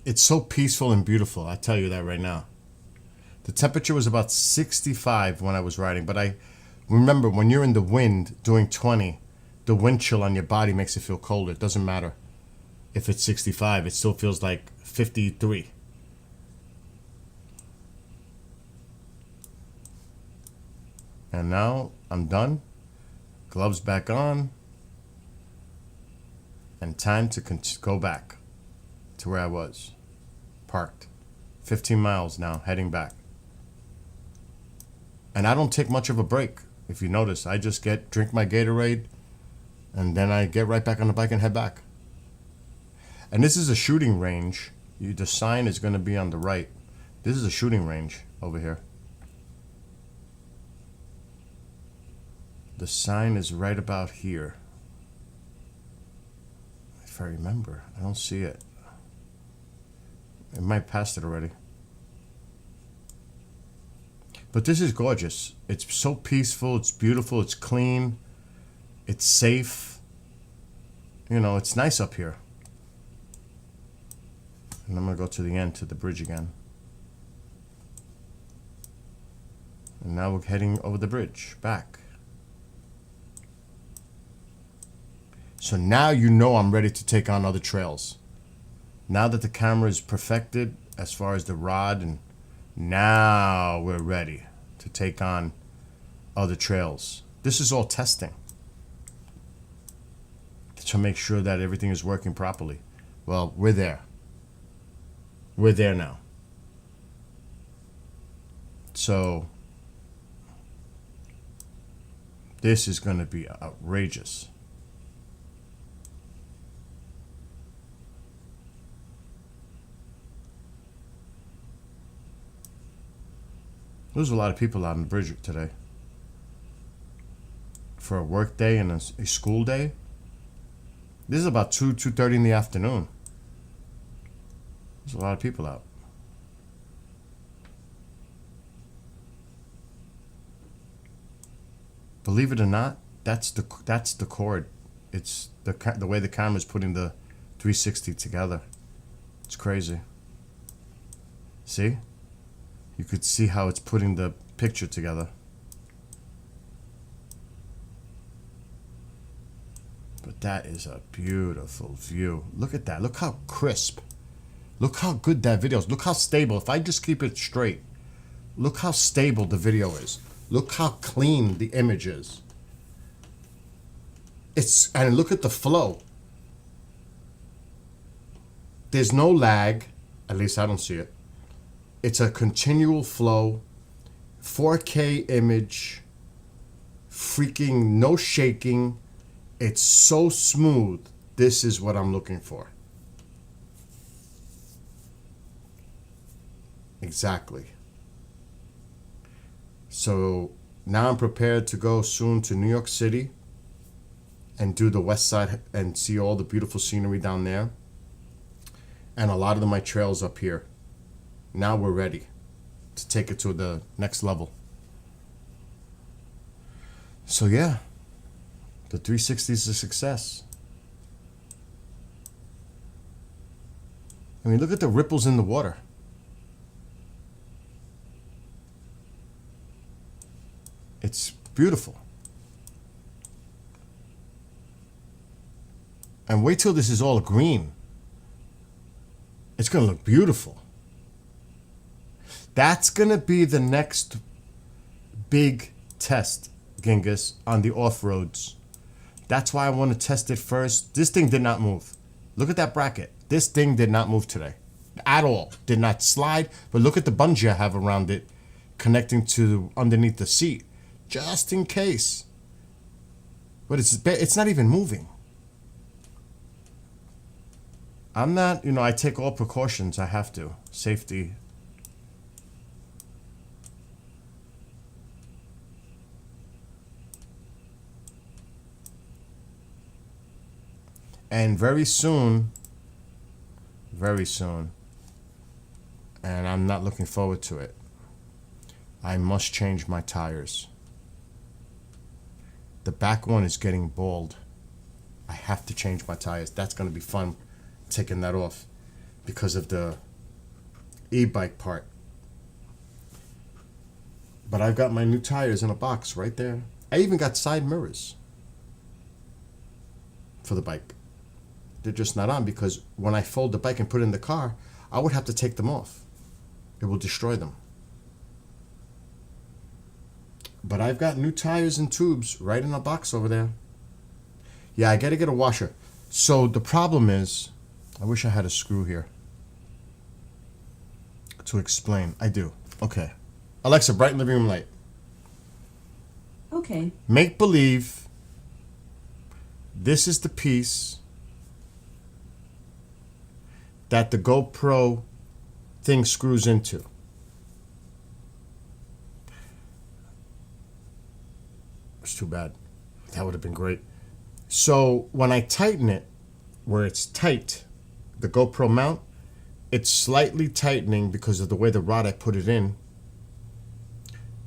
It's so peaceful and beautiful, I tell you that right now. The temperature was about 65 when I was riding, but I remember when you're in the wind doing 20, the wind chill on your body makes it feel colder. It doesn't matter if it's 65, it still feels like 53. And now I'm done. Gloves back on. And time to go back to where I was. Parked. 15 miles now, heading back. And I don't take much of a break. If you notice, I just drink my Gatorade, And then I get right back on the bike and head back. And this is a shooting range. The sign is going to be on the right. This is a shooting range over here. The sign is right about here. If I remember, I don't see it. I might have passed it already. But this is gorgeous. It's so peaceful, it's beautiful, it's clean, it's safe. You know, it's nice up here. And I'm gonna go to the end, to the bridge again. And now we're heading over the bridge, back. So now you know I'm ready to take on other trails. Now that the camera is perfected as far as the rod, and now we're ready to take on other trails. This is all testing to make sure that everything is working properly. Well, we're there. We're there now. So this is going to be outrageous. There's a lot of people out on the bridge today. For a work day and a school day. This is about 2:30 in the afternoon. There's a lot of people out. Believe it or not, that's the cord. It's the way the camera's putting the 360 together. It's crazy. See? You could see how it's putting the picture together. But that is a beautiful view. Look at that. Look how crisp. Look how good that video is. Look how stable. If I just keep it straight, look how stable the video is. Look how clean the image is. And look at the flow. There's no lag. At least I don't see it. It's a continual flow, 4K image, freaking no shaking. It's so smooth. This is what I'm looking for. Exactly. So now I'm prepared to go soon to New York City and do the west side and see all the beautiful scenery down there. And a lot of my trails up here. Now we're ready to take it to the next level. So yeah, the 360 is a success. I mean, look at the ripples in the water. It's beautiful. And wait till this is all green. It's going to look beautiful. That's going to be the next big test, Genghis, on the off-roads. That's why I want to test it first. This thing did not move. Look at that bracket. This thing did not move today. At all. Did not slide. But look at the bungee I have around it connecting to underneath the seat. Just in case. But it's not even moving. I'm not, I take all precautions. I have to. Safety. And very soon, and I'm not looking forward to it, I must change my tires. The back one is getting bald. I have to change my tires. That's going to be fun, taking that off because of the e-bike part. But I've got my new tires in a box right there. I even got side mirrors for the bike. They're just not on because when I fold the bike and put it in the car, I would have to take them off. It will destroy them. But I've got new tires and tubes right in a box over there. Yeah, I got to get a washer. So the problem is, I wish I had a screw here to explain. I do. Okay. Alexa, brighten living room light. Okay. Make believe This is the piece that the GoPro thing screws into. It's too bad. That would have been great. So when I tighten it, where it's tight, the GoPro mount, it's slightly tightening because of the way the rod I put it in.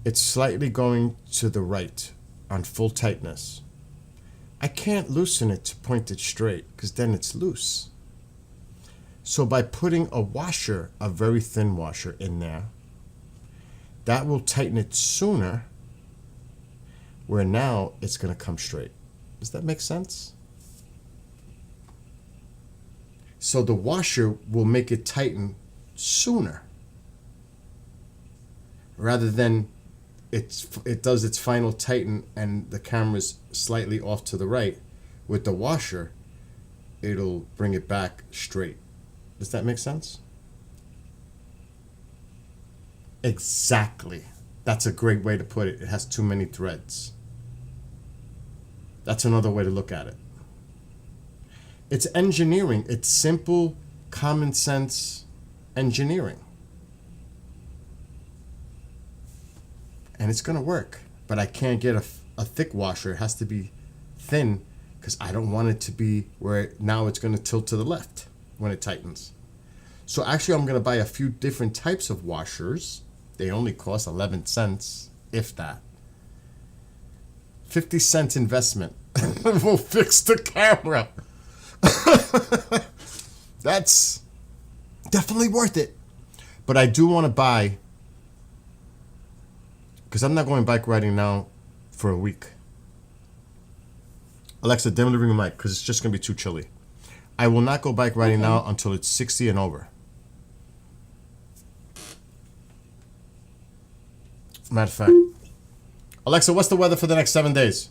It's slightly going to the right on full tightness. I can't loosen it to point it straight because then it's loose. So by putting a washer, a very thin washer in there, that will tighten it sooner, where now it's going to come straight. Does that make sense? So the washer will make it tighten sooner, rather than it does its final tighten and the camera's slightly off to the right. With the washer, it'll bring it back straight. Does that make sense? Exactly. That's a great way to put it. It has too many threads. That's another way to look at it. It's engineering. It's simple, common sense engineering. And it's going to work. But I can't get a thick washer. It has to be thin because I don't want it to be where now it's going to tilt to the left when it tightens. So actually I'm going to buy a few different types of washers. They only cost 11 cents, if that. 50 cent investment will fix the camera. That's definitely worth it. But I do want to buy, because I'm not going bike riding now for a week. Alexa, dim the room mic because it's just going to be too chilly. I will not go bike riding now until it's 60 and over. Matter of fact. Alexa, what's the weather for the next 7 days?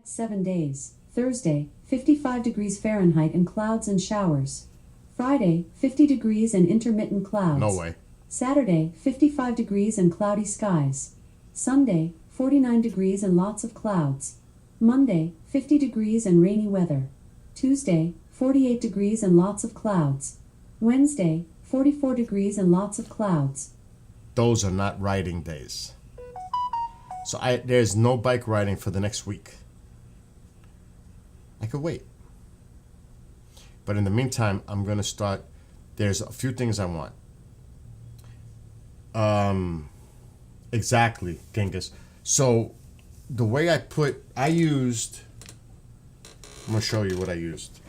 7 days. Thursday, 55 degrees Fahrenheit and clouds and showers. Friday, 50 degrees and intermittent clouds. No way. Saturday, 55 degrees and cloudy skies. Sunday, 49 degrees and lots of clouds. Monday, 50 degrees and rainy weather. Tuesday, 48 degrees and lots of clouds. Wednesday, 44 degrees and lots of clouds. Those are not riding days. So there's no bike riding for the next week. I could wait. But in the meantime, I'm going to start. There's a few things I want. Exactly, Genghis. So the way I'm going to show you what I used.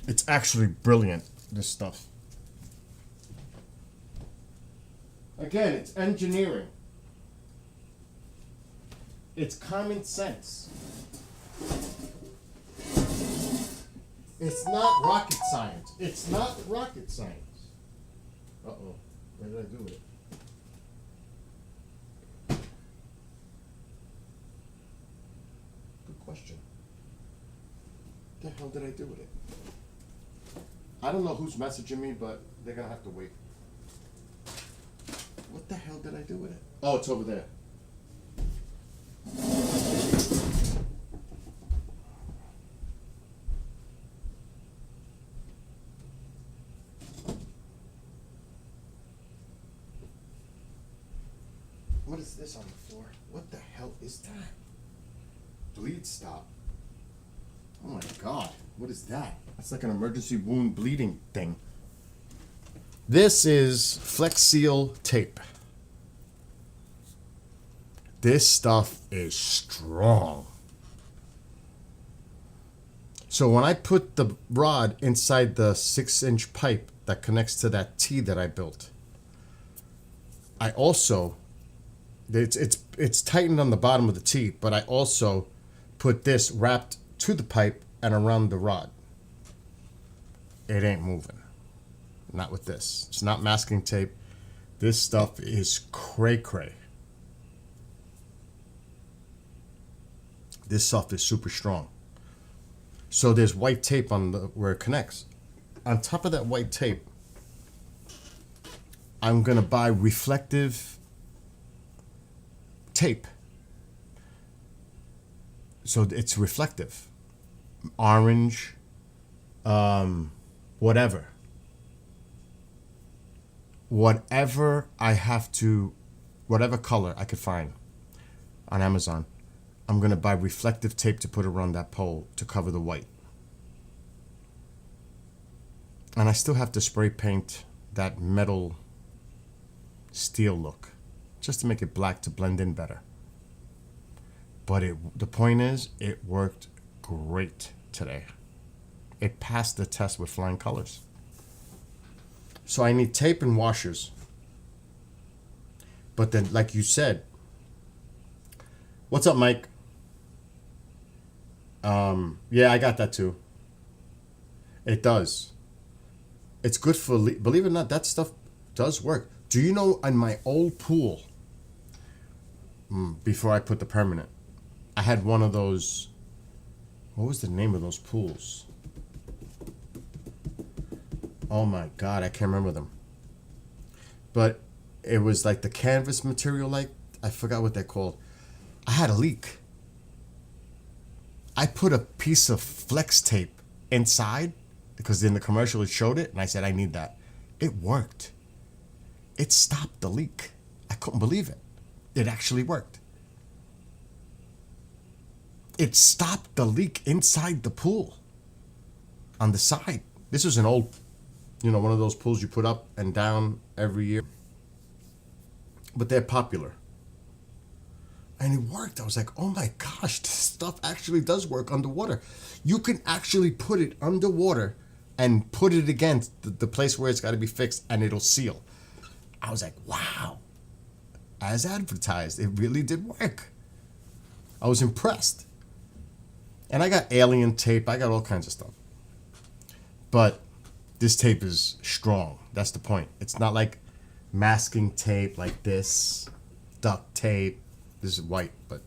It's actually brilliant, this stuff. Again, it's engineering. It's common sense. It's not rocket science. It's not rocket science. Uh-oh. What did I do with it? Good question. What the hell did I do with it? I don't know who's messaging me, but they're going to have to wait. What the hell did I do with it? Oh, it's over there. What is this on the floor? What the hell is that? Bleed stop. Oh my God. What is that? That's like an emergency wound bleeding thing. This is Flex Seal tape. This stuff is strong. So when I put the rod inside the 6-inch pipe that connects to that T that I built, I also, it's tightened on the bottom of the T, but I also put this wrapped to the pipe and around the rod. It ain't moving. Not with this. It's not masking tape. This stuff is cray-cray. This stuff is super strong. So there's white tape on where it connects. On top of that white tape, I'm going to buy reflective tape. So it's reflective. Orange, whatever. Whatever I have to, whatever color I could find on Amazon, I'm going to buy reflective tape to put around that pole to cover the white. And I still have to spray paint that metal steel look just to make it black to blend in better. But the point is, it worked great today. It passed the test with flying colors. So I need tape and washers. But then, like you said, what's up, Mike? Yeah, I got that too. It does. It's good for, believe it or not, that stuff does work. Do you know, in my old pool, before I put the permanent, I had one of those, what was the name of those pools? Oh my God, I can't remember them. But it was like the canvas material, like, I forgot what they're called. I had a leak. I put a piece of flex tape inside, because in the commercial it showed it, and I said, I need that. It worked. It stopped the leak. I couldn't believe it. It actually worked. It stopped the leak inside the pool on the side. This was an old, one of those pools you put up and down every year. But they're popular. And it worked. I was like, oh my gosh, this stuff actually does work underwater. You can actually put it underwater and put it against the place where it's got to be fixed, and it'll seal. I was like, wow. As advertised, it really did work. I was impressed. And I got alien tape. I got all kinds of stuff. But this tape is strong. That's the point. It's not like masking tape like this, duct tape. This is white, but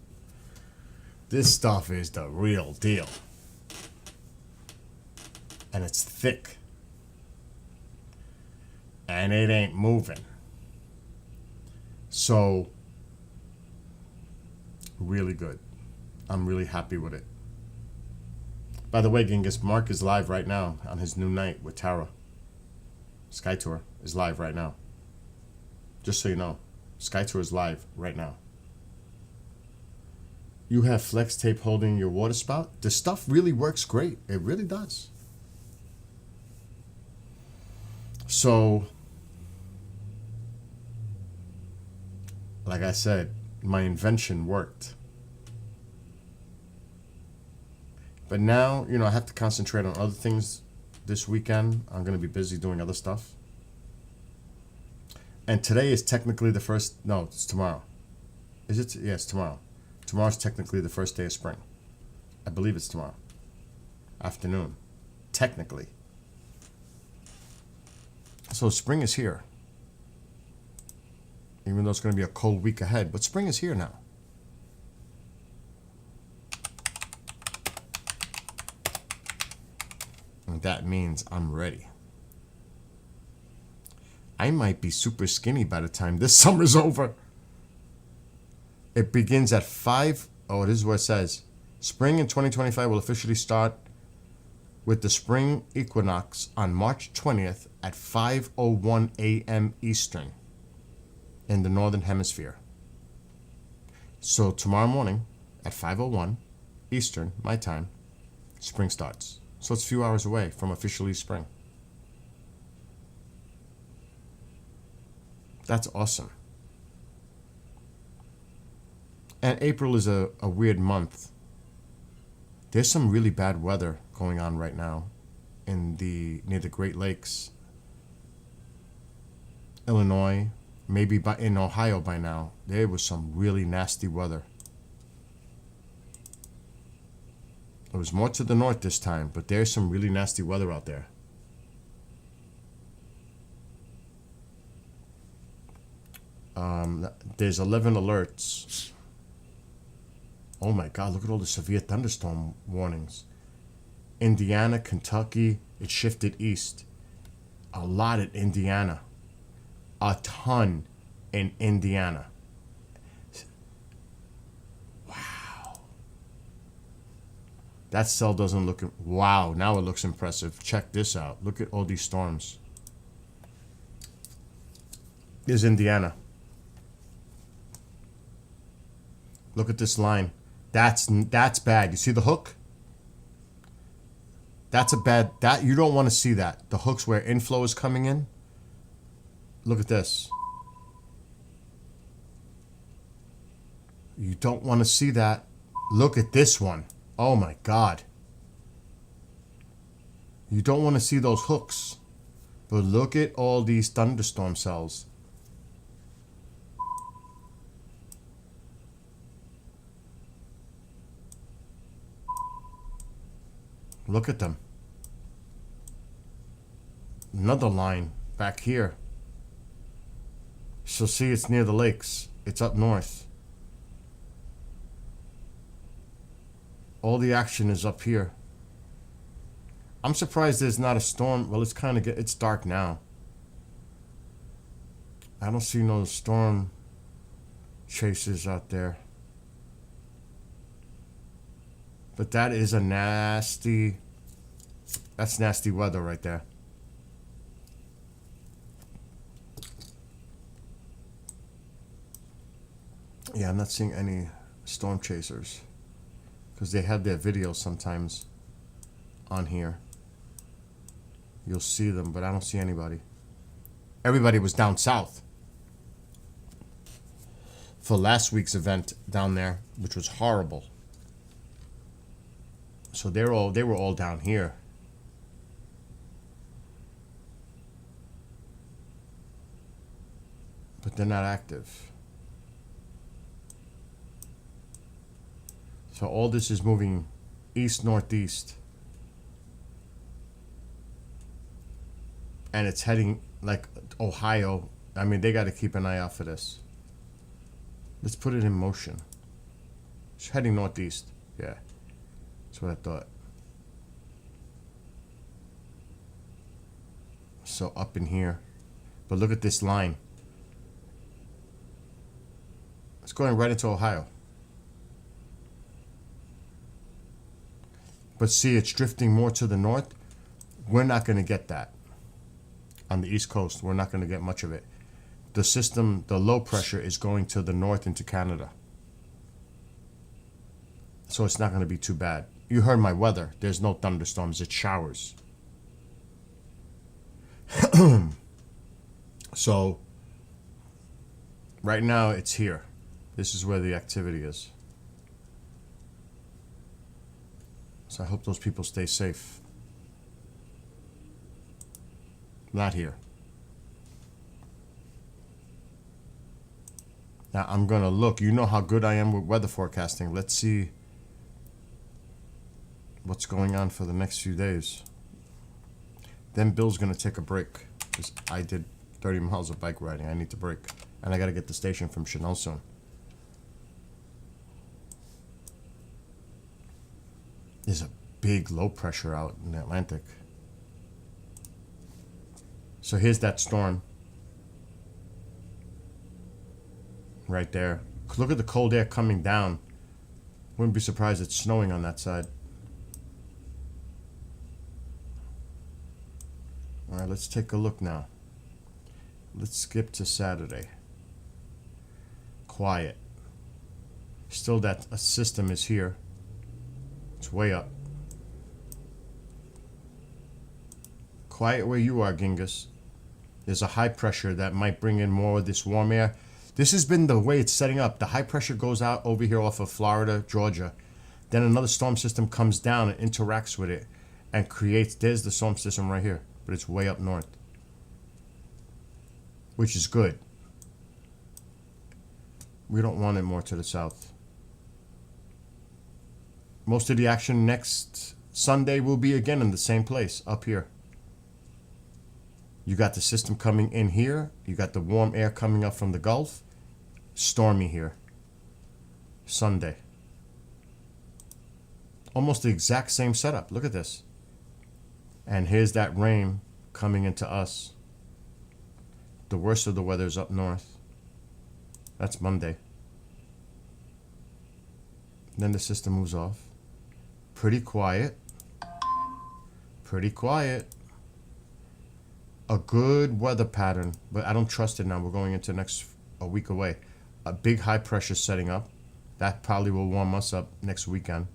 this stuff is the real deal. And it's thick. And it ain't moving. So, really good. I'm really happy with it. By the way, Genghis, Mark is live right now on his new night with Tara. Sky Tour is live right now. Just so you know, Sky Tour is live right now. You have flex tape holding your water spout. The stuff really works great. It really does. So, like I said, my invention worked. But now, I have to concentrate on other things this weekend. I'm going to be busy doing other stuff. And today is technically the first, no, it's tomorrow. Is it? Yeah, it's tomorrow. Tomorrow's technically the first day of spring. I believe it's tomorrow. Afternoon. Technically. So spring is here. Even though it's going to be a cold week ahead. But spring is here now. And that means I'm ready. I might be super skinny by the time this summer's over. It begins at 5. Oh, this is what it says. Spring in 2025 will officially start with the spring equinox on March 20th at 5:01 a.m. Eastern in the Northern Hemisphere. So tomorrow morning at 5:01 Eastern, my time, spring starts. So it's a few hours away from officially spring. That's awesome. And April is a weird month. There's some really bad weather going on right now near the Great Lakes. Illinois, maybe in Ohio by now. There was some really nasty weather. It was more to the north this time, but there's some really nasty weather out there. There's 11 alerts. Oh my God, look at all the severe thunderstorm warnings. Indiana, Kentucky, it shifted east. A lot in Indiana. A ton in Indiana. That cell doesn't look... Wow, now it looks impressive. Check this out. Look at all these storms. Here's Indiana. Look at this line. That's bad. You see the hook? That's a bad... That you don't want to see that. The hook's where inflow is coming in. Look at this. You don't want to see that. Look at this one. Oh my God. You don't want to see those hooks. But look at all these thunderstorm cells. Look at them. Another line back here. So see, it's near the lakes. It's up north. All the action is up here. I'm surprised there's not a storm. Well, it's kind of it's dark now. I don't see no storm chasers out there. But that is a nasty... That's nasty weather right there. Yeah, I'm not seeing any storm chasers. Because they have their videos sometimes on here. You'll see them, but I don't see anybody. Everybody was down south for last week's event down there, which was horrible. So they were all down here. But they're not active. So all this is moving east-northeast. And it's heading like Ohio. I mean, they got to keep an eye out for this. Let's put it in motion. It's heading northeast. Yeah. That's what I thought. So up in here. But look at this line. It's going right into Ohio. But see, it's drifting more to the north. We're not going to get that. On the East Coast, we're not going to get much of it. The system, the low pressure is going to the north into Canada. So it's not going to be too bad. You heard my weather. There's no thunderstorms. It's showers. So right now it's here. This is where the activity is. So I hope those people stay safe. Not here. Now I'm going to look. You know how good I am with weather forecasting. Let's see what's going on for the next few days. Then Bill's going to take a break. Because I did 30 miles of bike riding. I need to break. And I got to get the station from Chanel soon. There's a big low pressure out in the Atlantic. So here's that storm. Right there. Look at the cold air coming down. Wouldn't be surprised it's snowing on that side. Alright, let's take a look now. Let's skip to Saturday. Quiet. Still that a system is here. It's way up. Quiet where you are, Genghis. There's a high pressure that might bring in more of this warm air. This has been the way it's setting up. The high pressure goes out over here off of Florida, Georgia. Then another storm system comes down and interacts with it and creates... There's the storm system right here. But it's way up north. Which is good. We don't want it more to the south. Most of the action next Sunday will be again in the same place, up here. You got the system coming in here. You got the warm air coming up from the Gulf. Stormy here. Sunday. Almost the exact same setup. Look at this. And here's that rain coming into us. The worst of the weather is up north. That's Monday. Then the system moves off. Pretty quiet. Pretty quiet. A good weather pattern, but I don't trust it now. We're going into a week away. A big high pressure setting up. That probably will warm us up next weekend.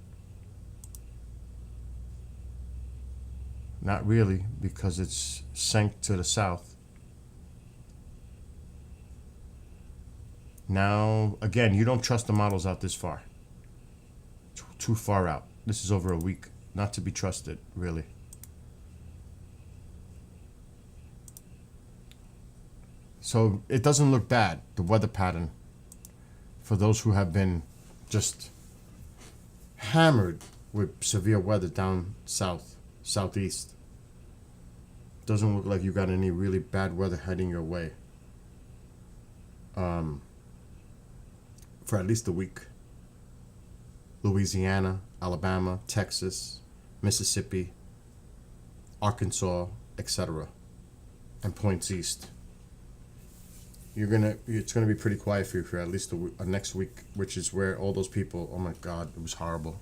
Not really, because it's sank to the south. Now, again, you don't trust the models out this far. Too far out. This is over a week. Not to be trusted, really. So it doesn't look bad, the weather pattern, for those who have been just hammered with severe weather down south, southeast. Doesn't look like you got any really bad weather heading your way. For at least a week. Louisiana, Alabama, Texas, Mississippi, Arkansas, etc. And points east. It's gonna be pretty quiet for you for at least a next week, which is where all those people, oh my God, it was horrible.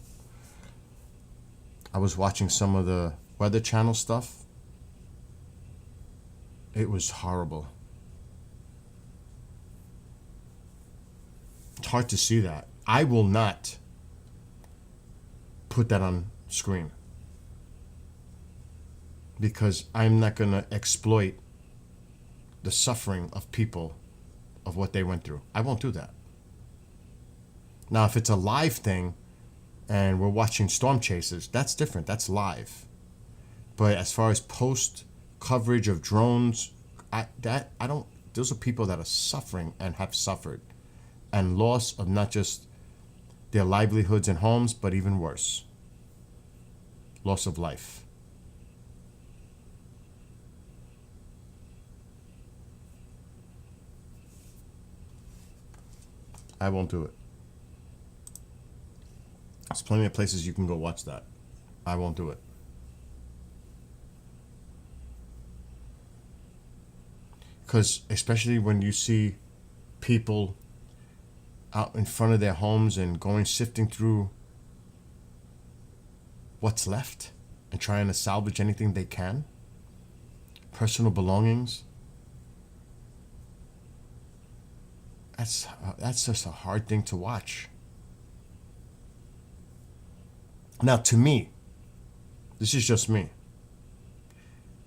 I was watching some of the Weather Channel stuff. It was horrible. It's hard to see that. I will not put that on screen because I'm not gonna exploit the suffering of people of what they went through. I won't do that. Now, if it's a live thing and we're watching storm chasers, that's different. That's live. But as far as post coverage of drones, those are people that are suffering and have suffered, and loss of not just their livelihoods and homes, but even worse, loss of life. I won't do it. There's plenty of places you can go watch that. I won't do it. Because especially when you see people out in front of their homes and sifting through what's left and trying to salvage anything they can, personal belongings, that's just a hard thing to watch. Now, to me, this is just me.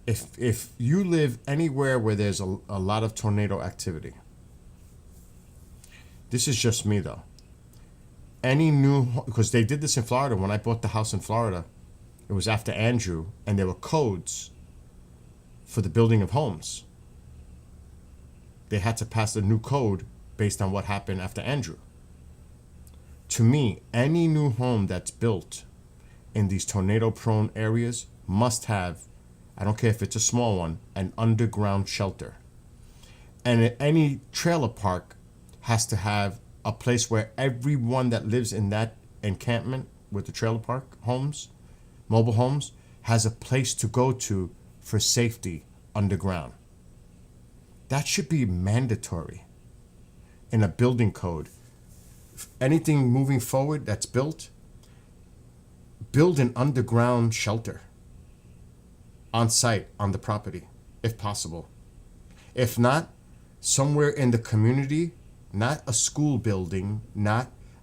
If you live anywhere where there's a lot of tornado activity, this is just me though. Because they did this in Florida. When I bought the house in Florida, it was after Andrew, and there were codes for the building of homes. They had to pass a new code based on what happened after Andrew. To me, any new home that's built in these tornado-prone areas must have, I don't care if it's a small one, an underground shelter. And any trailer park has to have a place where everyone that lives in that encampment with the trailer park homes, mobile homes, has a place to go to for safety underground. That should be mandatory in a building code. Anything moving forward that's built, build an underground shelter on site, on the property, if possible. If not, somewhere in the community, not a school building,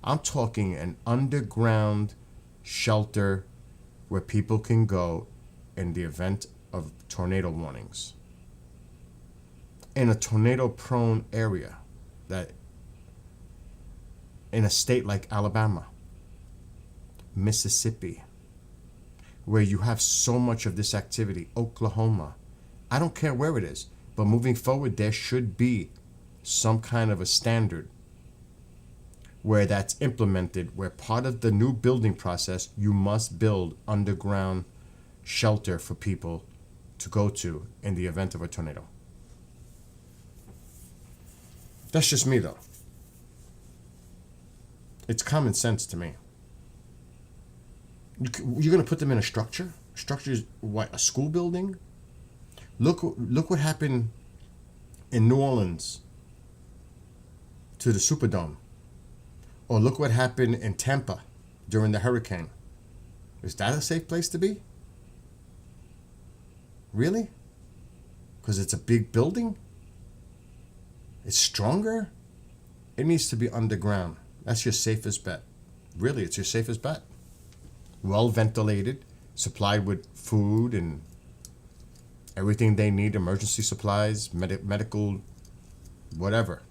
I'm talking an underground shelter where people can go in the event of tornado warnings. In a tornado-prone area, that in a state like Alabama, Mississippi, where you have so much of this activity, Oklahoma, I don't care where it is, but moving forward, there should be some kind of a standard where that's implemented, where part of the new building process, you must build underground shelter for people to go to in the event of a tornado. That's just me, though. It's common sense to me. You're going to put them in a structure? Structure is what, a school building? Look what happened in New Orleans to the Superdome. Or look what happened in Tampa during the hurricane. Is that a safe place to be? Really? Because it's a big building? It's stronger? It needs to be underground. That's your safest bet. Really, it's your safest bet. Well ventilated, supplied with food and everything they need, emergency supplies, medical, whatever.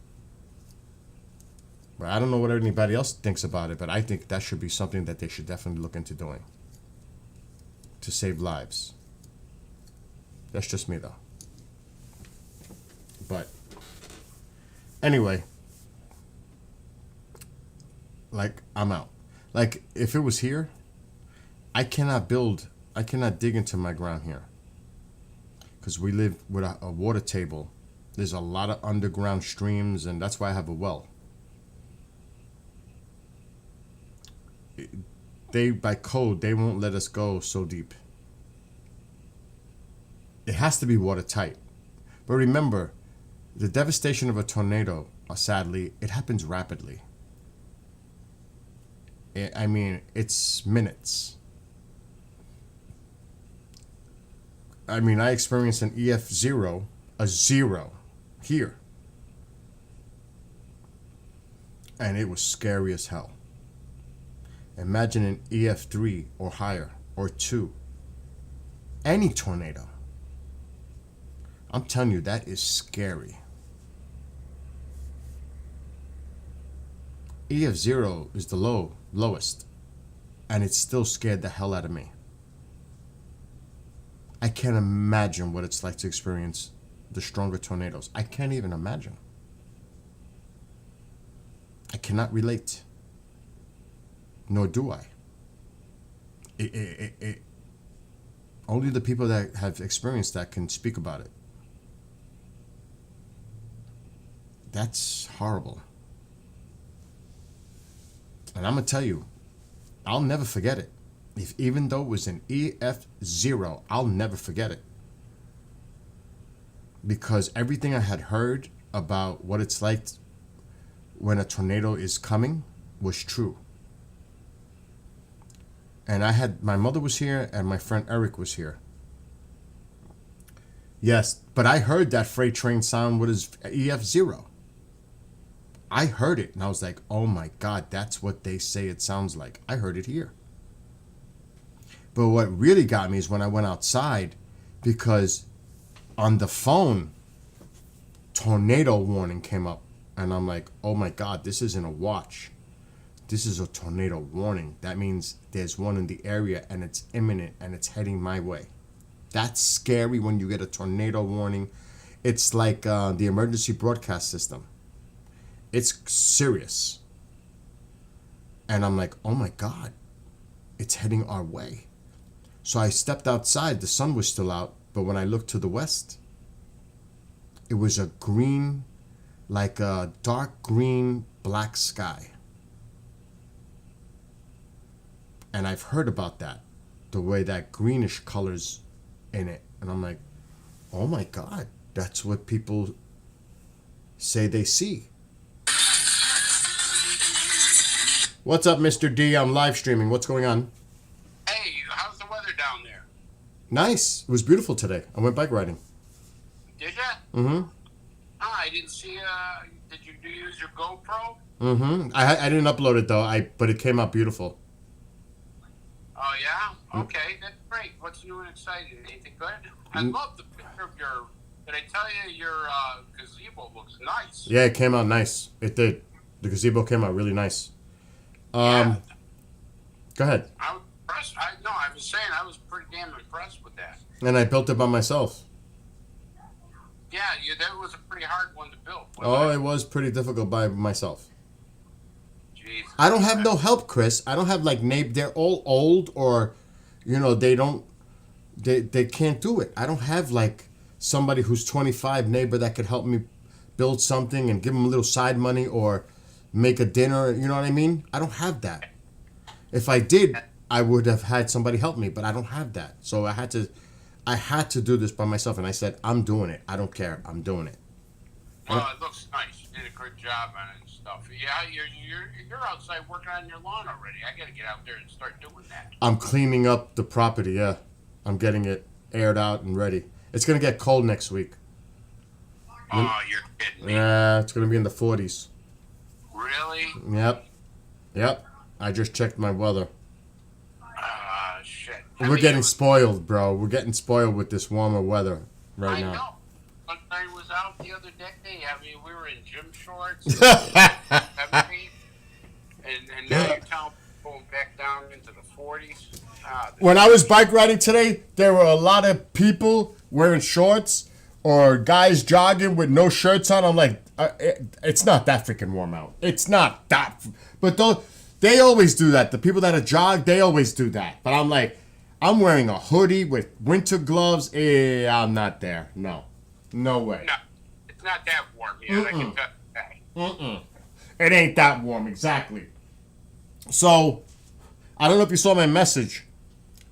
But I don't know what anybody else thinks about it, but I think that should be something that they should definitely look into doing to save lives. That's just me, though. But anyway, like, I'm out. Like, if it was here, I cannot dig into my ground here. Because we live with a water table. There's a lot of underground streams, and that's why I have a well. By code, they won't let us go so deep. It has to be watertight. But remember, the devastation of a tornado, sadly, it happens rapidly. I mean, it's minutes. I mean, I experienced an EF0, a 0, here. And it was scary as hell. Imagine an EF3 or higher, or 2. Any tornado. I'm telling you, that is scary. EF0 is the lowest. And it still scared the hell out of me. I can't imagine what it's like to experience the stronger tornadoes. I can't even imagine. I cannot relate. Nor do I. Only the people that have experienced that can speak about it. That's horrible. And I'm going to tell you, I'll never forget it. Even though it was an EF0, I'll never forget it. Because everything I had heard about what it's like when a tornado is coming was true. And my mother was here and my friend Eric was here. Yes, but I heard that freight train sound with his EF0. I heard it and I was like, oh my God, that's what they say it sounds like. I heard it here. But what really got me is when I went outside, because on the phone, tornado warning came up. And I'm like, oh my God, this isn't a watch. This is a tornado warning. That means there's one in the area and it's imminent and it's heading my way. That's scary when you get a tornado warning. It's like the emergency broadcast system. It's serious. And I'm like, oh my God, it's heading our way. So I stepped outside. The sun was still out. But when I looked to the west, it was a green, like a dark green, black sky. And I've heard about that, the way that greenish colors in it. And I'm like, oh my God, that's what people say they see. What's up, Mr. D? I'm live streaming. What's going on? Hey, how's the weather down there? Nice. It was beautiful today. I went bike riding. Did ya? Mm-hmm. Oh, I didn't see, did you use your GoPro? Mm-hmm. I didn't upload it, though, but it came out beautiful. Oh, yeah? Okay, that's great. What's new and exciting? Anything good? I love the picture of your, did I tell you your gazebo looks nice? Yeah, it came out nice. It did. The gazebo came out really nice. Yeah. Go ahead. I was impressed. I was saying I was pretty damn impressed with that. And I built it by myself. Yeah, that was a pretty hard one to build. Oh, it was pretty difficult by myself. Jeez. I don't have no help, Chris. I don't have like neighbors. They're all old, or, they can't do it. I don't have like somebody who's 25 neighbor that could help me build something and give them a little side money or make a dinner. You know what I mean? I don't have that. If I did, I would have had somebody help me, but I don't have that. So I had to do this by myself, and I said, I'm doing it. I don't care. I'm doing it. Oh, it looks nice. You did a good job on it and stuff. Yeah, you're outside working on your lawn already. I got to get out there and start doing that. I'm cleaning up the property, yeah. I'm getting it aired out and ready. It's going to get cold next week. Oh, you're kidding me. Yeah, it's going to be in the 40s. Really? Yep. I just checked my weather. Shit. We're getting spoiled, bro. We're getting spoiled with this warmer weather right now. I know. When I was out the other day, I mean, we were in gym shorts. and now you're telling people going back down into the 40s. When I was bike riding today, there were a lot of people wearing shorts or guys jogging with no shirts on. I'm like, it's not that freaking warm out. It's not that. But they always do that. The people that are jog, they always do that. But I'm like, I'm wearing a hoodie with winter gloves. I'm not there. No way. No, it's not that warm yet. I can tell you that. It ain't that warm, exactly. So, I don't know if you saw my message,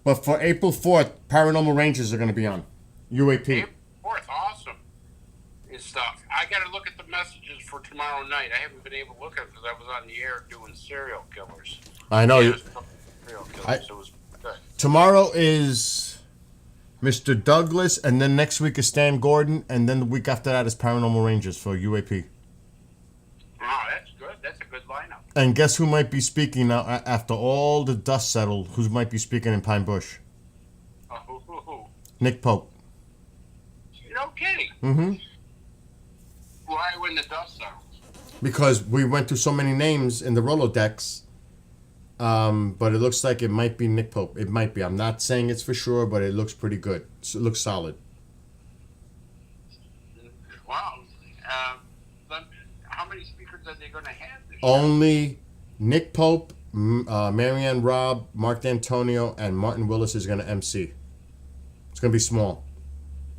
but for April 4th, Paranormal Rangers are going to be on UAP. April 4th, awesome. And stuff. I got to look at the messages for tomorrow night. I haven't been able to look at it because I was on the air doing serial killers. I know. Yeah, serial killers, so it was good. Tomorrow is Mr. Douglas, and then next week is Stan Gordon, and then the week after that is Paranormal Rangers for UAP. Oh, that's good. That's a good lineup. And guess who might be speaking now after all the dust settled? Who might be speaking in Pine Bush? Who? Nick Pope. No kidding. Mm-hmm. Why when the dust settles? Because we went through so many names in the Rolodex, but it looks like it might be Nick Pope. It might be. I'm not saying it's for sure, but it looks pretty good. So it looks solid. Wow. How many speakers are they going to have this year? Only Nick Pope, Marianne Robb, Mark D'Antonio, and Martin Willis is going to MC. It's going to be small.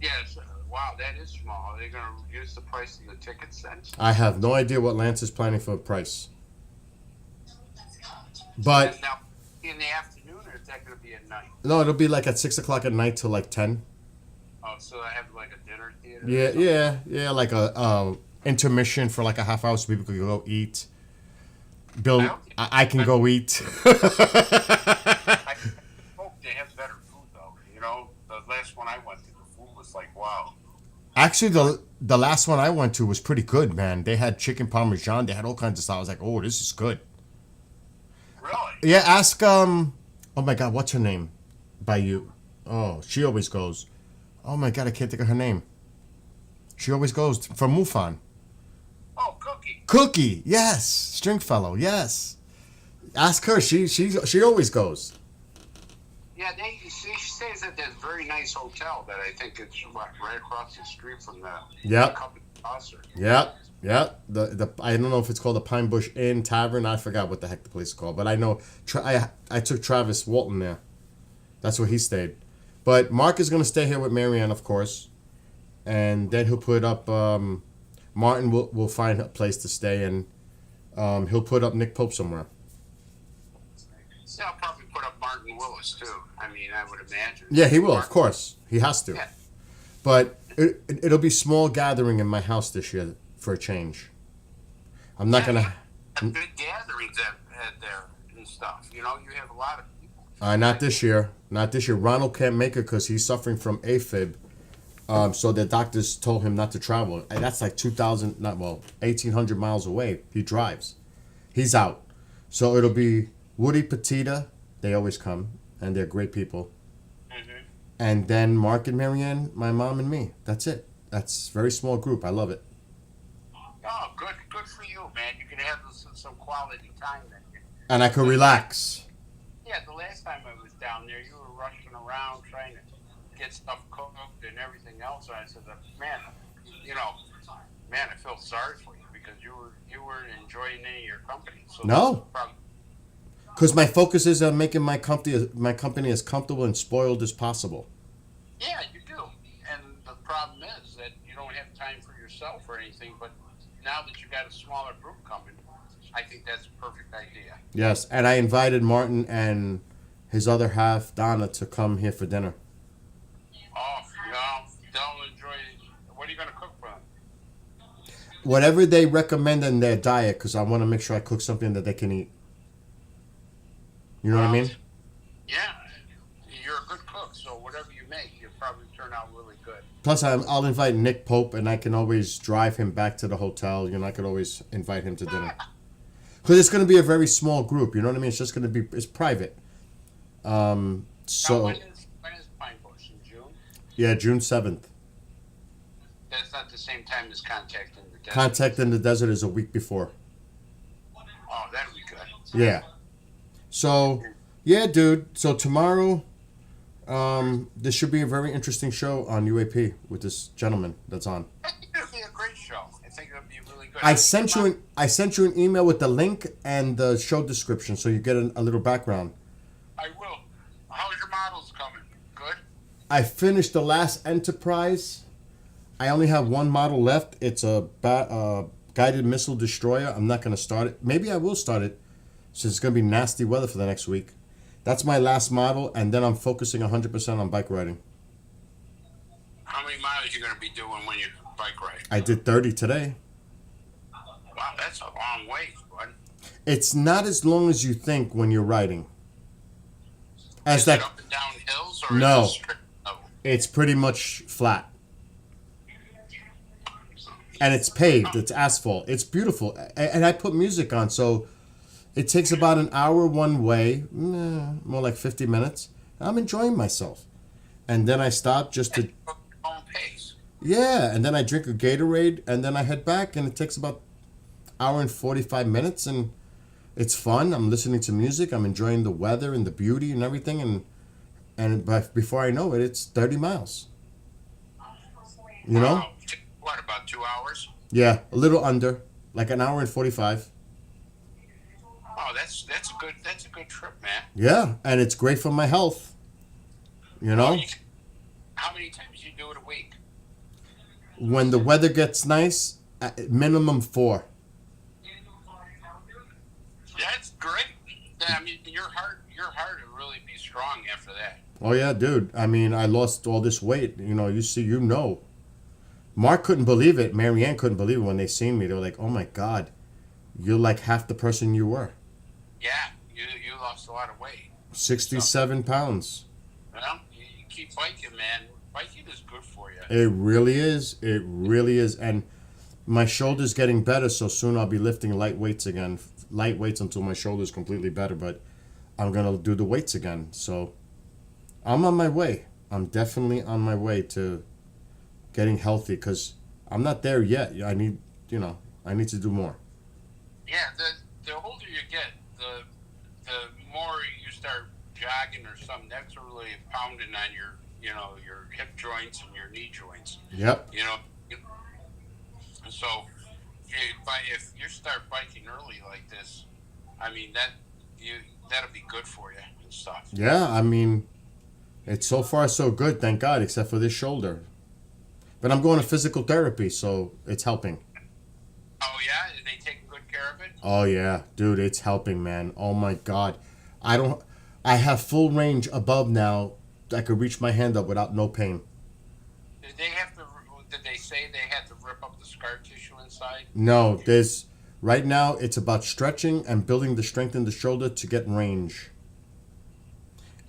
Yes. Wow, that is small. Are they going to reduce the price of the tickets then? I have no idea what Lance is planning for a price. But And now, in the afternoon, or is that going to be at night? no, it'll be like at 6 o'clock at night till like 10. Oh, so I have like a dinner theater? Yeah, like a intermission for like a half hour so people can go eat. Bill, I can go eat. I hope they have better food, though. You know, the last one I went to, the food was like, wow. Actually, the last one I went to was pretty good, man. They had chicken parmesan. They had all kinds of stuff. I was like, oh, this is good. Really? Yeah, ask, oh my God, what's her name by you? Oh, she always goes. Oh my God, I can't think of her name. She always goes from MUFON. Oh, Cookie. Cookie, yes. Stringfellow, yes. Ask her. She always goes. Yeah, she stays at this very nice hotel that I think it's right across the street from the Yep. company concert. Yep. The I don't know if it's called the Pine Bush Inn Tavern. I forgot what the heck the place is called, but I know I took Travis Walton there. That's where he stayed. But Mark is gonna stay here with Marianne, of course, and then he'll put up. Martin will find a place to stay, and he'll put up Nick Pope somewhere. Yeah, I'll probably put up Martin Willis too. I mean, I would imagine. Yeah, he will, of course. He has to. Yeah. But it'll be small gathering in my house this year for a change. I'm not gonna. Big gatherings at there and stuff. You know, you have a lot of people. Not this year. Not this year. Ronald can't make it because he's suffering from AFib. So the doctors told him not to travel. And that's like 1,800 miles away. He drives. He's out. So it'll be Woody, Petita. They always come, and they're great people. Mm-hmm. And then Mark and Marianne, my mom and me. That's it. That's a very small group. I love it. Oh, good for you, man. You can have some quality time then. And I could relax. Yeah, the last time I was down there, you were rushing around trying to get stuff cooked and everything else. And I said, man, I feel sorry for you because you weren't enjoying any of your company. So No. Because my focus is on making my company as comfortable and spoiled as possible. Yeah, you do. And the problem is that you don't have time for yourself or anything. But now that you got a smaller group coming, I think that's a perfect idea. Yes, and I invited Martin and his other half, Donna, to come here for dinner. Oh, no, they'll enjoy. What are you going to cook for them? whatever they recommend in their diet, because I want to make sure I cook something that they can eat. You know what I mean? Yeah, you're a good cook, so whatever you make, you'll probably turn out really good. Plus, I'll invite Nick Pope, and I can always drive him back to the hotel. You know, I could always invite him to dinner. Because it's going to be a very small group. You know what I mean? It's just going to be, it's private. So, Now, when is Pine Bush? In June? yeah, June 7th. That's not the same time as Contact in the Desert. Contact in the Desert is a week before. Oh, that'll be good. Yeah. So, yeah, dude. So tomorrow, this should be a very interesting show on UAP with this gentleman that's on. I think it'll be a great show. I think it'll be really good. I sent you an email with the link and the show description, so you get a little background. I will. How's your models coming? Good? I finished the last Enterprise. I only have one model left. It's a guided missile destroyer. I'm not going to start it. Maybe I will start it, since it's going to be nasty weather for the next week. That's my last model, and then I'm focusing 100% on bike riding. How many miles are you going to be doing when you bike ride? I did 30 today. Wow, that's a long way, bud. It's not as long as you think when you're riding. Is it up and down hills, or no, is it straight level? It's pretty much flat. And it's paved. It's asphalt. It's beautiful. And I put music on, so it takes about an hour one way, more like 50 minutes. I'm enjoying myself. And then I stop just to... Own pace. Yeah, and then I drink a Gatorade, and then I head back, and it takes about hour and 45 minutes, and it's fun. I'm listening to music. I'm enjoying the weather and the beauty and everything, and before I know it, it's 30 miles. You know? Wow. What, about 2 hours? Yeah, a little under, like an hour and 45. Oh, that's a good trip, man. Yeah, and it's great for my health. You know? How many times do you do it a week? When the weather gets nice, at minimum 4. That's great. I mean, your heart will really be strong after that. Oh yeah, dude. I mean, I lost all this weight. You know. Mark couldn't believe it. Marianne couldn't believe it when they seen me. They were like, "Oh my God, you're like half the person you were." Yeah, you lost a lot of weight. 67 pounds. Well, you keep biking, man. Biking is good for you. It really is. It really is. And my shoulder's getting better, so soon I'll be lifting light weights again. Light weights until my shoulder's completely better, but I'm going to do the weights again. So I'm on my way. I'm definitely on my way to getting healthy, because I'm not there yet. I need to do more. Yeah, the older you get, the more you start jogging or something. That's really pounding on your hip joints and your knee joints. Yep. So if you start biking early like this, I mean that'll be good for you and stuff. Yeah, I mean, it's so far so good, thank God, except for this shoulder. But I'm going to physical therapy, so it's helping. Oh yeah, did they take good care of it? Oh yeah, dude, it's helping, man. Oh my God, I have full range above now. I could reach my hand up without no pain. Did they say they had to rip up the scar tissue inside? No, right now it's about stretching and building the strength in the shoulder to get range.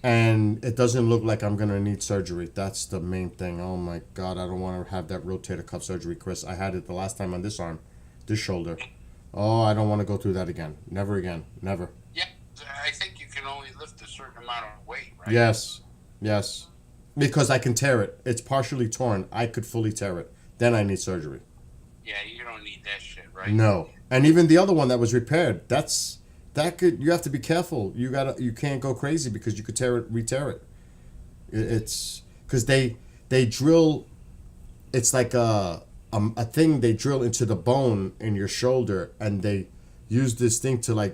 And it doesn't look like I'm going to need surgery. That's the main thing. Oh my God, I don't want to have that rotator cuff surgery, Chris. I had it the last time on this arm, this shoulder. Oh, I don't want to go through that again. Never again. Never. Yeah, I think you can only lift a certain amount of weight, right? Yes. Because I can tear it. It's partially torn. I could fully tear it. Then I need surgery. Yeah, you don't need that shit, right? No. And even the other one that was repaired, you have to be careful. You can't go crazy because you could re-tear it. It's because they drill. It's like a thing they drill into the bone in your shoulder, and they use this thing to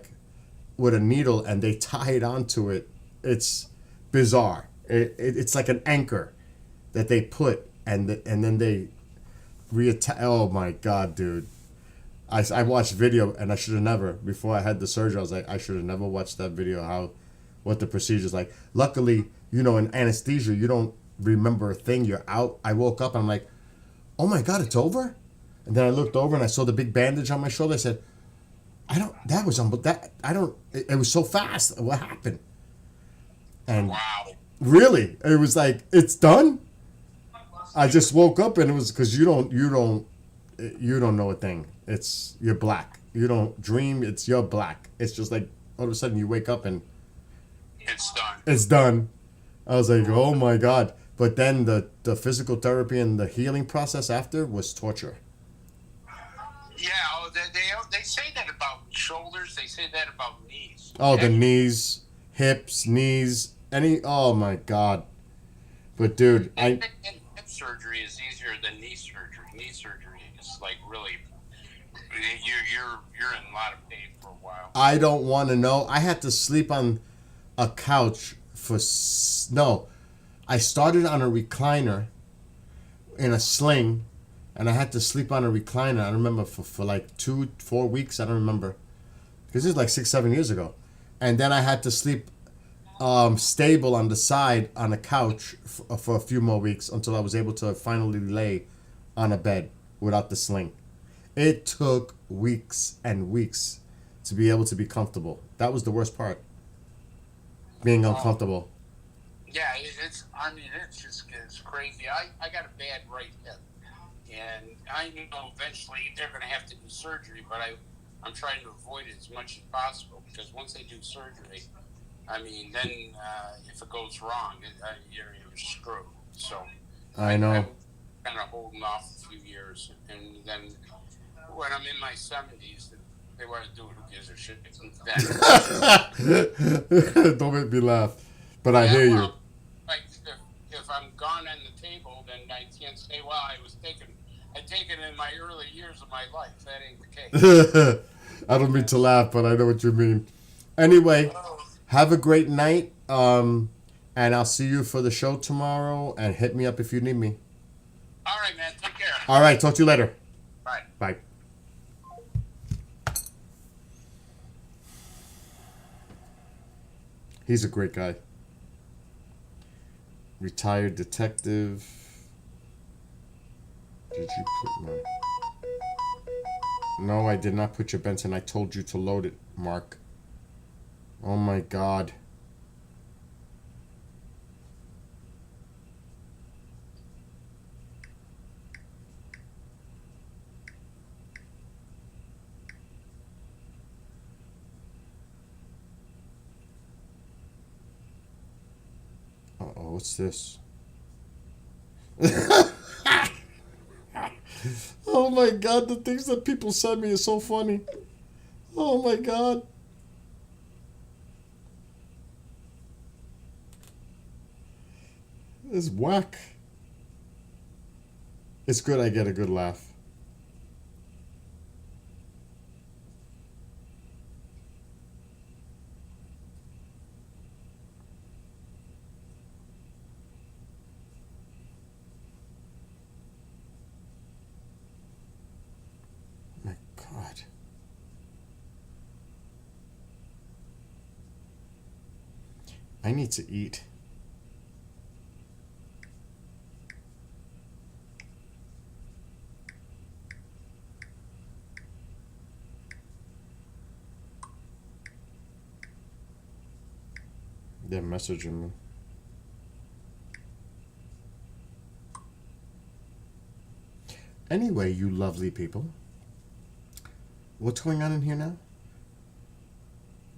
with a needle, and they tie it onto it. It's bizarre. It's like an anchor that they put, and then they reattach. Oh my God, dude. I watched video, and I should have never, before I had the surgery, I was like, I should have never watched that video, what the procedure's like. Luckily, in anesthesia, you don't remember a thing. You're out. I woke up, and I'm like, oh my God, it's over? And then I looked over and I saw the big bandage on my shoulder. I said, it was so fast. What happened? And really, it was like, it's done? I just woke up and it was because you don't know a thing. You're black. You don't dream. You're black. It's just like all of a sudden you wake up and It's done. it's done. I was like, oh my God. But then the physical therapy and the healing process after was torture. Yeah, they say that about shoulders. They say that about knees. Oh, the knees, hips, knees, oh my God. But dude, Hip surgery is easier than knee surgery. Knee surgery is like really, you're in a lot of pain for a while. I don't want to know. I had to sleep on a couch I started on a recliner in a sling, and I had to sleep on a recliner. I remember for like 2-4 weeks. I don't remember, because this is like 6-7 years ago. And then I had to sleep stable on the side on a couch for a few more weeks until I was able to finally lay on a bed without the sling. It took weeks and weeks to be able to be comfortable. That was the worst part. Being uncomfortable. Yeah, it's crazy. I got a bad right hip, and I know eventually they're going to have to do surgery, but I'm trying to avoid it as much as possible, because once they do surgery, I mean, then if it goes wrong, you're screwed. So I know. I'm kind of holding off a few years, and then when I'm in my 70s, they want to do it. Who gives a shit? Don't make me laugh. But I hear you. Like if I'm gone on the table, then I can't say, well, I take it in my early years of my life. That ain't the case. I don't mean to laugh, but I know what you mean. Anyway, have a great night. And I'll see you for the show tomorrow. And hit me up if you need me. All right, man. Take care. All right. Talk to you later. Bye. Bye. He's a great guy. Retired detective. Did you put no? No, I did not put your Benson. I told you to load it, Mark. Oh my God. Uh-oh, what's this? Oh my God, the things that people send me is so funny. Oh my God. It's whack. It's good I get a good laugh. God. I need to eat. They're messaging me. Anyway, you lovely people. What's going on in here now?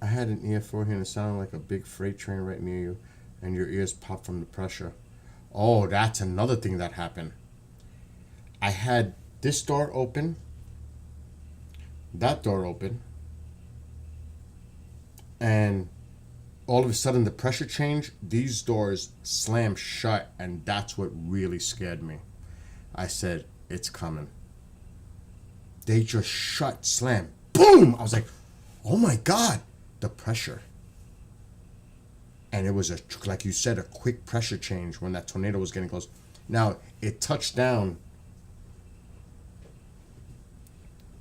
I had an ear for here and it sounded like a big freight train right near you, and your ears popped from the pressure. Oh, that's another thing that happened. I had this door open, that door open, and all of a sudden the pressure changed. These doors slammed shut, and that's what really scared me. I said, it's coming. They just shut, slam, boom! I was like, oh my God, the pressure. And it was, like you said, a quick pressure change when that tornado was getting close. Now, it touched down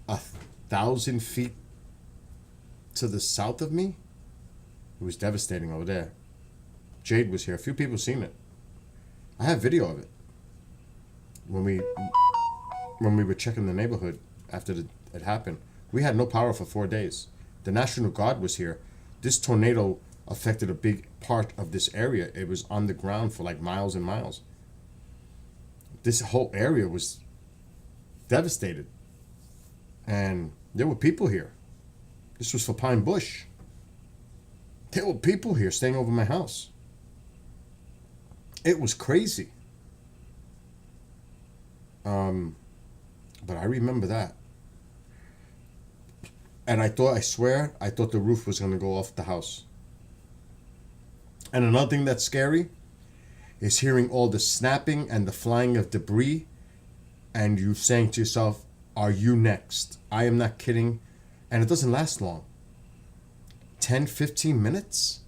1,000 feet to the south of me. It was devastating over there. Jade was here. A few people seen it. I have video of it. When we... when we were checking the neighborhood after it happened. We had no power for 4 days. The National Guard was here. This tornado affected a big part of this area. It was on the ground for like miles and miles. This whole area was devastated. And there were people here. This was for Pine Bush. There were people here staying over my house. It was crazy. But I remember that. And I swear, I thought the roof was going to go off the house. And another thing that's scary is hearing all the snapping and the flying of debris and you saying to yourself, are you next? I am not kidding. And it doesn't last long. 10, 15 minutes?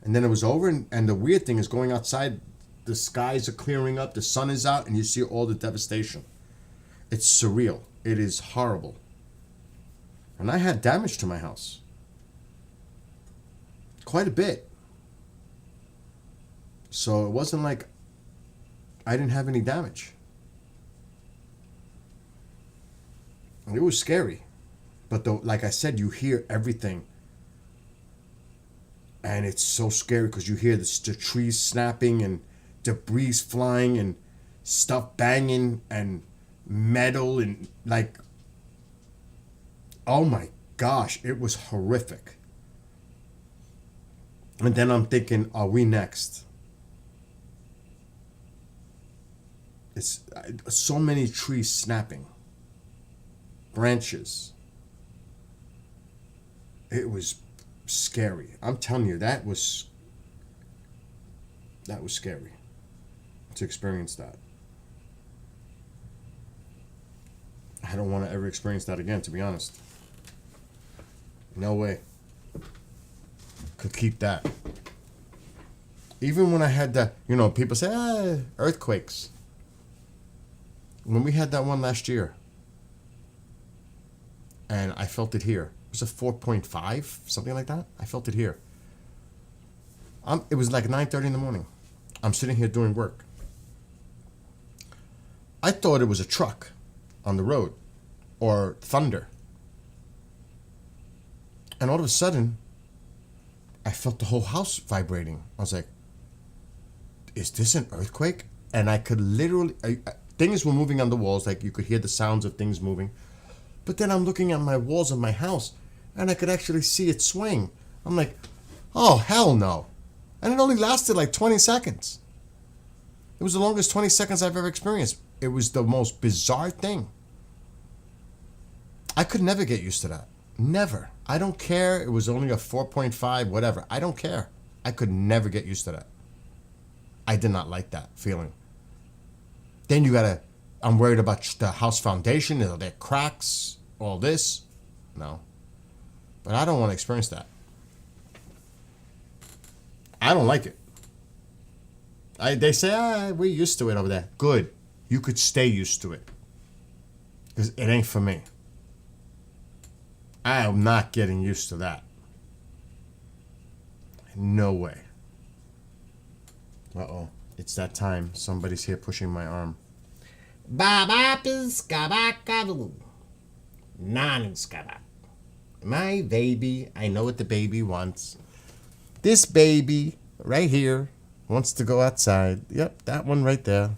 And then it was over. And the weird thing is going outside, the skies are clearing up, the sun is out, and you see all the devastation. It's surreal. It is horrible. And I had damage to my house. Quite a bit. So it wasn't like I didn't have any damage. And it was scary. But like I said, you hear everything. And it's so scary because you hear the trees snapping and debris flying and stuff banging and metal and like, oh my gosh, it was horrific. And then I'm thinking, are we next? It's so many trees snapping, branches. It was scary. I'm telling you, that was scary to experience that. I don't want to ever experience that again, to be honest. No way. Could keep that. Even when I had that, people say, earthquakes. When we had that one last year, and I felt it here. It was a 4.5, something like that. I felt it here. It was like 9:30 in the morning. I'm sitting here doing work. I thought it was a truck on the road or thunder. And all of a sudden, I felt the whole house vibrating. I was like, is this an earthquake? And I could literally, things were moving on the walls, like you could hear the sounds of things moving. But then I'm looking at my walls of my house, and I could actually see it swing. I'm like, oh, hell no. And it only lasted like 20 seconds. It was the longest 20 seconds I've ever experienced. It was the most bizarre thing. I could never get used to that. Never. I don't care. It was only a 4.5, whatever. I don't care. I could never get used to that. I did not like that feeling. Then I'm worried about the house foundation. Are there cracks? All this? No. But I don't want to experience that. I don't like it. They say, we're used to it over there. Good. You could stay used to it. Because it ain't for me. I am not getting used to that. No way. Uh-oh. It's that time. Somebody's here pushing my arm. My baby. I know what the baby wants. This baby right here wants to go outside. Yep, that one right there.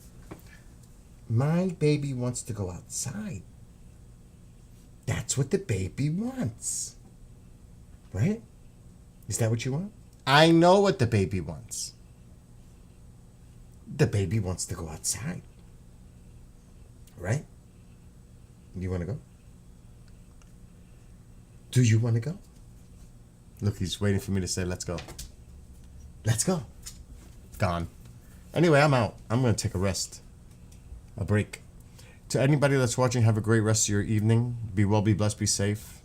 My baby wants to go outside. That's what the baby wants. Right? Is that what you want? I know what the baby wants. The baby wants to go outside. Right? You want to go? Do you want to go? Look, he's waiting for me to say, let's go. Let's go. Gone. Anyway, I'm out. I'm going to take a rest. A break. To anybody that's watching, have a great rest of your evening. Be well, be blessed, be safe.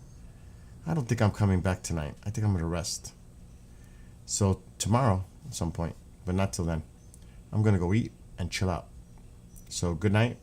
I don't think I'm coming back tonight. I think I'm going to rest. So tomorrow at some point, but not till then, I'm going to go eat and chill out. So good night.